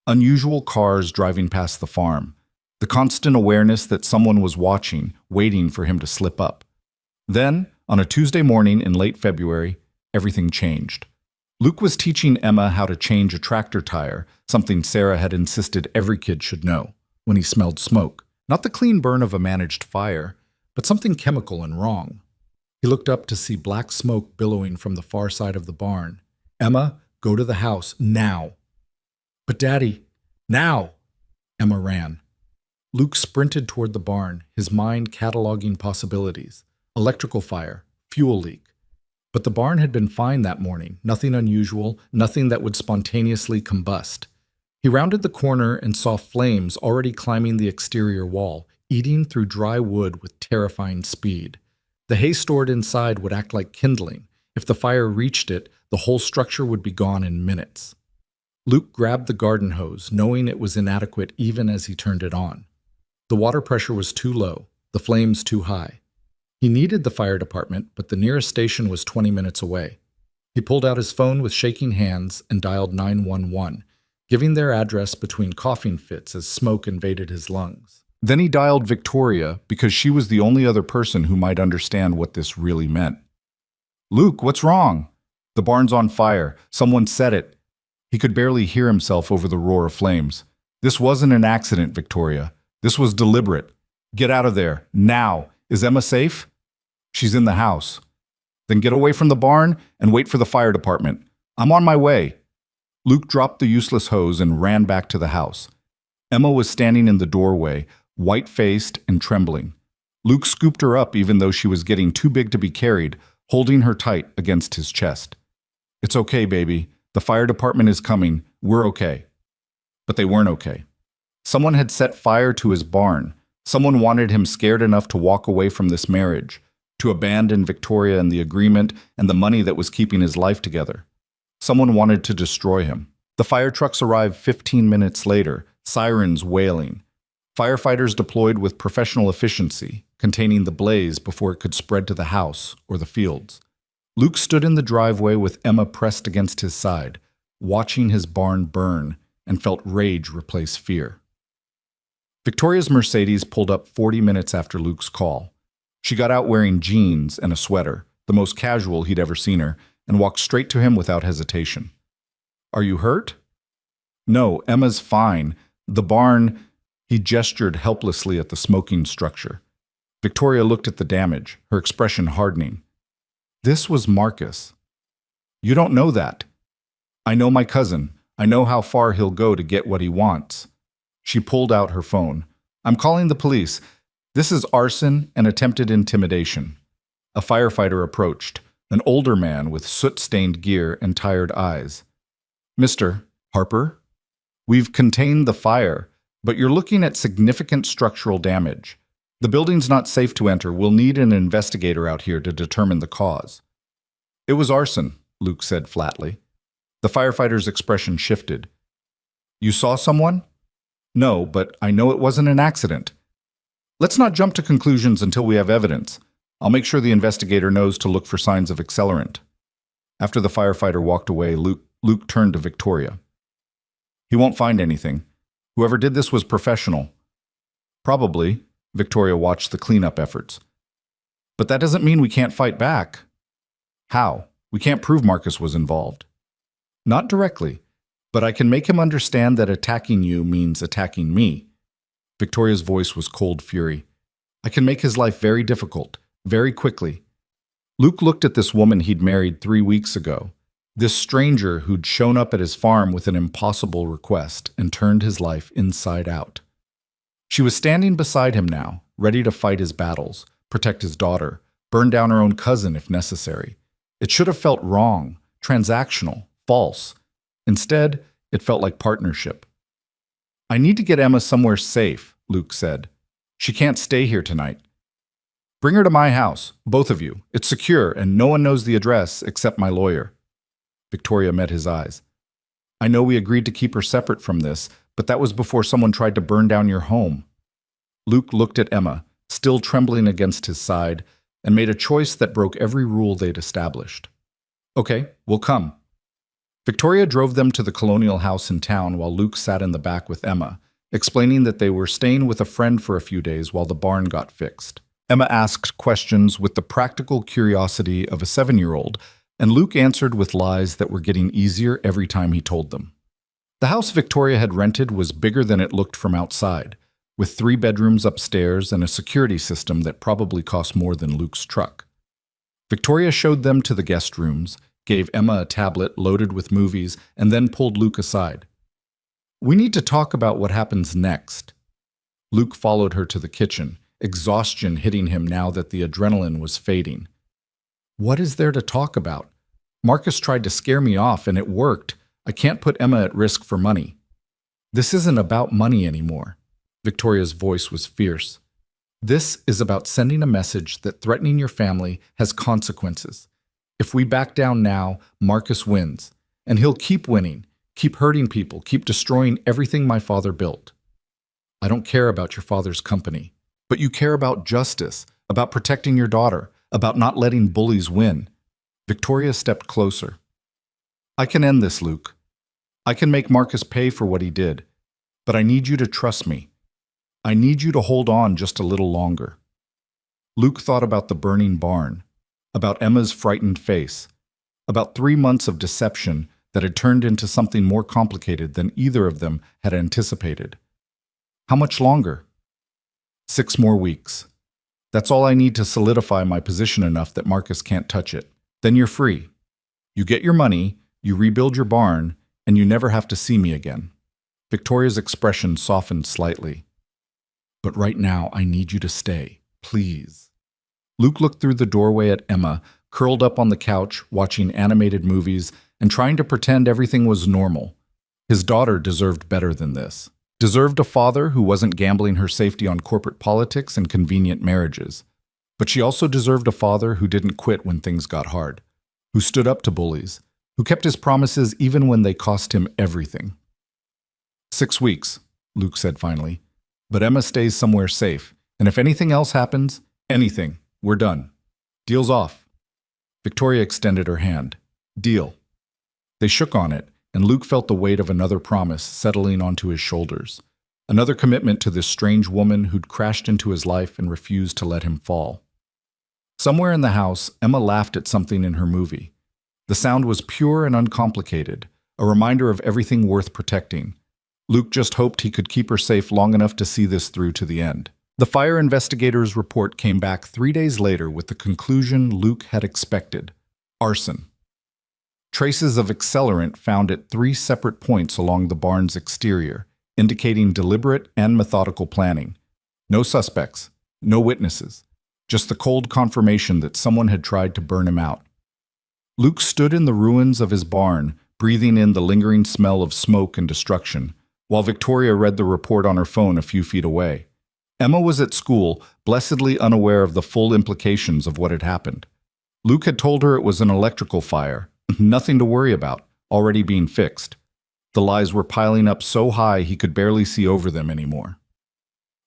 unusual cars driving past the farm, the constant awareness that someone was watching, waiting for him to slip up. Then, on a Tuesday morning in late February, everything changed. Luke was teaching Emma how to change a tractor tire, something Sarah had insisted every kid should know, when he smelled smoke. Not the clean burn of a managed fire, but something chemical and wrong. He looked up to see black smoke billowing from the far side of the barn. "Emma, go to the house, now." "But Daddy, now!" Emma ran. Luke sprinted toward the barn, his mind cataloging possibilities. Electrical fire, fuel leak. But the barn had been fine that morning, nothing unusual, nothing that would spontaneously combust. He rounded the corner and saw flames already climbing the exterior wall, eating through dry wood with terrifying speed. The hay stored inside would act like kindling. If the fire reached it, the whole structure would be gone in minutes. Luke grabbed the garden hose, knowing it was inadequate even as he turned it on. The water pressure was too low, the flames too high. He needed the fire department, but the nearest station was 20 minutes away. He pulled out his phone with shaking hands and dialed 911, giving their address between coughing fits as smoke invaded his lungs. Then he dialed Victoria because she was the only other person who might understand what this really meant. "Luke, what's wrong?" "The barn's on fire. Someone set it." He could barely hear himself over the roar of flames. "This wasn't an accident, Victoria. This was deliberate. Get out of there, now. Is Emma safe?" "She's in the house." "Then get away from the barn and wait for the fire department. I'm on my way." Luke dropped the useless hose and ran back to the house. Emma was standing in the doorway, white-faced and trembling. Luke scooped her up even though she was getting too big to be carried, holding her tight against his chest. "It's okay, baby. The fire department is coming. We're okay." But they weren't okay. Someone had set fire to his barn. Someone wanted him scared enough to walk away from this marriage, to abandon Victoria and the agreement and the money that was keeping his life together. Someone wanted to destroy him. The fire trucks arrived 15 minutes later, sirens wailing. Firefighters deployed with professional efficiency, containing the blaze before it could spread to the house or the fields. Luke stood in the driveway with Emma pressed against his side, watching his barn burn, and felt rage replace fear. Victoria's Mercedes pulled up 40 minutes after Luke's call. She got out wearing jeans and a sweater, the most casual he'd ever seen her, and walked straight to him without hesitation. "Are you hurt?" "No, Emma's fine. The barn—" He gestured helplessly at the smoking structure. Victoria looked at the damage, her expression hardening. "This was Marcus." "You don't know that." "I know my cousin. I know how far he'll go to get what he wants." She pulled out her phone. "I'm calling the police. This is arson and attempted intimidation." A firefighter approached, an older man with soot-stained gear and tired eyes. "Mr. Harper, we've contained the fire, but you're looking at significant structural damage. The building's not safe to enter. We'll need an investigator out here to determine the cause." "It was arson," Luke said flatly. The firefighter's expression shifted. "You saw someone?" "No, but I know it wasn't an accident." "Let's not jump to conclusions until we have evidence. I'll make sure the investigator knows to look for signs of accelerant." After the firefighter walked away, Luke turned to Victoria. "He won't find anything. Whoever did this was professional." "Probably." Victoria watched the cleanup efforts. "But that doesn't mean we can't fight back." "How? We can't prove Marcus was involved." "Not directly, but I can make him understand that attacking you means attacking me." Victoria's voice was cold fury. I can make his life very difficult, very quickly. Luke looked at this woman he'd married 3 weeks ago, this stranger who'd shown up at his farm with an impossible request and turned his life inside out. She was standing beside him now, ready to fight his battles, protect his daughter, burn down her own cousin if necessary. It should have felt wrong, transactional, false. Instead, it felt like partnership. I need to get Emma somewhere safe, Luke said. She can't stay here tonight. Bring her to my house, both of you. It's secure, and no one knows the address except my lawyer. Victoria met his eyes. I know we agreed to keep her separate from this, but that was before someone tried to burn down your home. Luke looked at Emma, still trembling against his side, and made a choice that broke every rule they'd established. Okay, we'll come. Victoria drove them to the colonial house in town while Luke sat in the back with Emma, explaining that they were staying with a friend for a few days while the barn got fixed. Emma asked questions with the practical curiosity of a 7-year-old, and Luke answered with lies that were getting easier every time he told them. The house Victoria had rented was bigger than it looked from outside, with 3 bedrooms upstairs and a security system that probably cost more than Luke's truck. Victoria showed them to the guest rooms, gave Emma a tablet loaded with movies, and then pulled Luke aside. We need to talk about what happens next. Luke followed her to the kitchen, exhaustion hitting him now that the adrenaline was fading. What is there to talk about? Marcus tried to scare me off, and it worked. I can't put Emma at risk for money. This isn't about money anymore. Victoria's voice was fierce. This is about sending a message that threatening your family has consequences. If we back down now, Marcus wins. And he'll keep winning, keep hurting people, keep destroying everything my father built. I don't care about your father's company, but you care about justice, about protecting your daughter, about not letting bullies win. Victoria stepped closer. I can end this, Luke. I can make Marcus pay for what he did, but I need you to trust me. I need you to hold on just a little longer. Luke thought about the burning barn, about Emma's frightened face, about 3 months of deception that had turned into something more complicated than either of them had anticipated. How much longer? 6 more weeks. That's all I need to solidify my position enough that Marcus can't touch it. Then you're free. You get your money, you rebuild your barn, and you never have to see me again. Victoria's expression softened slightly. But right now, I need you to stay, please. Luke looked through the doorway at Emma, curled up on the couch, watching animated movies and trying to pretend everything was normal. His daughter deserved better than this. Deserved a father who wasn't gambling her safety on corporate politics and convenient marriages. But she also deserved a father who didn't quit when things got hard, who stood up to bullies, who kept his promises even when they cost him everything. 6 weeks, Luke said finally. But Emma stays somewhere safe, and if anything else happens, anything, we're done. Deal's off. Victoria extended her hand. Deal. They shook on it, and Luke felt the weight of another promise settling onto his shoulders. Another commitment to this strange woman who'd crashed into his life and refused to let him fall. Somewhere in the house, Emma laughed at something in her movie. The sound was pure and uncomplicated, a reminder of everything worth protecting. Luke just hoped he could keep her safe long enough to see this through to the end. The fire investigator's report came back 3 days later with the conclusion Luke had expected: arson. Traces of accelerant found at 3 separate points along the barn's exterior, indicating deliberate and methodical planning. No suspects, no witnesses, just the cold confirmation that someone had tried to burn him out. Luke stood in the ruins of his barn, breathing in the lingering smell of smoke and destruction, while Victoria read the report on her phone a few feet away. Emma was at school, blessedly unaware of the full implications of what had happened. Luke had told her it was an electrical fire, nothing to worry about, already being fixed. The lies were piling up so high he could barely see over them anymore.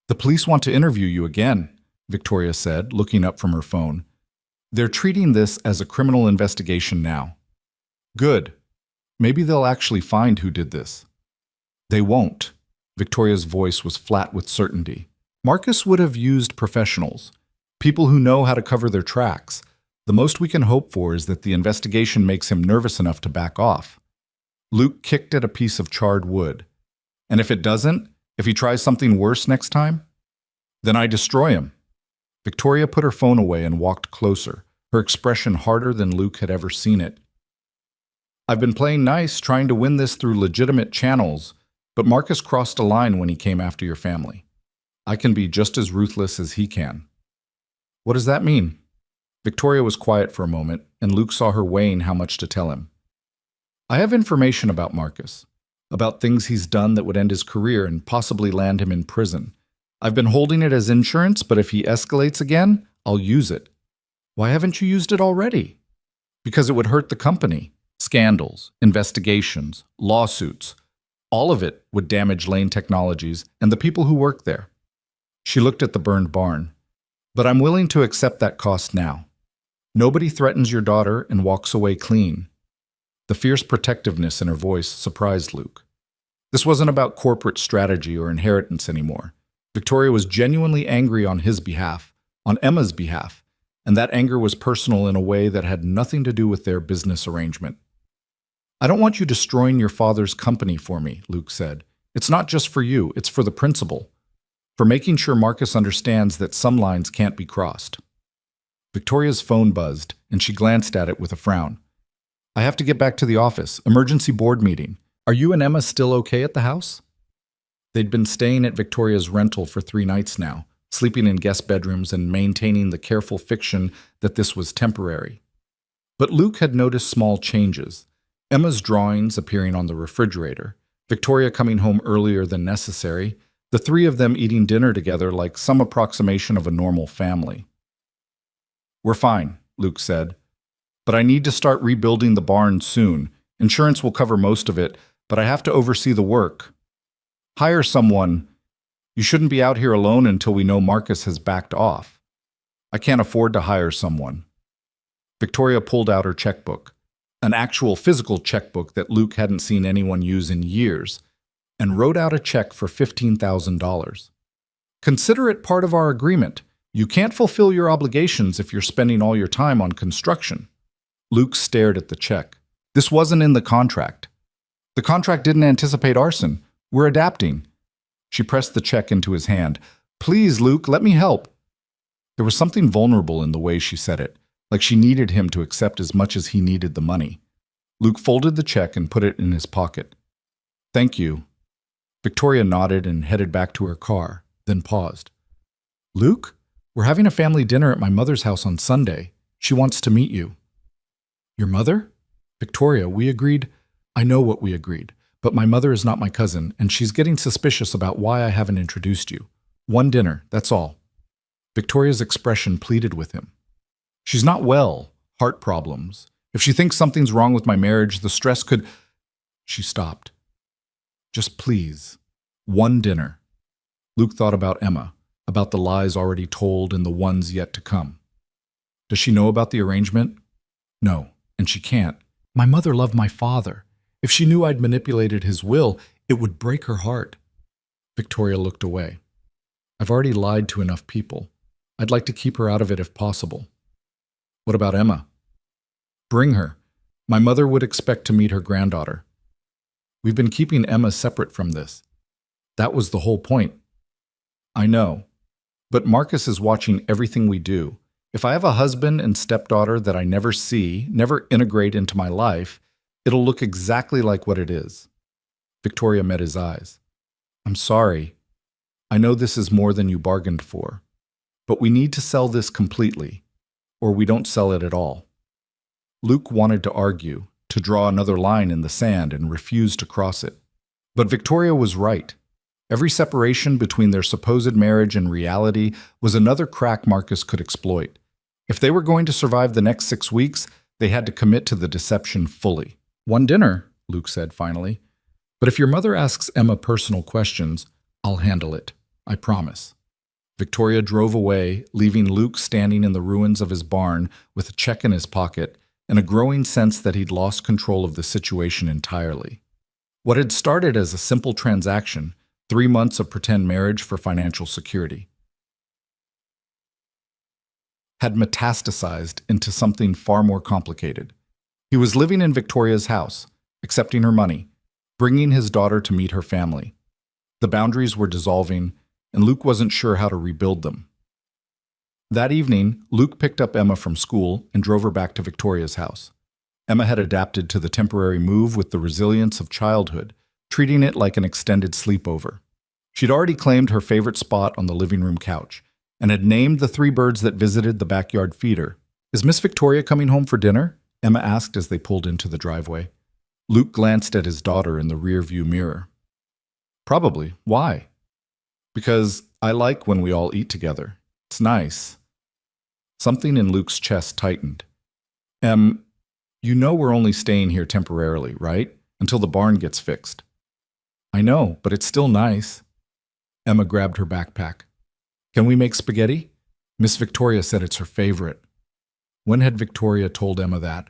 The police want to interview you again, Victoria said, looking up from her phone. They're treating this as a criminal investigation now. Good. Maybe they'll actually find who did this. They won't. Victoria's voice was flat with certainty. Marcus would have used professionals, people who know how to cover their tracks. The most we can hope for is that the investigation makes him nervous enough to back off. Luke kicked at a piece of charred wood. And if it doesn't, If he tries something worse next time, then I destroy him. Victoria put her phone away and walked closer, her expression harder than Luke had ever seen it. I've been playing nice, trying to win this through legitimate channels, but Marcus crossed a line when he came after your family. I can be just as ruthless as he can. What does that mean? Victoria was quiet for a moment, and Luke saw her weighing how much to tell him. I have information about Marcus, about things he's done that would end his career and possibly land him in prison. I've been holding it as insurance, but if he escalates again, I'll use it. Why haven't you used it already? Because it would hurt the company. Scandals, investigations, lawsuits, all of it would damage Lane Technologies and the people who work there. She looked at the burned barn. But I'm willing to accept that cost now. Nobody threatens your daughter and walks away clean. The fierce protectiveness in her voice surprised Luke. This wasn't about corporate strategy or inheritance anymore. Victoria was genuinely angry on his behalf, on Emma's behalf, and that anger was personal in a way that had nothing to do with their business arrangement. I don't want you destroying your father's company for me, Luke said. It's not just for you, it's for the principal. For making sure Marcus understands that some lines can't be crossed. Victoria's phone buzzed, and she glanced at it with a frown. I have to get back to the office. Emergency board meeting. Are you and Emma still okay at the house? They'd been staying at Victoria's rental for 3 nights now, sleeping in guest bedrooms and maintaining the careful fiction that this was temporary. But Luke had noticed small changes. Emma's drawings appearing on the refrigerator, Victoria coming home earlier than necessary, the 3 of them eating dinner together like some approximation of a normal family. We're fine, Luke said. But I need to start rebuilding the barn soon. Insurance will cover most of it, but I have to oversee the work. Hire someone. You shouldn't be out here alone until we know Marcus has backed off. I can't afford to hire someone. Victoria pulled out her checkbook, an actual physical checkbook that Luke hadn't seen anyone use in years, and wrote out a check for $15,000. Consider it part of our agreement. You can't fulfill your obligations if you're spending all your time on construction. Luke stared at the check. This wasn't in the contract. The contract didn't anticipate arson. We're adapting. She pressed the check into his hand. Please, Luke, let me help. There was something vulnerable in the way she said it, like she needed him to accept as much as he needed the money. Luke folded the check and put it in his pocket. Thank you. Victoria nodded and headed back to her car, then paused. Luke, we're having a family dinner at my mother's house on Sunday. She wants to meet you. Your mother? Victoria, we agreed. I know what we agreed, but my mother is not my cousin, and she's getting suspicious about why I haven't introduced you. One dinner, that's all. Victoria's expression pleaded with him. She's not well, heart problems. If she thinks something's wrong with my marriage, the stress could... She stopped. Just please, one dinner. Luke thought about Emma, about the lies already told and the ones yet to come. Does she know about the arrangement? No, and she can't. My mother loved my father. If she knew I'd manipulated his will, it would break her heart. Victoria looked away. I've already lied to enough people. I'd like to keep her out of it if possible. What about Emma? Bring her. My mother would expect to meet her granddaughter. We've been keeping Emma separate from this. That was the whole point. I know. But Marcus is watching everything we do. If I have a husband and stepdaughter that I never see, never integrate into my life, it'll look exactly like what it is. Victoria met his eyes. I'm sorry. I know this is more than you bargained for. But we need to sell this completely, or we don't sell it at all. Luke wanted to argue, to draw another line in the sand and refused to cross it. But Victoria was right. Every separation between their supposed marriage and reality was another crack Marcus could exploit. If they were going to survive the next 6 weeks, they had to commit to the deception fully. One dinner, Luke said finally. But if your mother asks Emma personal questions, I'll handle it. I promise. Victoria drove away, leaving Luke standing in the ruins of his barn with a check in his pocket and a growing sense that he'd lost control of the situation entirely. What had started as a simple transaction, 3 months of pretend marriage for financial security, had metastasized into something far more complicated. He was living in Victoria's house, accepting her money, bringing his daughter to meet her family. The boundaries were dissolving, and Luke wasn't sure how to rebuild them. That evening, Luke picked up Emma from school and drove her back to Victoria's house. Emma had adapted to the temporary move with the resilience of childhood, treating it like an extended sleepover. She'd already claimed her favorite spot on the living room couch and had named the 3 birds that visited the backyard feeder. "Is Miss Victoria coming home for dinner?" Emma asked as they pulled into the driveway. Luke glanced at his daughter in the rearview mirror. "Probably. Why?" "Because I like when we all eat together. It's nice." Something in Luke's chest tightened. You know we're only staying here temporarily, right? Until the barn gets fixed." "I know, but it's still nice." Emma grabbed her backpack. "Can we make spaghetti? Miss Victoria said it's her favorite." When had Victoria told Emma that?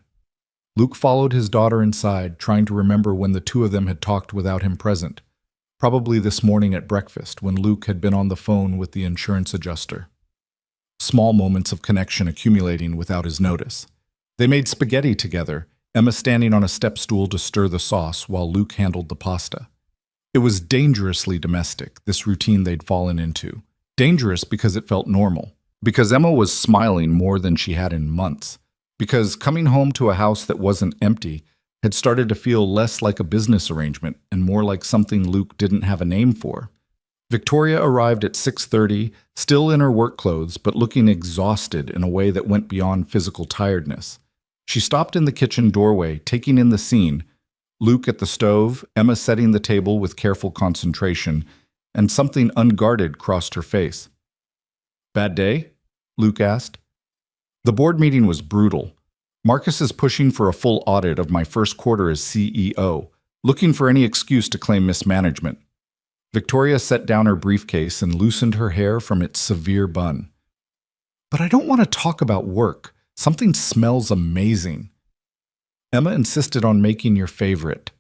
Luke followed his daughter inside, trying to remember when the 2 of them had talked without him present. Probably this morning at breakfast, when Luke had been on the phone with the insurance adjuster. Small moments of connection accumulating without his notice. They made spaghetti together, Emma standing on a step stool to stir the sauce while Luke handled the pasta. It was dangerously domestic, this routine they'd fallen into. Dangerous because it felt normal. Because Emma was smiling more than she had in months. Because coming home to a house that wasn't empty had started to feel less like a business arrangement and more like something Luke didn't have a name for. Victoria arrived at 6:30, still in her work clothes but looking exhausted in a way that went beyond physical tiredness. She stopped in the kitchen doorway, taking in the scene. Luke at the stove, Emma setting the table with careful concentration, and something unguarded crossed her face. "Bad day?" Luke asked. "The board meeting was brutal. Marcus is pushing for a full audit of my first quarter as CEO, looking for any excuse to claim mismanagement." Victoria set down her briefcase and loosened her hair from its severe bun. "But I don't want to talk about work. Something smells amazing." "Emma insisted on making your favorite."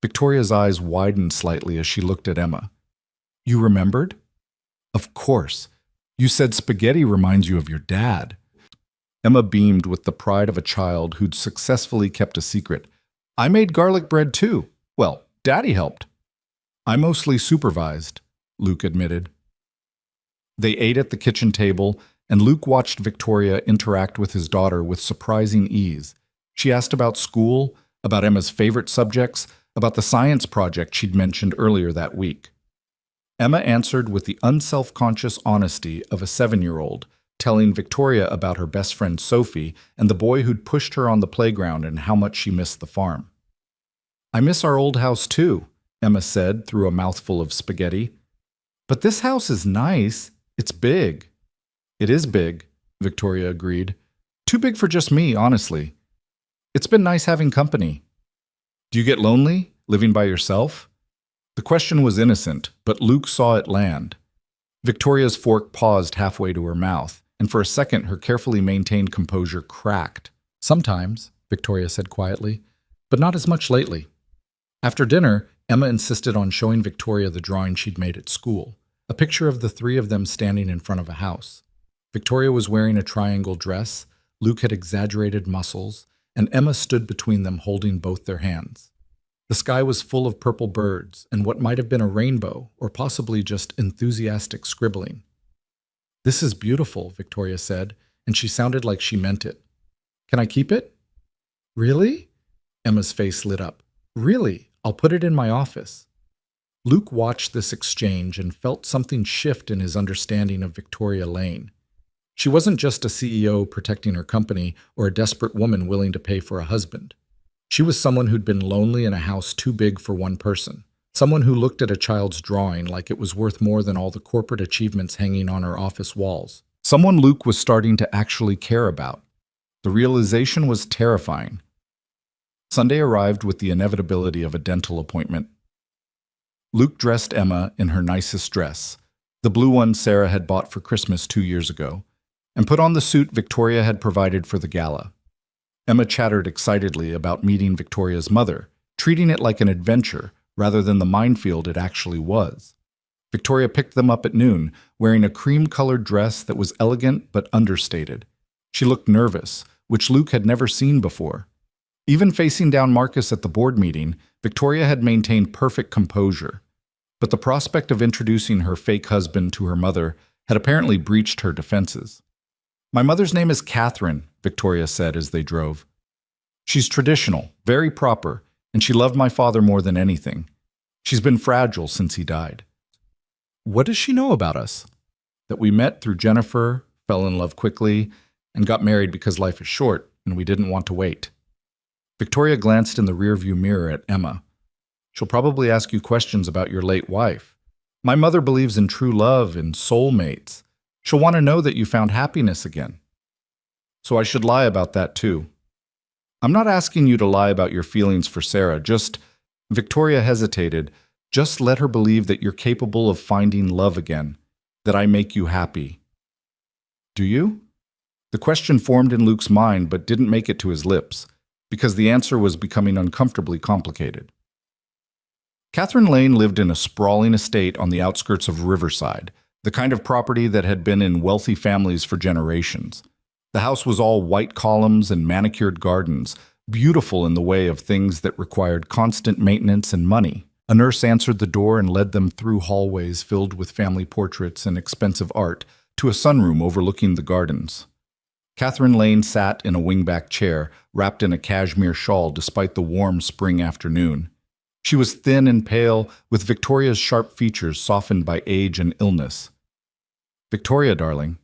Victoria's eyes widened slightly as she looked at Emma. "You remembered?" "Of course. You said spaghetti reminds you of your dad." Emma beamed with the pride of a child who'd successfully kept a secret. "I made garlic bread too. Well, Daddy helped." "I mostly supervised," Luke admitted. They ate at the kitchen table, and Luke watched Victoria interact with his daughter with surprising ease. She asked about school, about Emma's favorite subjects, about the science project she'd mentioned earlier that week. Emma answered with the unself-conscious honesty of a 7-year-old, telling Victoria about her best friend Sophie and the boy who'd pushed her on the playground and how much she missed the farm. "I miss our old house too," Emma said through a mouthful of spaghetti. "But this house is nice. It's big." "It is big," Victoria agreed. "Too big for just me, honestly. It's been nice having company." "Do you get lonely, living by yourself?" The question was innocent, but Luke saw it land. Victoria's fork paused halfway to her mouth, and for a second her carefully maintained composure cracked. "Sometimes," Victoria said quietly, "but not as much lately." After dinner, Emma insisted on showing Victoria the drawing she'd made at school, a picture of the 3 of them standing in front of a house. Victoria was wearing a triangle dress, Luke had exaggerated muscles, and Emma stood between them holding both their hands. The sky was full of purple birds and what might have been a rainbow or possibly just enthusiastic scribbling. "This is beautiful," Victoria said, and she sounded like she meant it. "Can I keep it?" "Really?" Emma's face lit up. "Really? I'll put it in my office." Luke watched this exchange and felt something shift in his understanding of Victoria Lane. She wasn't just a CEO protecting her company or a desperate woman willing to pay for a husband. She was someone who'd been lonely in a house too big for one person. Someone who looked at a child's drawing like it was worth more than all the corporate achievements hanging on her office walls. Someone Luke was starting to actually care about. The realization was terrifying. Sunday arrived with the inevitability of a dental appointment. Luke dressed Emma in her nicest dress, the blue one Sarah had bought for Christmas 2 years ago, and put on the suit Victoria had provided for the gala. Emma chattered excitedly about meeting Victoria's mother, treating it like an adventure rather than the minefield it actually was. Victoria picked them up at noon, wearing a cream-colored dress that was elegant but understated. She looked nervous, which Luke had never seen before. Even facing down Marcus at the board meeting, Victoria had maintained perfect composure. but the prospect of introducing her fake husband to her mother had apparently breached her defenses. "My mother's name is Catherine," Victoria said as they drove. "She's traditional, very proper, and she loved my father more than anything. She's been fragile since he died." "What does she know about us?" "That we met through Jennifer, fell in love quickly, and got married because life is short and we didn't want to wait." Victoria glanced in the rearview mirror at Emma. "She'll probably ask you questions about your late wife. My mother believes in true love and soulmates. She'll want to know that you found happiness again. So I should lie about that too. I'm not asking you to lie about your feelings for Sarah, just," Victoria hesitated, "just let her believe that you're capable of finding love again, that I make you happy." "Do you?" The question formed in Luke's mind but didn't make it to his lips, because the answer was becoming uncomfortably complicated. Catherine Lane lived in a sprawling estate on the outskirts of Riverside, the kind of property that had been in wealthy families for generations. The house was all white columns and manicured gardens, beautiful in the way of things that required constant maintenance and money. A nurse answered the door and led them through hallways filled with family portraits and expensive art to a sunroom overlooking the gardens. Catherine Lane sat in a wingback chair, wrapped in a cashmere shawl despite the warm spring afternoon. She was thin and pale, with Victoria's sharp features softened by age and illness. "Victoria, darling."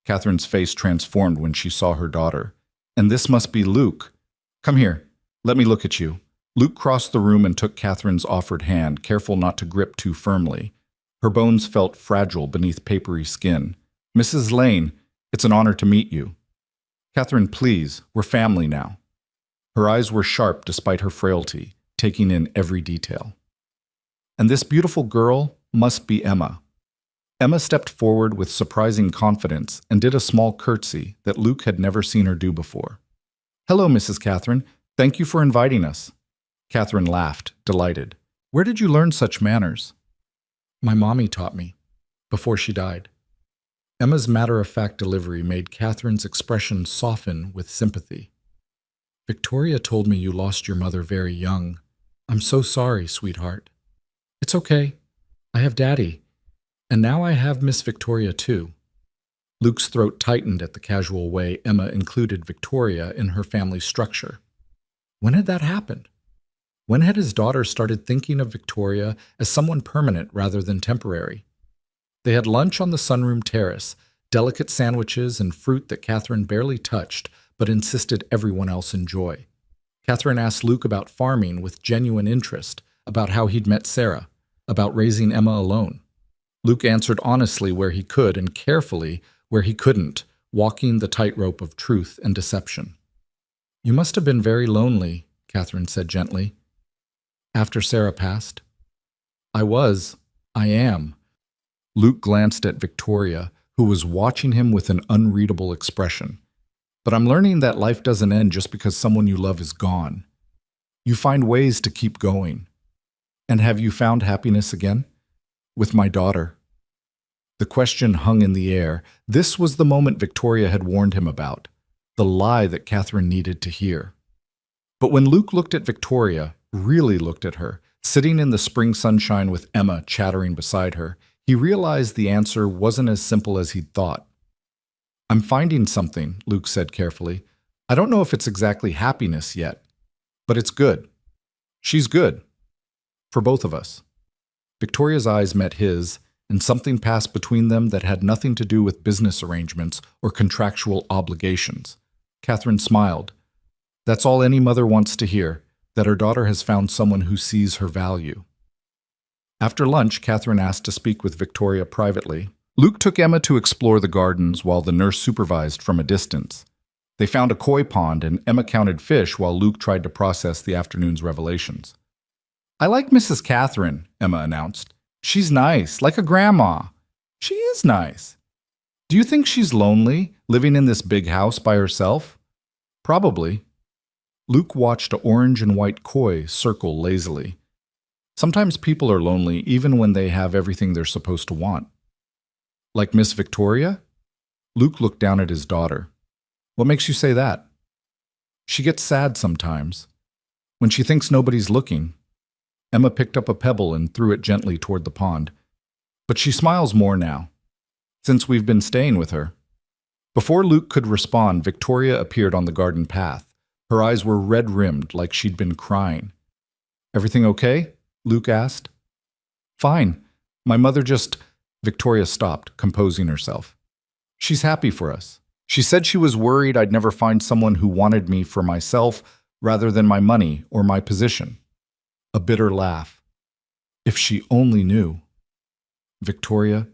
Catherine's face transformed when she saw her daughter. "And this must be Luke. Come here, let me look at you." Luke crossed the room and took Catherine's offered hand, careful not to grip too firmly. Her bones felt fragile beneath papery skin. "Mrs. Lane, it's an honor to meet you." "Catherine, please, we're family now." Her eyes were sharp despite her frailty, taking in every detail. "And this beautiful girl must be Emma." Emma stepped forward with surprising confidence and did a small curtsy that Luke had never seen her do before. "Hello, Mrs. Catherine. Thank you for inviting us." Catherine laughed, delighted. "Where did you learn such manners?" "My mommy taught me, before she died." Emma's matter-of-fact delivery made Catherine's expression soften with sympathy. "Victoria told me you lost your mother very young. I'm so sorry, sweetheart." "It's okay. I have Daddy. And now I have Miss Victoria, too." Luke's throat tightened at the casual way Emma included Victoria in her family structure. When had that happened? When had his daughter started thinking of Victoria as someone permanent rather than temporary? They had lunch on the sunroom terrace, delicate sandwiches and fruit that Catherine barely touched but insisted everyone else enjoy. Catherine asked Luke about farming with genuine interest, about how he'd met Sarah, about raising Emma alone. Luke answered honestly where he could and carefully where he couldn't, walking the tightrope of truth and deception. "You must have been very lonely," Catherine said gently. "After Sarah passed?" "I was. I am." Luke glanced at Victoria, who was watching him with an unreadable expression. "But I'm learning that life doesn't end just because someone you love is gone. You find ways to keep going. And have you found happiness again?" "With my daughter." The question hung in the air. This was the moment Victoria had warned him about, the lie that Catherine needed to hear. But when Luke looked at Victoria, really looked at her, sitting in the spring sunshine with Emma chattering beside her, he realized the answer wasn't as simple as he'd thought. "I'm finding something," Luke said carefully. "I don't know if it's exactly happiness yet, but it's good. She's good. For both of us." Victoria's eyes met his, and something passed between them that had nothing to do with business arrangements or contractual obligations. Catherine smiled. That's all any mother wants to hear, that her daughter has found someone who sees her value. After lunch, Catherine asked to speak with Victoria privately. Luke took Emma to explore the gardens while the nurse supervised from a distance. They found a koi pond and Emma counted fish while Luke tried to process the afternoon's revelations. "I like Mrs. Catherine," Emma announced. "She's nice, like a grandma." "She is nice." "Do you think she's lonely, living in this big house by herself?" "Probably." Luke watched an orange and white koi circle lazily. Sometimes people are lonely even when they have everything they're supposed to want. "Like Miss Victoria?" Luke looked down at his daughter. "What makes you say that?" "She gets sad sometimes. When she thinks nobody's looking." Emma picked up a pebble and threw it gently toward the pond. But she smiles more now, since we've been staying with her. Before Luke could respond, Victoria appeared on the garden path. Her eyes were red-rimmed, like she'd been crying. "Everything okay?" Luke asked. "Fine. My mother just—" Victoria stopped, composing herself. "She's happy for us. She said she was worried I'd never find someone who wanted me for myself rather than my money or my position." A bitter laugh. "If she only knew." "Victoria,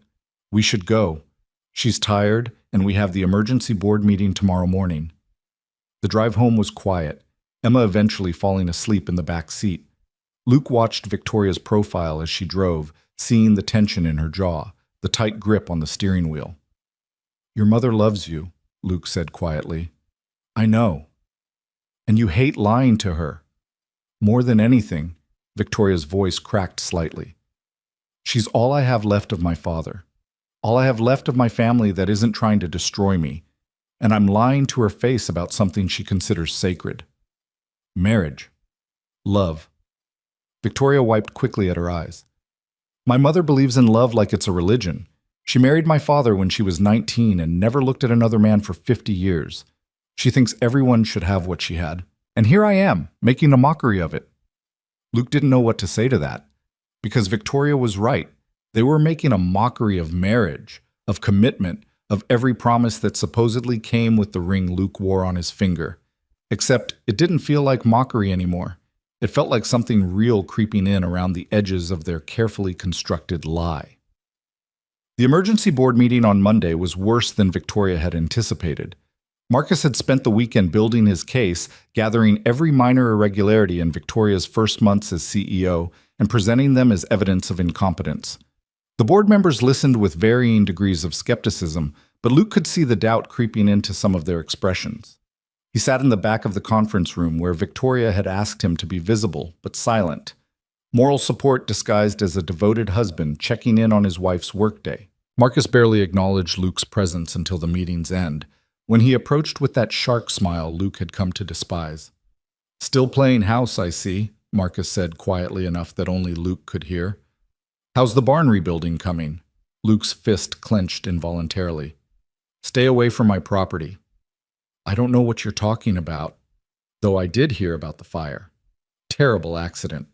we should go. She's tired, and we have the emergency board meeting tomorrow morning." The drive home was quiet, Emma eventually falling asleep in the back seat. Luke watched Victoria's profile as she drove, seeing the tension in her jaw, the tight grip on the steering wheel. "Your mother loves you," Luke said quietly. "I know. And you hate lying to her. More than anything," Victoria's voice cracked slightly. "She's all I have left of my father. All I have left of my family that isn't trying to destroy me. And I'm lying to her face about something she considers sacred. Marriage. Love." Victoria wiped quickly at her eyes. "My mother believes in love like it's a religion. She married my father when she was 19 and never looked at another man for 50 years. She thinks everyone should have what she had. And here I am, making a mockery of it." Luke didn't know what to say to that, because Victoria was right. They were making a mockery of marriage, of commitment, of every promise that supposedly came with the ring Luke wore on his finger. Except it didn't feel like mockery anymore. It felt like something real creeping in around the edges of their carefully constructed lie. The emergency board meeting on Monday was worse than Victoria had anticipated. Marcus had spent the weekend building his case, gathering every minor irregularity in Victoria's first months as CEO and presenting them as evidence of incompetence. The board members listened with varying degrees of skepticism, but Luke could see the doubt creeping into some of their expressions. He sat in the back of the conference room where Victoria had asked him to be visible but silent. Moral support disguised as a devoted husband checking in on his wife's workday. Marcus barely acknowledged Luke's presence until the meeting's end, when he approached with that shark smile Luke had come to despise. "Still playing house, I see," Marcus said quietly enough that only Luke could hear. "How's the barn rebuilding coming?" Luke's fist clenched involuntarily. "Stay away from my property." "I don't know what you're talking about, though I did hear about the fire. Terrible accident."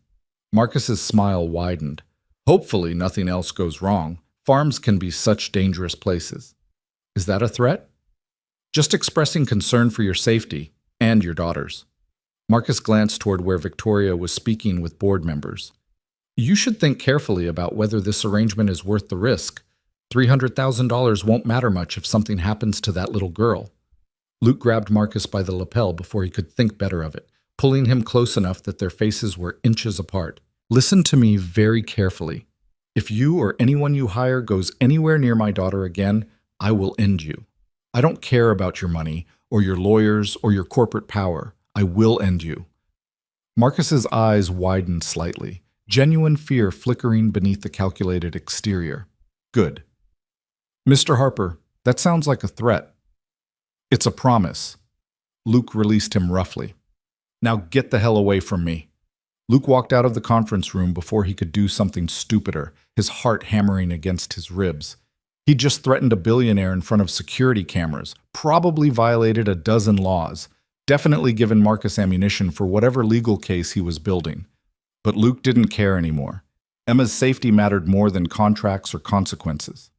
Marcus's smile widened. "Hopefully nothing else goes wrong. Farms can be such dangerous places." "Is that a threat?" "Just expressing concern for your safety and your daughter's." Marcus glanced toward where Victoria was speaking with board members. "You should think carefully about whether this arrangement is worth the risk. $300,000 won't matter much if something happens to that little girl." Luke grabbed Marcus by the lapel before he could think better of it, pulling him close enough that their faces were inches apart. "Listen to me very carefully. If you or anyone you hire goes anywhere near my daughter again, I will end you. I don't care about your money, or your lawyers, or your corporate power. I will end you." Marcus's eyes widened slightly, genuine fear flickering beneath the calculated exterior. "Good. Mr. Harper, that sounds like a threat." "It's a promise." Luke released him roughly. "Now get the hell away from me." Luke walked out of the conference room before he could do something stupider, his heart hammering against his ribs. He'd just threatened a billionaire in front of security cameras, probably violated a dozen laws, definitely given Marcus ammunition for whatever legal case he was building. But Luke didn't care anymore. Emma's safety mattered more than contracts or consequences.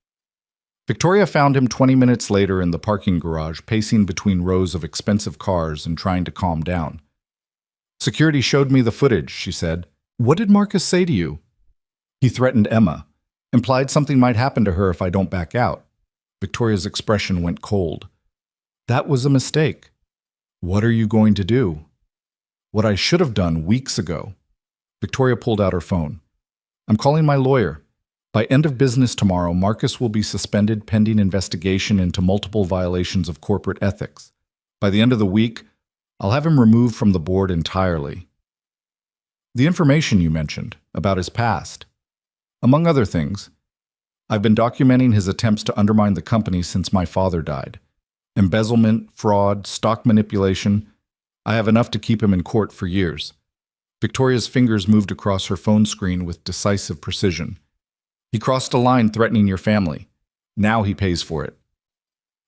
Victoria found him 20 minutes later in the parking garage, pacing between rows of expensive cars and trying to calm down. "Security showed me the footage," she said. "What did Marcus say to you?" "He threatened Emma. Implied something might happen to her if I don't back out." Victoria's expression went cold. "That was a mistake." "What are you going to do?" "What I should have done weeks ago." Victoria pulled out her phone. "I'm calling my lawyer. By end of business tomorrow, Marcus will be suspended pending investigation into multiple violations of corporate ethics. By the end of the week, I'll have him removed from the board entirely." "The information you mentioned about his past. Among other things, I've been documenting his attempts to undermine the company since my father died. Embezzlement, fraud, stock manipulation. I have enough to keep him in court for years." Victoria's fingers moved across her phone screen with decisive precision. He crossed a line threatening your family. Now he pays for it.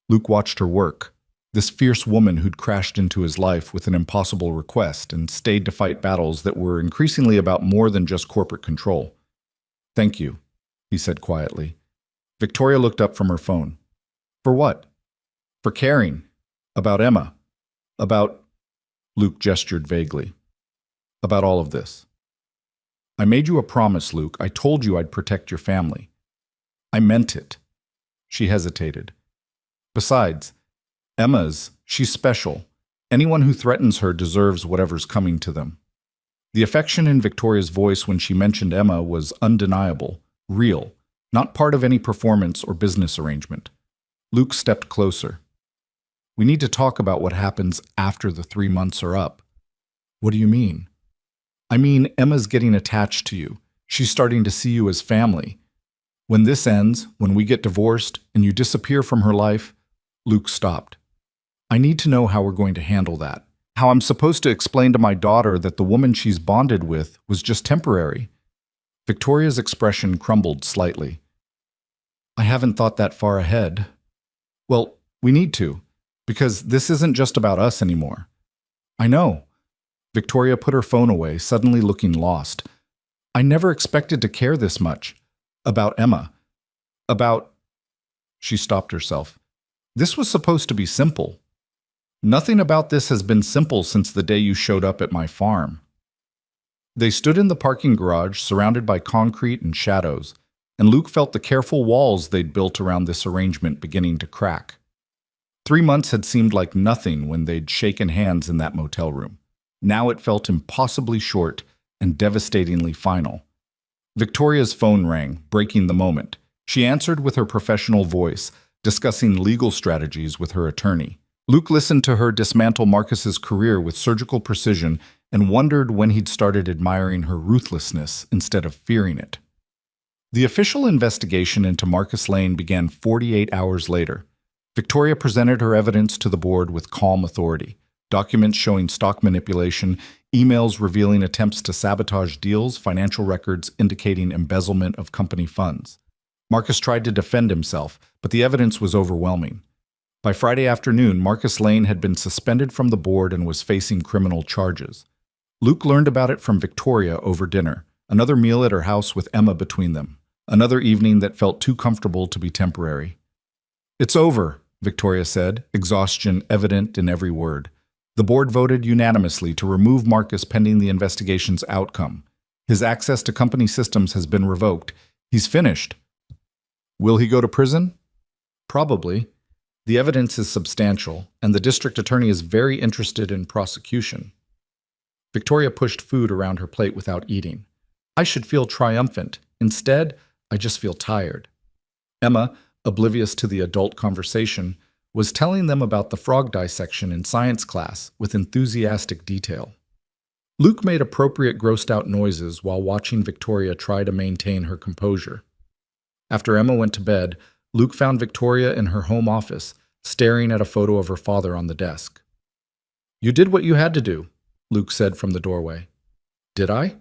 Luke watched her work. This fierce woman who'd crashed into his life with an impossible request and stayed to fight battles that were increasingly about more than just corporate control. "Thank you," he said quietly. Victoria looked up from her phone. "For what?" "For caring. About Emma. About—" Luke gestured vaguely. "About all of this." "I made you a promise, Luke. I told you I'd protect your family." "I meant it." She hesitated. "Besides, she's special. Anyone who threatens her deserves whatever's coming to them." The affection in Victoria's voice when she mentioned Emma was undeniable, real, not part of any performance or business arrangement. Luke stepped closer. "We need to talk about what happens after the 3 months are up." "What do you mean?" "I mean, Emma's getting attached to you. She's starting to see you as family. When this ends, when we get divorced, and you disappear from her life—" Luke stopped. "I need to know how we're going to handle that. How I'm supposed to explain to my daughter that the woman she's bonded with was just temporary." Victoria's expression crumbled slightly. "I haven't thought that far ahead." "Well, we need to, because this isn't just about us anymore." "I know." Victoria put her phone away, suddenly looking lost. "I never expected to care this much. About Emma. About—" She stopped herself. "This was supposed to be simple." "Nothing about this has been simple since the day you showed up at my farm." They stood in the parking garage, surrounded by concrete and shadows, and Luke felt the careful walls they'd built around this arrangement beginning to crack. 3 months had seemed like nothing when they'd shaken hands in that motel room. Now it felt impossibly short and devastatingly final. Victoria's phone rang, breaking the moment. She answered with her professional voice, discussing legal strategies with her attorney. Luke listened to her dismantle Marcus's career with surgical precision and wondered when he'd started admiring her ruthlessness instead of fearing it. The official investigation into Marcus Lane began 48 hours later. Victoria presented her evidence to the board with calm authority. Documents showing stock manipulation, emails revealing attempts to sabotage deals, financial records indicating embezzlement of company funds. Marcus tried to defend himself, but the evidence was overwhelming. By Friday afternoon, Marcus Lane had been suspended from the board and was facing criminal charges. Luke learned about it from Victoria over dinner, another meal at her house with Emma between them, another evening that felt too comfortable to be temporary. "It's over," Victoria said, exhaustion evident in every word. The board voted unanimously to remove Marcus pending the investigation's outcome. His access to company systems has been revoked. He's finished. Will he go to prison? Probably. The evidence is substantial, and the district attorney is very interested in prosecution. Victoria pushed food around her plate without eating. "I should feel triumphant. Instead, I just feel tired." Emma, oblivious to the adult conversation, was telling them about the frog dissection in science class with enthusiastic detail. Luke made appropriate grossed-out noises while watching Victoria try to maintain her composure. After Emma went to bed, Luke found Victoria in her home office, staring at a photo of her father on the desk. "You did what you had to do," Luke said from the doorway. "Did I?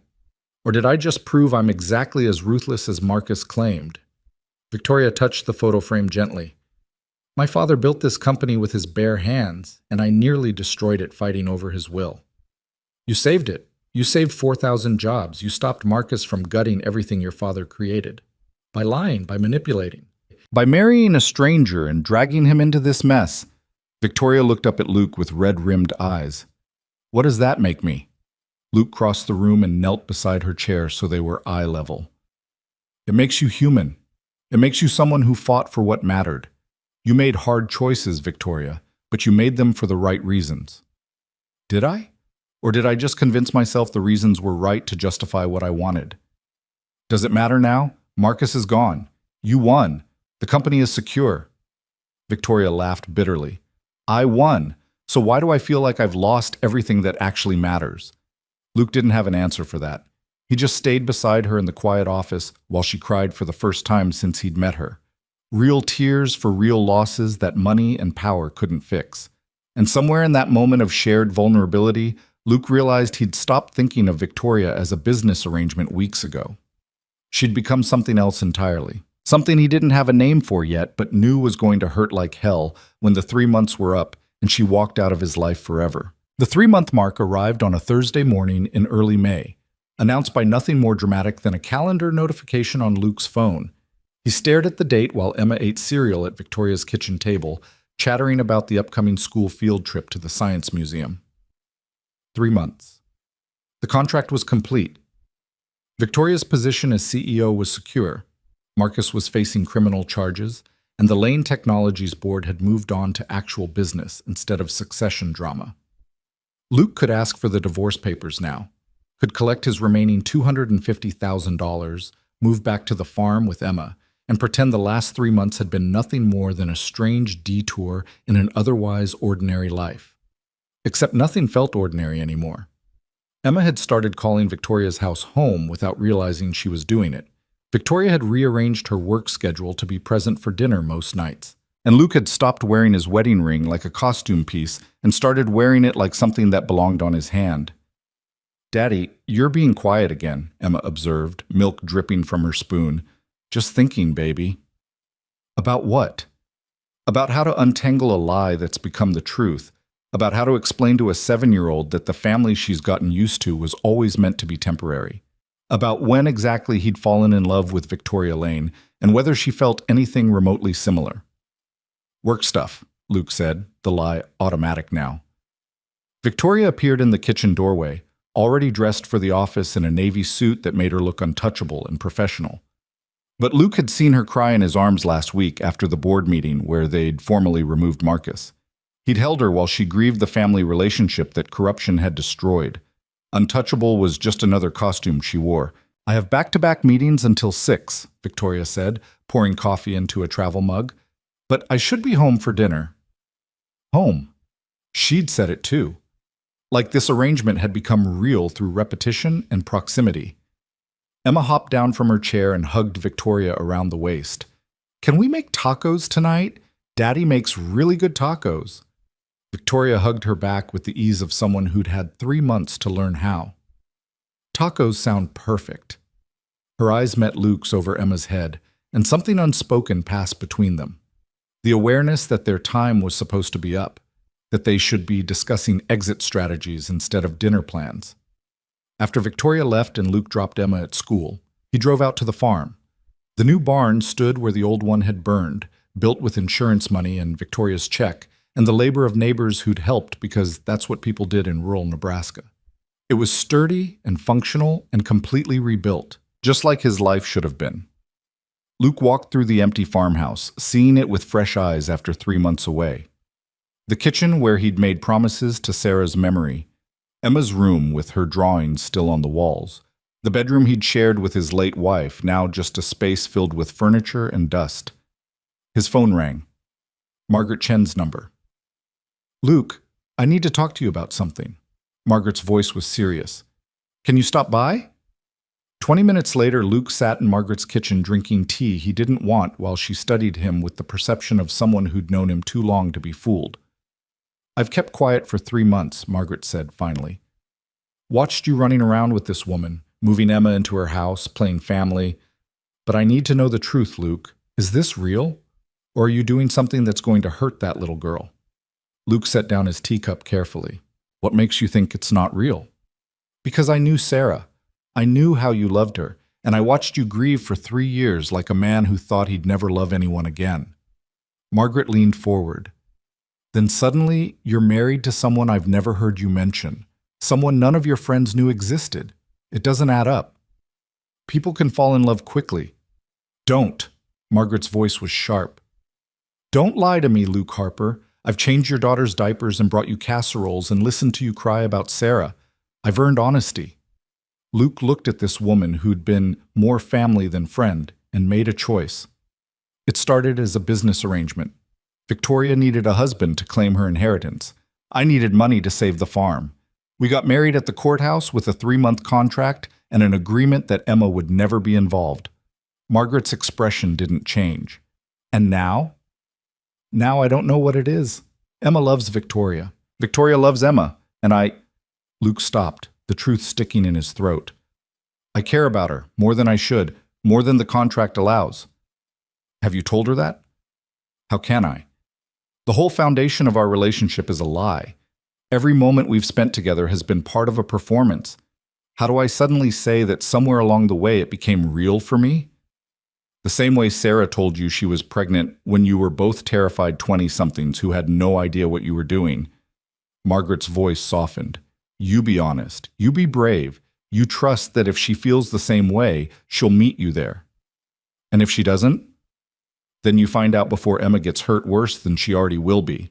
Or did I just prove I'm exactly as ruthless as Marcus claimed?" Victoria touched the photo frame gently. "My father built this company with his bare hands, and I nearly destroyed it fighting over his will. You saved it. You saved 4,000 jobs. You stopped Marcus from gutting everything your father created. By lying, by manipulating. By marrying a stranger and dragging him into this mess." Victoria looked up at Luke with red-rimmed eyes. "What does that make me?" Luke crossed the room and knelt beside her chair so they were eye level. "It makes you human. It makes you someone who fought for what mattered. You made hard choices, Victoria, but you made them for the right reasons." "Did I? Or did I just convince myself the reasons were right to justify what I wanted? Does it matter now? Marcus is gone. You won. The company is secure." Victoria laughed bitterly. "I won. So why do I feel like I've lost everything that actually matters?" Luke didn't have an answer for that. He just stayed beside her in the quiet office while she cried for the first time since he'd met her. Real tears for real losses that money and power couldn't fix. And somewhere in that moment of shared vulnerability, Luke realized he'd stopped thinking of Victoria as a business arrangement weeks ago. She'd become something else entirely. Something he didn't have a name for yet, but knew was going to hurt like hell when the 3 months were up and she walked out of his life forever. The 3-month mark arrived on a Thursday morning in early May, announced by nothing more dramatic than a calendar notification on Luke's phone. He stared at the date while Emma ate cereal at Victoria's kitchen table, chattering about the upcoming school field trip to the Science Museum. 3 months. The contract was complete. Victoria's position as CEO was secure. Marcus was facing criminal charges, and the Lane Technologies Board had moved on to actual business instead of succession drama. Luke could ask for the divorce papers now, could collect his remaining $250,000, move back to the farm with Emma, and pretend the last 3 months had been nothing more than a strange detour in an otherwise ordinary life. Except nothing felt ordinary anymore. Emma had started calling Victoria's house home without realizing she was doing it. Victoria had rearranged her work schedule to be present for dinner most nights, and Luke had stopped wearing his wedding ring like a costume piece and started wearing it like something that belonged on his hand. "Daddy, you're being quiet again," Emma observed, milk dripping from her spoon. "Just thinking, baby." About what? About how to untangle a lie that's become the truth, about how to explain to a 7-year-old that the family she's gotten used to was always meant to be temporary, about when exactly he'd fallen in love with Victoria Lane and whether she felt anything remotely similar. "Work stuff," Luke said, the lie automatic now. Victoria appeared in the kitchen doorway, already dressed for the office in a navy suit that made her look untouchable and professional. But Luke had seen her cry in his arms last week after the board meeting where they'd formally removed Marcus. He'd held her while she grieved the family relationship that corruption had destroyed. Untouchable was just another costume she wore. "I have back-to-back meetings until 6, Victoria said, pouring coffee into a travel mug. "But I should be home for dinner." Home. She'd said it too. Like this arrangement had become real through repetition and proximity. Emma hopped down from her chair and hugged Victoria around the waist. "Can we make tacos tonight? Daddy makes really good tacos." Victoria hugged her back with the ease of someone who'd had 3 months to learn how. Tacos sound perfect. Her eyes met Luke's over Emma's head, and something unspoken passed between them. The awareness that their time was supposed to be up, that they should be discussing exit strategies instead of dinner plans. After Victoria left and Luke dropped Emma at school, he drove out to the farm. The new barn stood where the old one had burned, built with insurance money and Victoria's check, and the labor of neighbors who'd helped because that's what people did in rural Nebraska. It was sturdy and functional and completely rebuilt, just like his life should have been. Luke walked through the empty farmhouse, seeing it with fresh eyes after 3 months away. The kitchen where he'd made promises to Sarah's memory, Emma's room with her drawings still on the walls, the bedroom he'd shared with his late wife, now just a space filled with furniture and dust. His phone rang. Margaret Chen's number. "Luke, I need to talk to you about something." Margaret's voice was serious. "Can you stop by?" 20 minutes later, Luke sat in Margaret's kitchen drinking tea he didn't want while she studied him with the perception of someone who'd known him too long to be fooled. "I've kept quiet for 3 months, Margaret said finally. "Watched you running around with this woman, moving Emma into her house, playing family. But I need to know the truth, Luke. Is this real? Or are you doing something that's going to hurt that little girl?" Luke set down his teacup carefully. "What makes you think it's not real?" "Because I knew Sarah. I knew how you loved her, and I watched you grieve for 3 years like a man who thought he'd never love anyone again." Margaret leaned forward. "Then suddenly, you're married to someone I've never heard you mention, someone none of your friends knew existed. It doesn't add up. People can fall in love quickly." "Don't." Margaret's voice was sharp. "Don't lie to me, Luke Harper. I've changed your daughter's diapers and brought you casseroles and listened to you cry about Sarah. I've earned honesty." Luke looked at this woman who'd been more family than friend and made a choice. It started as a business arrangement. Victoria needed a husband to claim her inheritance. I needed money to save the farm. We got married at the courthouse with a 3-month contract and an agreement that Emma would never be involved. Margaret's expression didn't change. And now? Now I don't know what it is. Emma loves Victoria. Victoria loves Emma. And Luke stopped, the truth sticking in his throat. I care about her, more than I should, more than the contract allows. Have you told her that? How can I? The whole foundation of our relationship is a lie. Every moment we've spent together has been part of a performance. How do I suddenly say that somewhere along the way it became real for me? The same way Sarah told you she was pregnant when you were both terrified 20-somethings who had no idea what you were doing. Margaret's voice softened. You be honest. You be brave. You trust that if she feels the same way, she'll meet you there. And if she doesn't? Then you find out before Emma gets hurt worse than she already will be.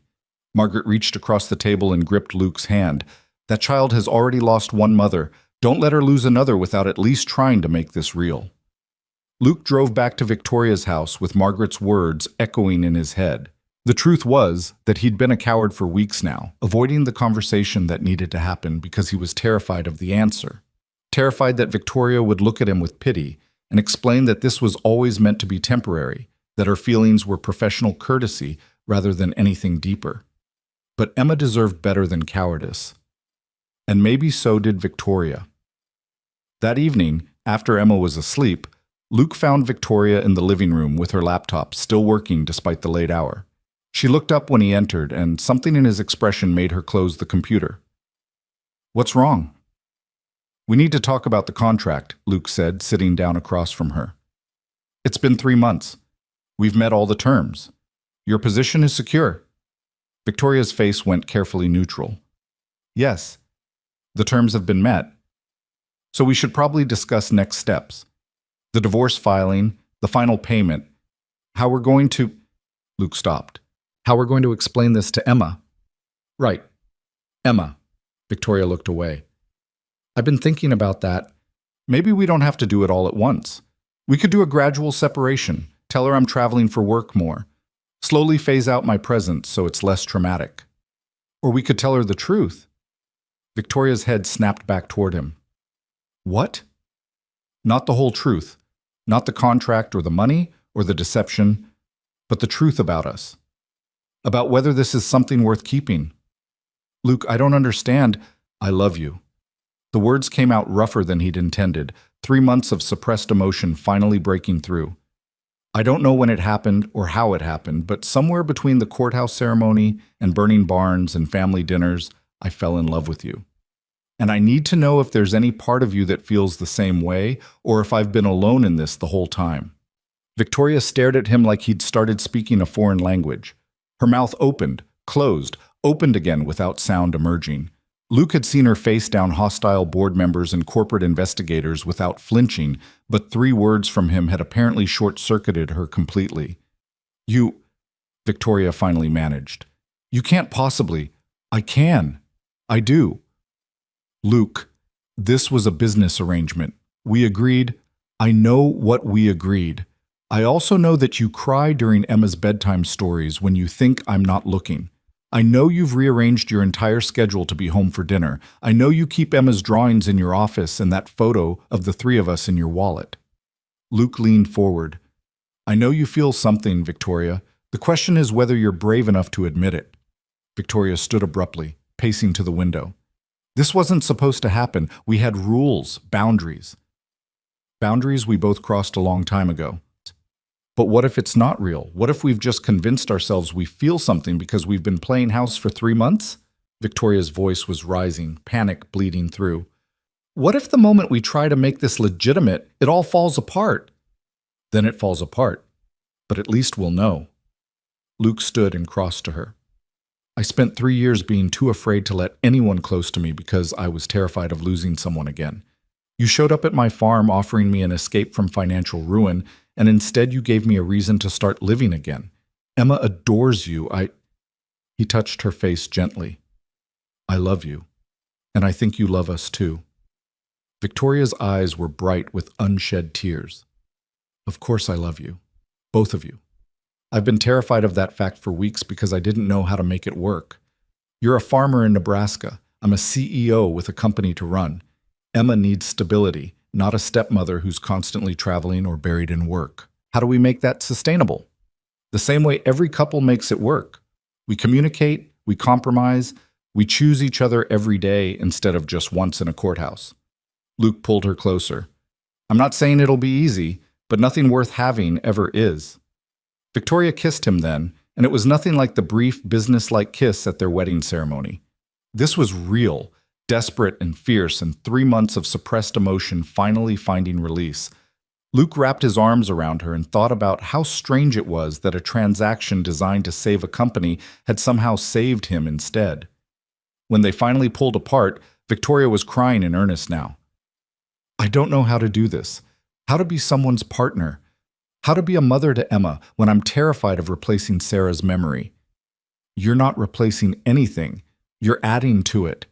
Margaret reached across the table and gripped Luke's hand. That child has already lost one mother. Don't let her lose another without at least trying to make this real. Luke drove back to Victoria's house with Margaret's words echoing in his head. The truth was that he'd been a coward for weeks now, avoiding the conversation that needed to happen because he was terrified of the answer. Terrified that Victoria would look at him with pity and explain that this was always meant to be temporary, that her feelings were professional courtesy rather than anything deeper. But Emma deserved better than cowardice. And maybe so did Victoria. That evening, after Emma was asleep, Luke found Victoria in the living room with her laptop still working despite the late hour. She looked up when he entered, and something in his expression made her close the computer. What's wrong? We need to talk about the contract, Luke said, sitting down across from her. It's been 3 months. We've met all the terms. Your position is secure. Victoria's face went carefully neutral. Yes, the terms have been met. So we should probably discuss next steps. The divorce filing, the final payment, how we're going to... Luke stopped. How we're going to explain this to Emma. Right. Emma. Victoria looked away. I've been thinking about that. Maybe we don't have to do it all at once. We could do a gradual separation. Tell her I'm traveling for work more. Slowly phase out my presence so it's less traumatic. Or we could tell her the truth. Victoria's head snapped back toward him. What? Not the whole truth. Not the contract or the money or the deception, but the truth about us. About whether this is something worth keeping. Luke, I don't understand. I love you. The words came out rougher than he'd intended, 3 months of suppressed emotion finally breaking through. I don't know when it happened or how it happened, but somewhere between the courthouse ceremony and burning barns and family dinners, I fell in love with you. And I need to know if there's any part of you that feels the same way, or if I've been alone in this the whole time. Victoria stared at him like he'd started speaking a foreign language. Her mouth opened, closed, opened again without sound emerging. Luke had seen her face down hostile board members and corporate investigators without flinching, but 3 words from him had apparently short-circuited her completely. You, Victoria finally managed. You can't possibly. I can. I do. Luke, this was a business arrangement. We agreed. I know what we agreed. I also know that you cry during Emma's bedtime stories when you think I'm not looking. I know you've rearranged your entire schedule to be home for dinner. I know you keep Emma's drawings in your office and that photo of the 3 of us in your wallet. Luke leaned forward. I know you feel something, Victoria. The question is whether you're brave enough to admit it. Victoria stood abruptly, pacing to the window. This wasn't supposed to happen. We had rules, boundaries. Boundaries we both crossed a long time ago. But what if it's not real? What if we've just convinced ourselves we feel something because we've been playing house for 3 months? Victoria's voice was rising, panic bleeding through. What if the moment we try to make this legitimate, it all falls apart? Then it falls apart. But at least we'll know. Luke stood and crossed to her. I spent 3 years being too afraid to let anyone close to me because I was terrified of losing someone again. You showed up at my farm offering me an escape from financial ruin, and instead you gave me a reason to start living again. Emma adores you. He touched her face gently. I love you, and I think you love us too. Victoria's eyes were bright with unshed tears. Of course I love you. Both of you. I've been terrified of that fact for weeks because I didn't know how to make it work. You're a farmer in Nebraska. I'm a CEO with a company to run. Emma needs stability, not a stepmother who's constantly traveling or buried in work. How do we make that sustainable? The same way every couple makes it work. We communicate, we compromise, We choose each other every day instead of just once in a courthouse. Luke pulled her closer. I'm not saying it'll be easy, but nothing worth having ever is. Victoria kissed him then, and it was nothing like the brief, business-like kiss at their wedding ceremony. This was real, desperate and fierce, and 3 months of suppressed emotion finally finding release. Luke wrapped his arms around her and thought about how strange it was that a transaction designed to save a company had somehow saved him instead. When they finally pulled apart, Victoria was crying in earnest now. I don't know how to do this. How to be someone's partner. How to be a mother to Emma when I'm terrified of replacing Sarah's memory. You're not replacing anything. You're adding to it.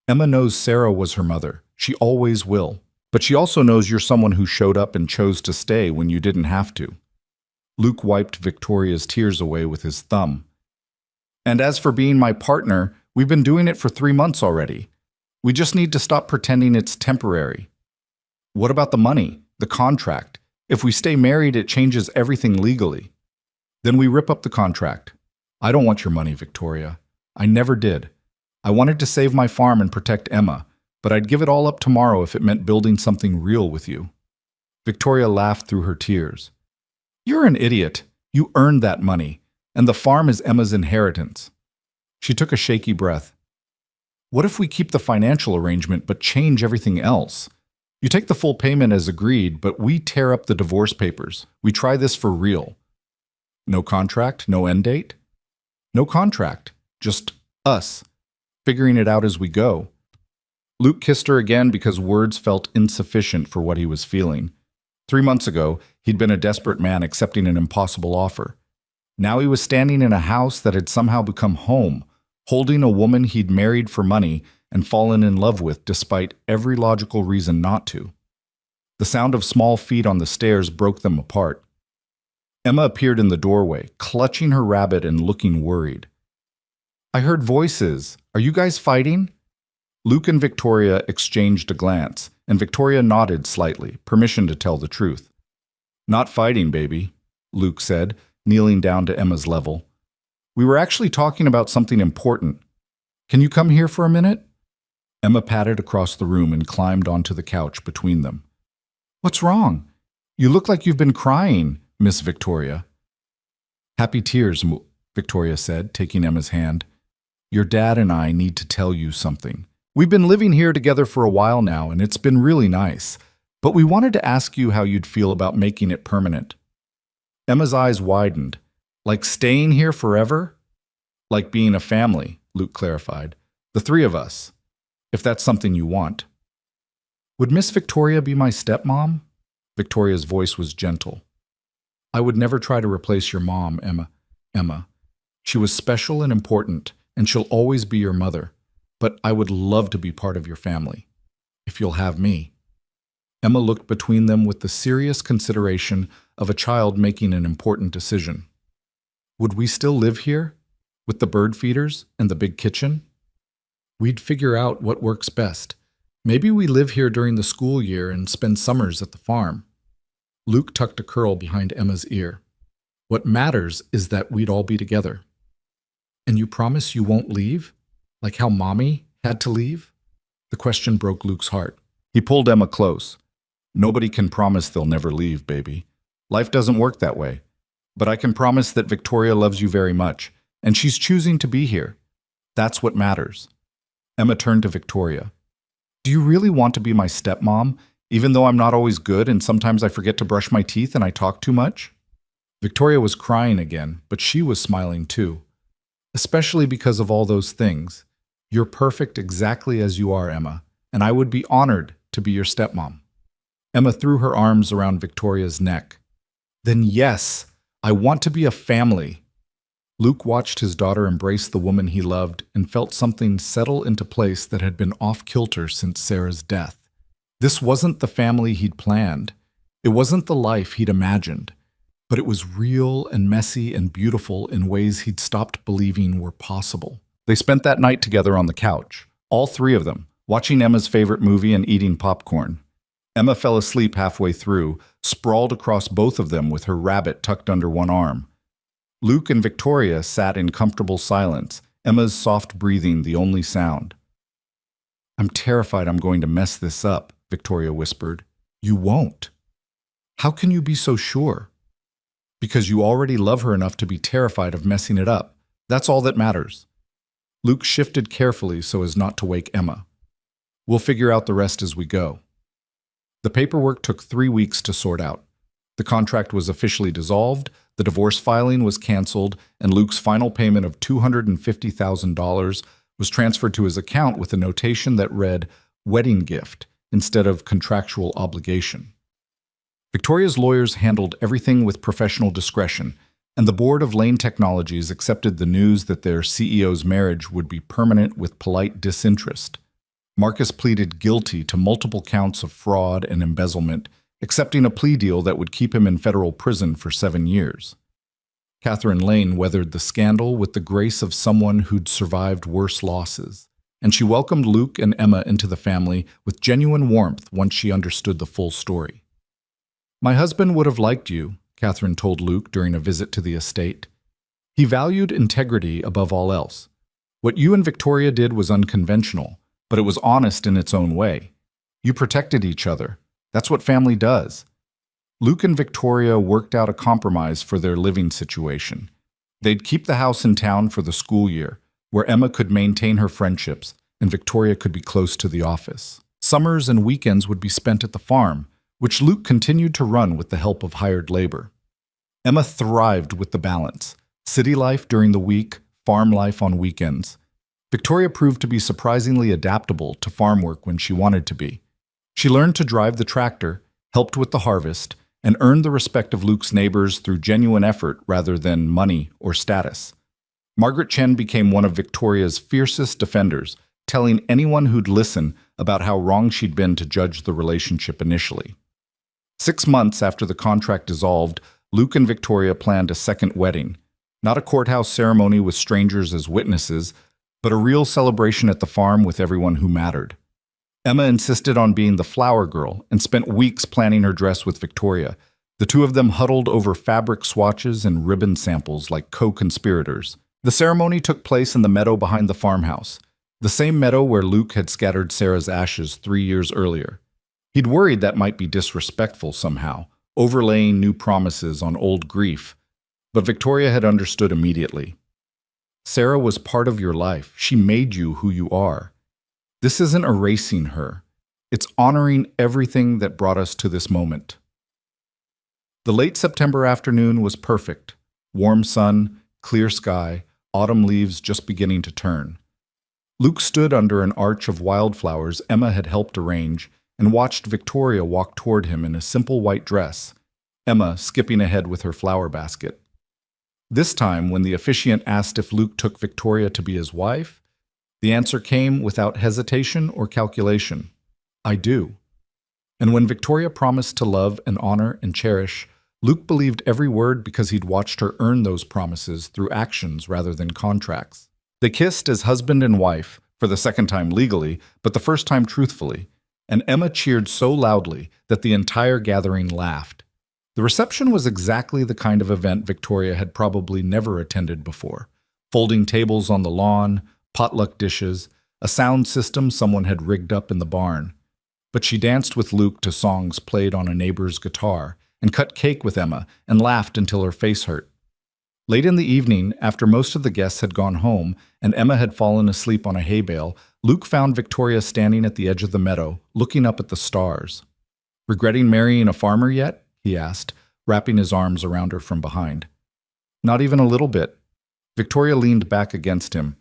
Emma knows Sarah was her mother. She always will. But she also knows you're someone who showed up and chose to stay when you didn't have to. Luke wiped Victoria's tears away with his thumb. And as for being my partner, we've been doing it for 3 months already. We just need to stop pretending it's temporary. What about the money, the contract? If we stay married, it changes everything legally. Then we rip up the contract. I don't want your money, Victoria. I never did. I wanted to save my farm and protect Emma, but I'd give it all up tomorrow if it meant building something real with you. Victoria laughed through her tears. You're an idiot. You earned that money, and the farm is Emma's inheritance. She took a shaky breath. What if we keep the financial arrangement but change everything else? You take the full payment as agreed, but we tear up the divorce papers. We try this for real. No contract, no end date? No contract, just us, figuring it out as we go. Luke kissed her again because words felt insufficient for what he was feeling. 3 months ago, he'd been a desperate man accepting an impossible offer. Now he was standing in a house that had somehow become home, holding a woman he'd married for money and fallen in love with despite every logical reason not to. The sound of small feet on the stairs broke them apart. Emma appeared in the doorway, clutching her rabbit and looking worried. I heard voices. Are you guys fighting? Luke and Victoria exchanged a glance, and Victoria nodded slightly, permission to tell the truth. Not fighting, baby, Luke said, kneeling down to Emma's level. We were actually talking about something important. Can you come here for a minute? Emma padded across the room and climbed onto the couch between them. What's wrong? You look like you've been crying, Miss Victoria. Happy tears, Victoria said, taking Emma's hand. Your dad and I need to tell you something. We've been living here together for a while now, and it's been really nice. But we wanted to ask you how you'd feel about making it permanent. Emma's eyes widened. Like staying here forever? Like being a family, Luke clarified. The 3 of us. If that's something you want. Would Miss Victoria be my stepmom? Victoria's voice was gentle. I would never try to replace your mom, Emma. She was special and important, and she'll always be your mother. But I would love to be part of your family. If you'll have me. Emma looked between them with the serious consideration of a child making an important decision. Would we still live here? With the bird feeders and the big kitchen? We'd figure out what works best. Maybe we live here during the school year and spend summers at the farm. Luke tucked a curl behind Emma's ear. What matters is that we'd all be together. And you promise you won't leave? Like how Mommy had to leave? The question broke Luke's heart. He pulled Emma close. Nobody can promise they'll never leave, baby. Life doesn't work that way. But I can promise that Victoria loves you very much, and she's choosing to be here. That's what matters. Emma turned to Victoria. Do you really want to be my stepmom, even though I'm not always good and sometimes I forget to brush my teeth and I talk too much? Victoria was crying again, but she was smiling too. Especially because of all those things. You're perfect exactly as you are, Emma, and I would be honored to be your stepmom. Emma threw her arms around Victoria's neck. Then yes, I want to be a family. Luke watched his daughter embrace the woman he loved and felt something settle into place that had been off-kilter since Sarah's death. This wasn't the family he'd planned. It wasn't the life he'd imagined. But it was real and messy and beautiful in ways he'd stopped believing were possible. They spent that night together on the couch, all 3 of them, watching Emma's favorite movie and eating popcorn. Emma fell asleep halfway through, sprawled across both of them with her rabbit tucked under one arm. Luke and Victoria sat in comfortable silence, Emma's soft breathing the only sound. "I'm terrified I'm going to mess this up," Victoria whispered. "You won't." "How can you be so sure?" "Because you already love her enough to be terrified of messing it up. That's all that matters." Luke shifted carefully so as not to wake Emma. "We'll figure out the rest as we go." The paperwork took 3 weeks to sort out. The contract was officially dissolved, the divorce filing was canceled, and Luke's final payment of $250,000 was transferred to his account with a notation that read "wedding gift" instead of contractual obligation. Victoria's lawyers handled everything with professional discretion, and the board of Lane Technologies accepted the news that their CEO's marriage would be permanent with polite disinterest. Marcus pleaded guilty to multiple counts of fraud and embezzlement, accepting a plea deal that would keep him in federal prison for 7 years. Catherine Lane weathered the scandal with the grace of someone who'd survived worse losses, and she welcomed Luke and Emma into the family with genuine warmth once she understood the full story. "My husband would have liked you," Catherine told Luke during a visit to the estate. "He valued integrity above all else. What you and Victoria did was unconventional, but it was honest in its own way. You protected each other. That's what family does." Luke and Victoria worked out a compromise for their living situation. They'd keep the house in town for the school year, where Emma could maintain her friendships and Victoria could be close to the office. Summers and weekends would be spent at the farm, which Luke continued to run with the help of hired labor. Emma thrived with the balance: city life during the week, farm life on weekends. Victoria proved to be surprisingly adaptable to farm work when she wanted to be. She learned to drive the tractor, helped with the harvest, and earned the respect of Luke's neighbors through genuine effort rather than money or status. Margaret Chen became one of Victoria's fiercest defenders, telling anyone who'd listen about how wrong she'd been to judge the relationship initially. 6 months after the contract dissolved, Luke and Victoria planned a second wedding. Not a courthouse ceremony with strangers as witnesses, but a real celebration at the farm with everyone who mattered. Emma insisted on being the flower girl and spent weeks planning her dress with Victoria. The two of them huddled over fabric swatches and ribbon samples like co-conspirators. The ceremony took place in the meadow behind the farmhouse, the same meadow where Luke had scattered Sarah's ashes 3 years earlier. He'd worried that might be disrespectful somehow, overlaying new promises on old grief, but Victoria had understood immediately. Sarah was part of your life. She made you who you are. This isn't erasing her. It's honoring everything that brought us to this moment. The late September afternoon was perfect. Warm sun, clear sky, autumn leaves just beginning to turn. Luke stood under an arch of wildflowers Emma had helped arrange and watched Victoria walk toward him in a simple white dress, Emma skipping ahead with her flower basket. This time, when the officiant asked if Luke took Victoria to be his wife, the answer came without hesitation or calculation: "I do." And when Victoria promised to love and honor and cherish, Luke believed every word because he'd watched her earn those promises through actions rather than contracts. They kissed as husband and wife, for the second time legally, but the first time truthfully, and Emma cheered so loudly that the entire gathering laughed. The reception was exactly the kind of event Victoria had probably never attended before. Folding tables on the lawn, potluck dishes, a sound system someone had rigged up in the barn. But she danced with Luke to songs played on a neighbor's guitar, and cut cake with Emma, and laughed until her face hurt. Late in the evening, after most of the guests had gone home, and Emma had fallen asleep on a hay bale, Luke found Victoria standing at the edge of the meadow, looking up at the stars. "Regretting marrying a farmer yet?" he asked, wrapping his arms around her from behind. "Not even a little bit." Victoria leaned back against him.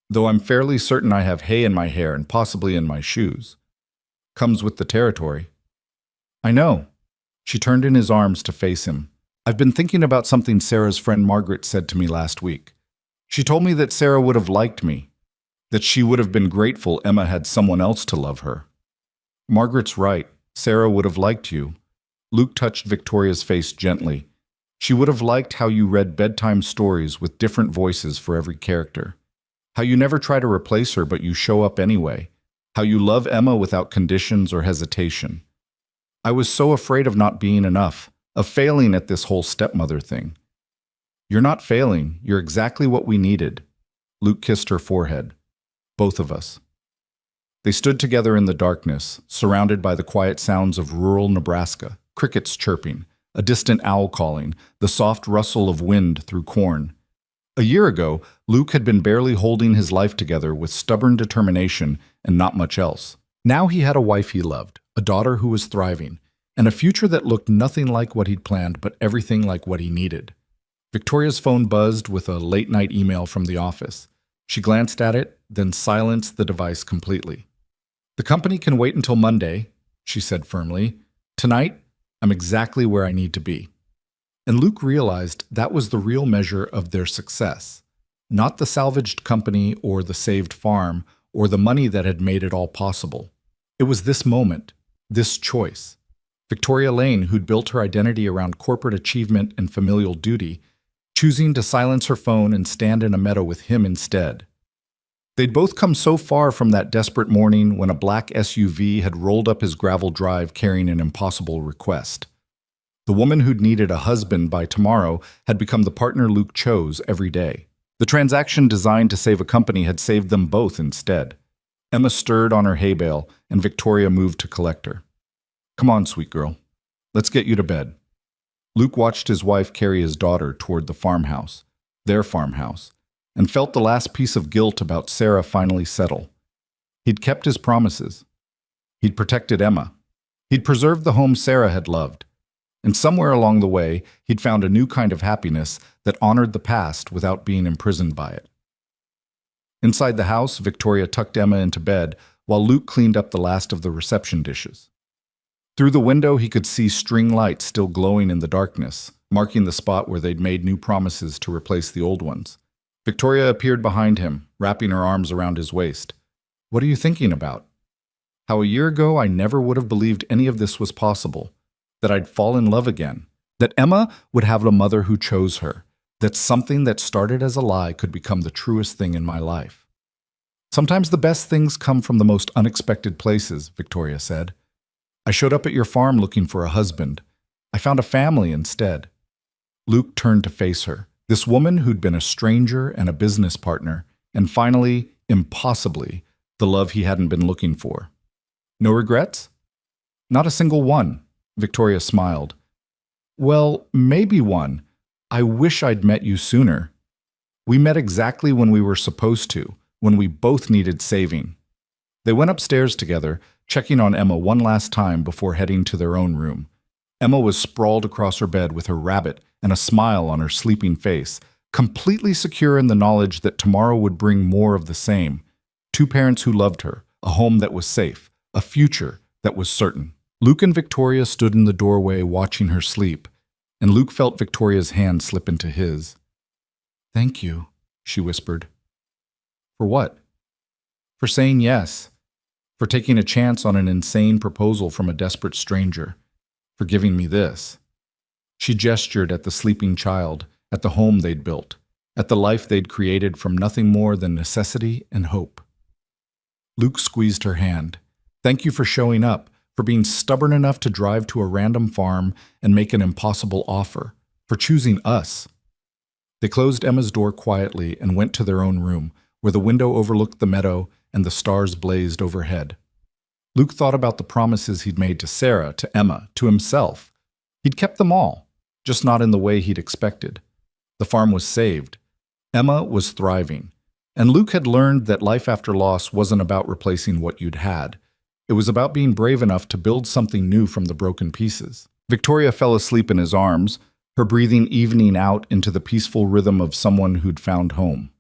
"Though I'm fairly certain I have hay in my hair and possibly in my shoes. Comes with the territory." "I know." She turned in his arms to face him. "I've been thinking about something Sarah's friend Margaret said to me last week. She told me that Sarah would have liked me, that she would have been grateful Emma had someone else to love her." "Margaret's right. Sarah would have liked you." Luke touched Victoria's face gently. "She would have liked how you read bedtime stories with different voices for every character. How you never try to replace her but you show up anyway. How you love Emma without conditions or hesitation. I was so afraid of not being enough, of failing at this whole stepmother thing." "You're not failing. You're exactly what we needed." Luke kissed her forehead. Both of us. They stood together in the darkness, surrounded by the quiet sounds of rural Nebraska, crickets chirping, a distant owl calling, the soft rustle of wind through corn. A year ago, Luke had been barely holding his life together with stubborn determination and not much else. Now he had a wife he loved, a daughter who was thriving, and a future that looked nothing like what he'd planned but everything like what he needed. Victoria's phone buzzed with a late-night email from the office. She glanced at it, then silenced the device completely. "The company can wait until Monday," she said firmly. "Tonight, I'm exactly where I need to be." And Luke realized that was the real measure of their success, not the salvaged company or the saved farm or the money that had made it all possible. It was this moment, this choice. Victoria Lane, who'd built her identity around corporate achievement and familial duty, choosing to silence her phone and stand in a meadow with him instead. They'd both come so far from that desperate morning when a black SUV had rolled up his gravel drive carrying an impossible request. The woman who'd needed a husband by tomorrow had become the partner Luke chose every day. The transaction designed to save a company had saved them both instead. Emma stirred on her hay bale, and Victoria moved to collect her. "Come on, sweet girl. Let's get you to bed." Luke watched his wife carry his daughter toward the farmhouse, their farmhouse, and felt the last piece of guilt about Sarah finally settle. He'd kept his promises. He'd protected Emma. He'd preserved the home Sarah had loved. And somewhere along the way, he'd found a new kind of happiness that honored the past without being imprisoned by it. Inside the house, Victoria tucked Emma into bed while Luke cleaned up the last of the reception dishes. Through the window, he could see string lights still glowing in the darkness, marking the spot where they'd made new promises to replace the old ones. Victoria appeared behind him, wrapping her arms around his waist. "What are you thinking about?" "How a year ago I never would have believed any of this was possible. That I'd fall in love again. That Emma would have a mother who chose her. That something that started as a lie could become the truest thing in my life." "Sometimes the best things come from the most unexpected places," Victoria said. "I showed up at your farm looking for a husband. I found a family instead." Luke turned to face her, this woman who'd been a stranger and a business partner, and finally, impossibly, the love he hadn't been looking for. "No regrets?" "Not a single one." Victoria smiled. "Well, maybe one. I wish I'd met you sooner. We met exactly when we were supposed to, when we both needed saving." They went upstairs together, checking on Emma one last time before heading to their own room. Emma was sprawled across her bed with her rabbit and a smile on her sleeping face, completely secure in the knowledge that tomorrow would bring more of the same. Two parents who loved her, a home that was safe, a future that was certain. Luke and Victoria stood in the doorway watching her sleep, and Luke felt Victoria's hand slip into his. "Thank you," she whispered. "For what?" "For saying yes. For taking a chance on an insane proposal from a desperate stranger. For giving me this." She gestured at the sleeping child, at the home they'd built, at the life they'd created from nothing more than necessity and hope. Luke squeezed her hand. "Thank you for showing up, for being stubborn enough to drive to a random farm and make an impossible offer, for choosing us." They closed Emma's door quietly and went to their own room, where the window overlooked the meadow and the stars blazed overhead. Luke thought about the promises he'd made to Sarah, to Emma, to himself. He'd kept them all, just not in the way he'd expected. The farm was saved. Emma was thriving. And Luke had learned that life after loss wasn't about replacing what you'd had. It was about being brave enough to build something new from the broken pieces. Victoria fell asleep in his arms, her breathing evening out into the peaceful rhythm of someone who'd found home.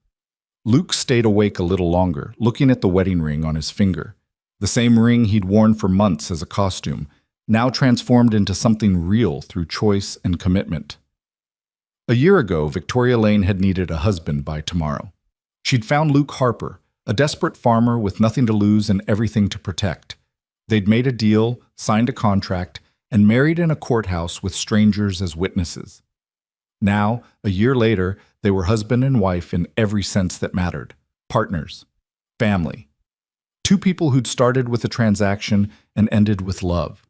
Luke stayed awake a little longer, looking at the wedding ring on his finger. The same ring he'd worn for months as a costume, now transformed into something real through choice and commitment. A year ago, Victoria Lane had needed a husband by tomorrow. She'd found Luke Harper, a desperate farmer with nothing to lose and everything to protect. They'd made a deal, signed a contract, and married in a courthouse with strangers as witnesses. Now, a year later, they were husband and wife in every sense that mattered. Partners. Family. Two people who'd started with a transaction and ended with love.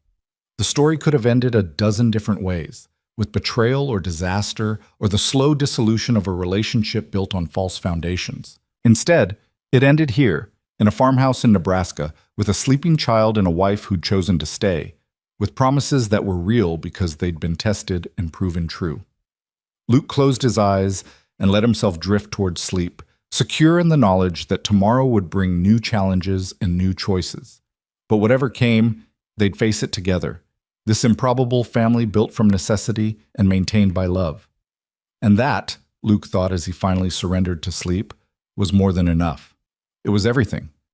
The story could have ended a dozen different ways, with betrayal or disaster or the slow dissolution of a relationship built on false foundations. Instead, it ended here, in a farmhouse in Nebraska, with a sleeping child and a wife who'd chosen to stay, with promises that were real because they'd been tested and proven true. Luke closed his eyes and let himself drift towards sleep, secure in the knowledge that tomorrow would bring new challenges and new choices. But whatever came, they'd face it together, this improbable family built from necessity and maintained by love. And that, Luke thought as he finally surrendered to sleep, was more than enough. It was everything.